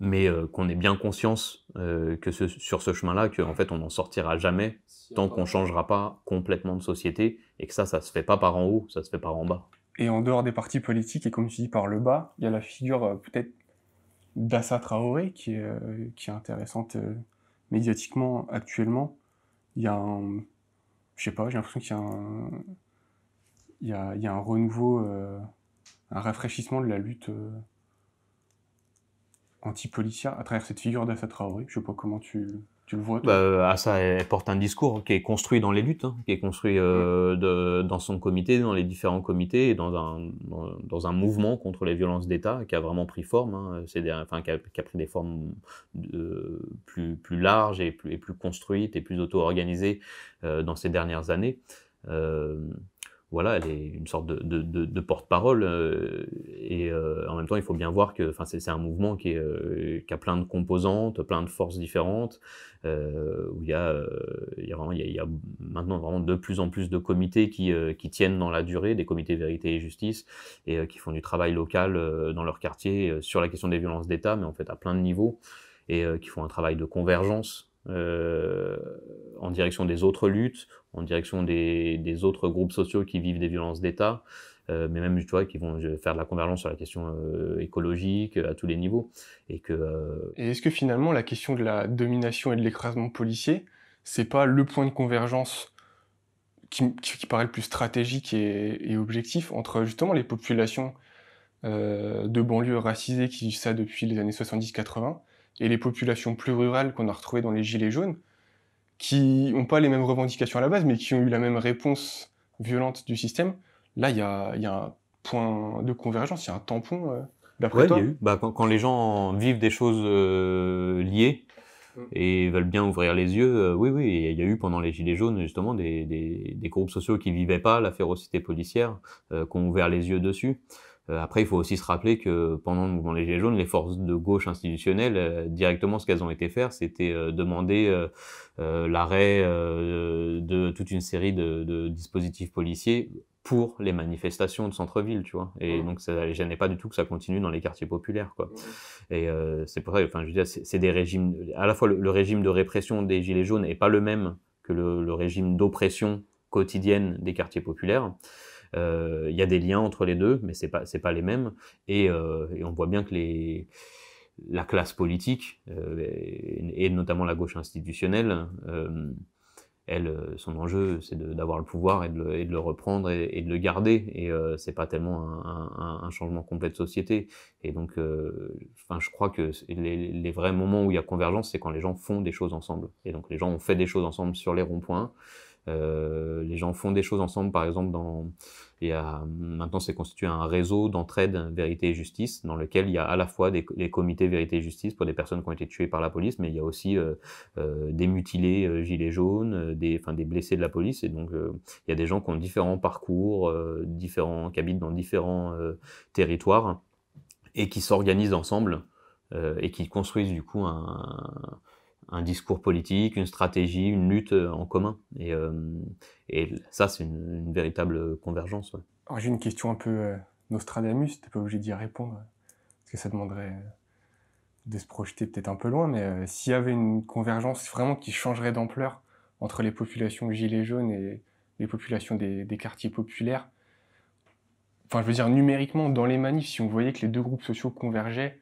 Speaker 1: mais qu'on ait bien conscience que sur ce chemin-là, qu'en fait, on n'en sortira jamais tant qu'on changera pas complètement de société, et que ça se fait pas par en haut, ça se fait par en bas.
Speaker 2: Et en dehors des partis politiques, et comme tu dis par le bas, il y a la figure peut-être d'Assa Traoré, qui est intéressante médiatiquement actuellement. Il y a je sais pas, j'ai l'impression qu'il y a un renouveau, un rafraîchissement de la lutte anti-policière à travers cette figure d'Assa Traoré. Je sais pas comment tu le vois, toi.
Speaker 1: Assa, elle porte un discours qui est construit dans les luttes, hein, qui est construit dans son comité, dans les différents comités, et dans un mouvement contre les violences d'État qui a vraiment pris forme, hein, qui a pris des formes plus larges et plus construites et plus auto-organisées dans ces dernières années. voilà, elle est une sorte de porte-parole, et en même temps, il faut bien voir que, enfin, c'est un mouvement qui a plein de composantes, plein de forces différentes, où il y a maintenant vraiment de plus en plus de comités qui tiennent dans la durée, des comités vérité et justice, et qui font du travail local dans leur quartier sur la question des violences d'État, mais en fait à plein de niveaux, et qui font un travail de convergence en direction des autres luttes, en direction des autres groupes sociaux qui vivent des violences d'État, mais même, tu vois, qui vont faire de la convergence sur la question écologique à tous les niveaux. Et
Speaker 2: Et est-ce que finalement la question de la domination et de l'écrasement policier, c'est pas le point de convergence qui paraît le plus stratégique et objectif entre justement les populations de banlieues racisées qui vivent ça depuis les années 70-80 et les populations plus rurales qu'on a retrouvées dans les Gilets jaunes, qui n'ont pas les mêmes revendications à la base, mais qui ont eu la même réponse violente du système? Là, il y a un point de convergence, il y a un tampon, d'après
Speaker 1: ouais,
Speaker 2: toi?
Speaker 1: il y a eu, quand les gens vivent des choses liées et veulent bien ouvrir les yeux, oui, il y a eu pendant les Gilets jaunes justement des groupes sociaux qui vivaient pas la férocité policière, qui ont ouvert les yeux dessus. Après, il faut aussi se rappeler que pendant le mouvement des Gilets jaunes, les forces de gauche institutionnelles, directement, ce qu'elles ont été faire, c'était demander l'arrêt de toute une série de dispositifs policiers pour les manifestations de centre-ville, tu vois. Et donc, ça les gênait pas du tout que ça continue dans les quartiers populaires, quoi. Et c'est pour ça, enfin, je veux dire, c'est des régimes, à la fois le régime de répression des Gilets jaunes est pas le même que le régime d'oppression quotidienne des quartiers populaires. Il y a des liens entre les deux, mais c'est pas les mêmes. Et on voit bien que la classe politique, et notamment la gauche institutionnelle, son enjeu, c'est d'avoir le pouvoir et de le reprendre et de le garder. Et c'est pas tellement un changement complet de société. Et donc, enfin, je crois que les vrais moments où il y a convergence, c'est quand les gens font des choses ensemble. Et donc, les gens ont fait des choses ensemble sur les ronds-points. Les gens font des choses ensemble, par exemple, maintenant c'est constitué un réseau d'entraide vérité et justice, dans lequel il y a à la fois les comités vérité et justice pour des personnes qui ont été tuées par la police, mais il y a aussi des mutilés gilets jaunes, des blessés de la police, et donc il y a des gens qui ont différents parcours, qui habitent dans différents territoires, et qui s'organisent ensemble, et qui construisent du coup un discours politique, une stratégie, une lutte en commun. Et ça, c'est une véritable convergence. Ouais.
Speaker 2: Alors j'ai une question un peu Nostradamus, t'es pas obligé d'y répondre, parce que ça demanderait de se projeter peut-être un peu loin, mais s'il y avait une convergence vraiment qui changerait d'ampleur entre les populations gilets jaunes et les populations des quartiers populaires, enfin je veux dire numériquement, dans les manifs, si on voyait que les deux groupes sociaux convergeaient,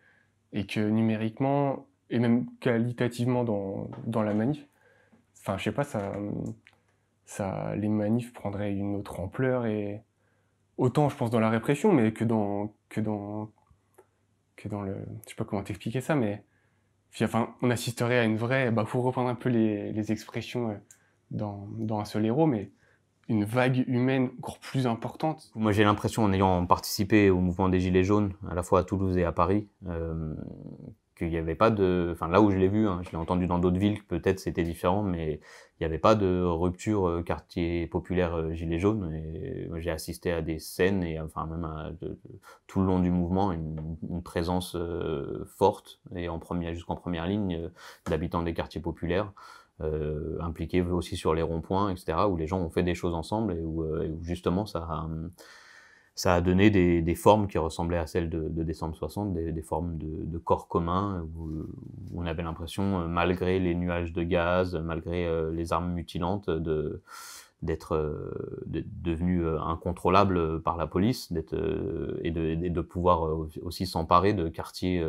Speaker 2: et que numériquement, et même qualitativement dans la manif, enfin je sais pas, les manifs prendraient une autre ampleur, et autant je pense dans la répression, mais que dans le, je sais pas comment t'expliquer ça, mais enfin on assisterait à une vraie, pour reprendre un peu les expressions dans Un seul héros, mais une vague humaine encore plus importante.
Speaker 1: Moi j'ai l'impression, en ayant participé au mouvement des Gilets jaunes, à la fois à Toulouse et à Paris, qu'il n'y avait pas enfin là où je l'ai vu, je l'ai entendu dans d'autres villes, peut-être c'était différent, mais il n'y avait pas de rupture quartier populaire Gilets jaunes. Et j'ai assisté à des scènes, et enfin même tout le long du mouvement, une présence forte, et jusqu'en première ligne, d'habitants des quartiers populaires, impliqués aussi sur les ronds-points, etc., où les gens ont fait des choses ensemble, et où justement ça a donné des formes qui ressemblaient à celles de décembre 60, des formes de corps communs, où on avait l'impression, malgré les nuages de gaz, malgré les armes mutilantes, d'être devenu incontrôlable par la police, et de pouvoir aussi s'emparer de quartiers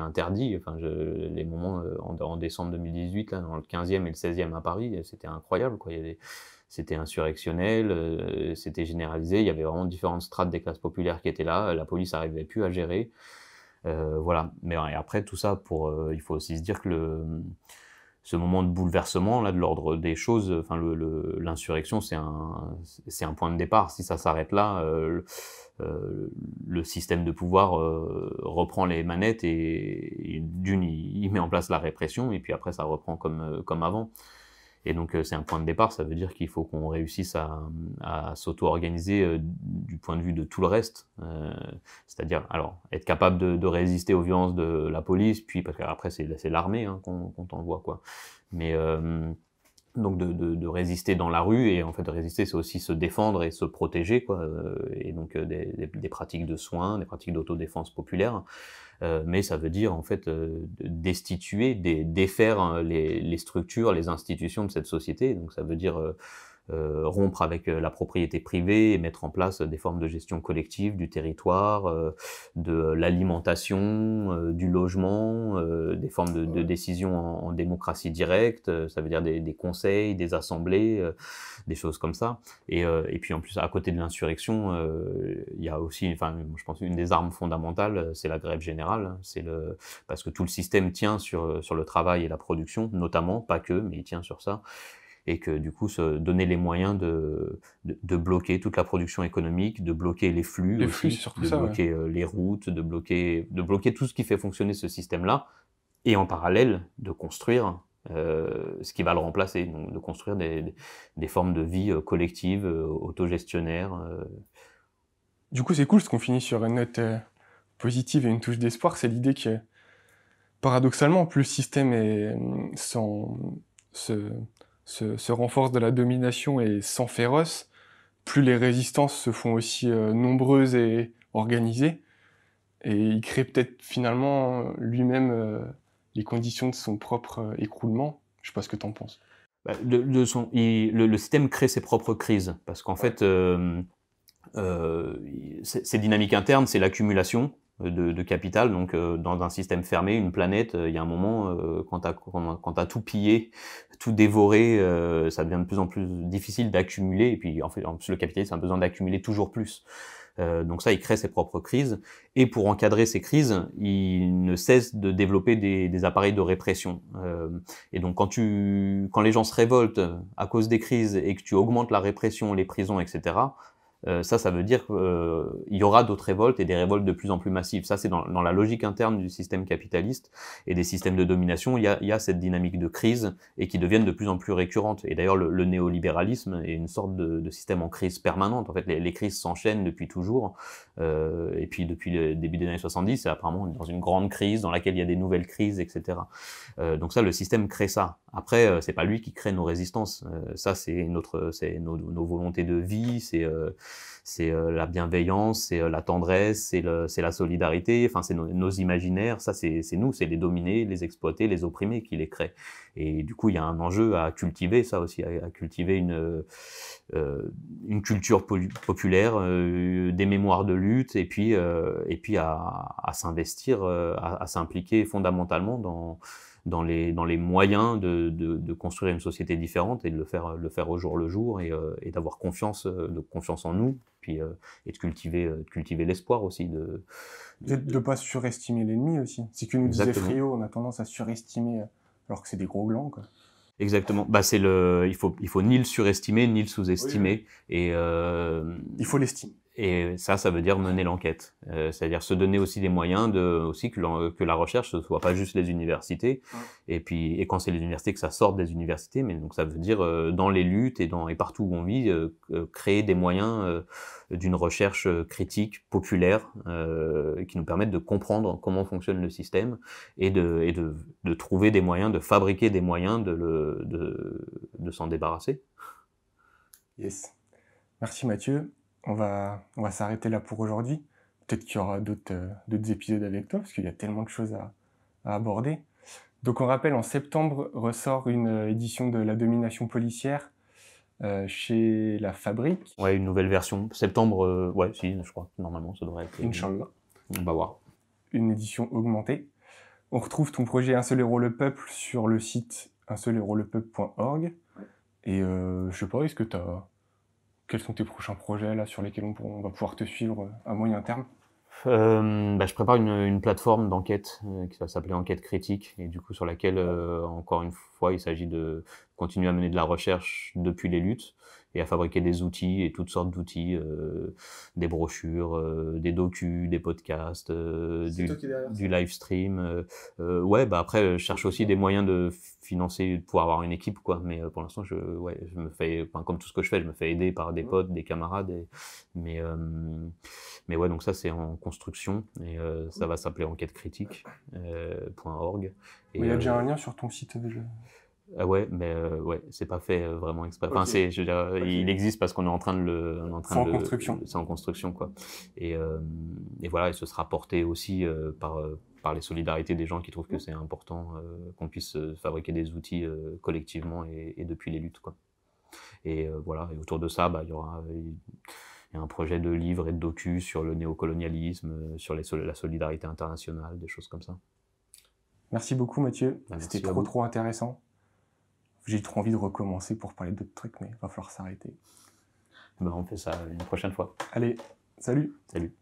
Speaker 1: interdits. Enfin, les moments en décembre 2018, là, dans le 15e et le 16e à Paris, c'était incroyable, quoi. C'était insurrectionnel, c'était généralisé, il y avait vraiment différentes strates des classes populaires qui étaient là, la police n'arrivait plus à gérer. Voilà. Mais et après, tout ça, il faut aussi se dire que ce moment de bouleversement, là, de l'ordre des choses, enfin, l'insurrection, c'est un point de départ. Si ça s'arrête là, le système de pouvoir reprend les manettes, et il met en place la répression, et puis après, ça reprend comme avant. Et donc c'est un point de départ, ça veut dire qu'il faut qu'on réussisse à s'auto-organiser du point de vue de tout le reste, c'est-à-dire alors être capable de résister aux violences de la police, puis parce qu'après c'est l'armée hein, qu'on t'envoie quoi, mais donc de résister dans la rue, et en fait de résister c'est aussi se défendre et se protéger quoi, et donc des pratiques de soins, des pratiques d'autodéfense populaire, mais ça veut dire en fait destituer, défaire les structures, les institutions de cette société, donc ça veut dire rompre avec la propriété privée et mettre en place des formes de gestion collective du territoire, de l'alimentation, du logement, des formes de décision en démocratie directe, ça veut dire des conseils, des assemblées, des choses comme ça. Et puis en plus, à côté de l'insurrection, il y a aussi, enfin, je pense une des armes fondamentales, c'est la grève générale. Parce que tout le système tient sur le travail et la production, notamment, pas que, mais il tient sur ça. Et que du coup se donner les moyens de bloquer toute la production économique, de bloquer les flux aussi,
Speaker 2: surtout
Speaker 1: de
Speaker 2: ça,
Speaker 1: bloquer les routes, de bloquer tout ce qui fait fonctionner ce système-là, et en parallèle de construire ce qui va le remplacer, donc de construire des formes de vie collective, autogestionnaire.
Speaker 2: Du coup, c'est cool, parce qu'on finit sur une note positive et une touche d'espoir. C'est l'idée que, paradoxalement, plus le système se renforce de la domination et sans féroce, plus les résistances se font aussi nombreuses et organisées, et il crée peut-être finalement lui-même les conditions de son propre écroulement. Je sais pas ce que t'en penses.
Speaker 1: Bah, le système crée ses propres crises, parce qu'en fait, ces dynamiques internes, c'est l'accumulation de capital. Donc, dans un système fermé, une planète, il y a un moment, quand t'as tout pillé, tout dévoré, ça devient de plus en plus difficile d'accumuler. Et puis, en plus, le capitalisme a besoin d'accumuler toujours plus. Donc ça, il crée ses propres crises. Et pour encadrer ces crises, il ne cesse de développer des appareils de répression. Et donc, quand les gens se révoltent à cause des crises et que tu augmentes la répression, les prisons, etc., ça veut dire qu'il y aura d'autres révoltes, et des révoltes de plus en plus massives. Ça, c'est dans la logique interne du système capitaliste et des systèmes de domination. Il y a cette dynamique de crise, et qui deviennent de plus en plus récurrentes. Et d'ailleurs, le néolibéralisme est une sorte de système en crise permanente. En fait, les crises s'enchaînent depuis toujours. Et puis, depuis le début des années 70, c'est apparemment dans une grande crise dans laquelle il y a des nouvelles crises, etc. Donc ça, le système crée ça. Après, c'est pas lui qui crée nos résistances. Ça, c'est nos volontés de vie, c'est la bienveillance, c'est la tendresse, c'est la solidarité, enfin c'est nos imaginaires, ça c'est nous, c'est les dominés, les exploités, les opprimés qui les créent. Et du coup, il y a un enjeu à cultiver ça aussi, à cultiver une culture populaire, des mémoires de lutte, et puis à s'investir, à s'impliquer fondamentalement dans les moyens de construire une société différente, et de le faire au jour le jour, et d'avoir confiance en nous, puis et de cultiver l'espoir aussi
Speaker 2: De pas surestimer l'ennemi aussi. C'est que nous disait Friot, on a tendance à surestimer alors que c'est des gros glands, quoi.
Speaker 1: Exactement. Bah il faut ni le surestimer ni le sous-estimer, oui. Et
Speaker 2: il faut l'estimer.
Speaker 1: Et ça veut dire mener l'enquête. C'est-à-dire se donner aussi des moyens aussi que la recherche ce soit pas juste les universités. Ouais. Et quand c'est les universités, que ça sorte des universités. Mais donc ça veut dire dans les luttes et partout où on vit, créer des moyens d'une recherche critique, populaire, qui nous permettent de comprendre comment fonctionne le système, et de trouver des moyens, de fabriquer des moyens de s'en débarrasser.
Speaker 2: Yes. Merci Mathieu. On va s'arrêter là pour aujourd'hui. Peut-être qu'il y aura d'autres épisodes avec toi, parce qu'il y a tellement de choses à aborder. Donc on rappelle, en septembre ressort une édition de La domination policière chez La Fabrique.
Speaker 1: Ouais, une nouvelle version. Septembre, ouais, si, je crois. Normalement, ça devrait être...
Speaker 2: Inch'Allah.
Speaker 1: On va voir.
Speaker 2: Une édition augmentée. On retrouve ton projet Un seul héros le peuple sur le site unseulehérolepeuple.org. Et je sais pas, quels sont tes prochains projets là sur lesquels on va pouvoir te suivre à moyen terme?
Speaker 1: Je prépare une plateforme d'enquête qui va s'appeler Enquête critique, et du coup sur laquelle encore une fois il s'agit de continuer à mener de la recherche depuis les luttes, et à fabriquer des outils et toutes sortes d'outils, des brochures, des docus, des podcasts, du live stream. Ouais, bah après, je cherche aussi des moyens de financer, de pouvoir avoir une équipe, quoi. Mais pour l'instant, je me fais, enfin, comme tout ce que je fais, je me fais aider par des potes, des camarades. Mais ouais, donc ça, c'est en construction et ça va s'appeler enquête critique .org.
Speaker 2: Il y a déjà un lien sur ton site déjà.
Speaker 1: Ah ouais, mais ouais, c'est pas fait vraiment exprès. Enfin, je veux dire, il existe parce qu'on est en train de
Speaker 2: c'est en construction.
Speaker 1: C'est en construction, quoi. Et voilà, et ce sera porté aussi par les solidarités des gens qui trouvent que c'est important qu'on puisse fabriquer des outils collectivement et depuis les luttes, quoi. Et voilà, et autour de ça, bah, il y a un projet de livre et de docu sur le néocolonialisme, sur la solidarité internationale, des choses comme ça.
Speaker 2: Merci beaucoup, Mathieu.
Speaker 1: Bah,
Speaker 2: c'était trop intéressant. J'ai trop envie de recommencer pour parler d'autres trucs, mais il va falloir s'arrêter.
Speaker 1: Ben, on fait ça une prochaine fois.
Speaker 2: Allez, salut.
Speaker 1: Salut.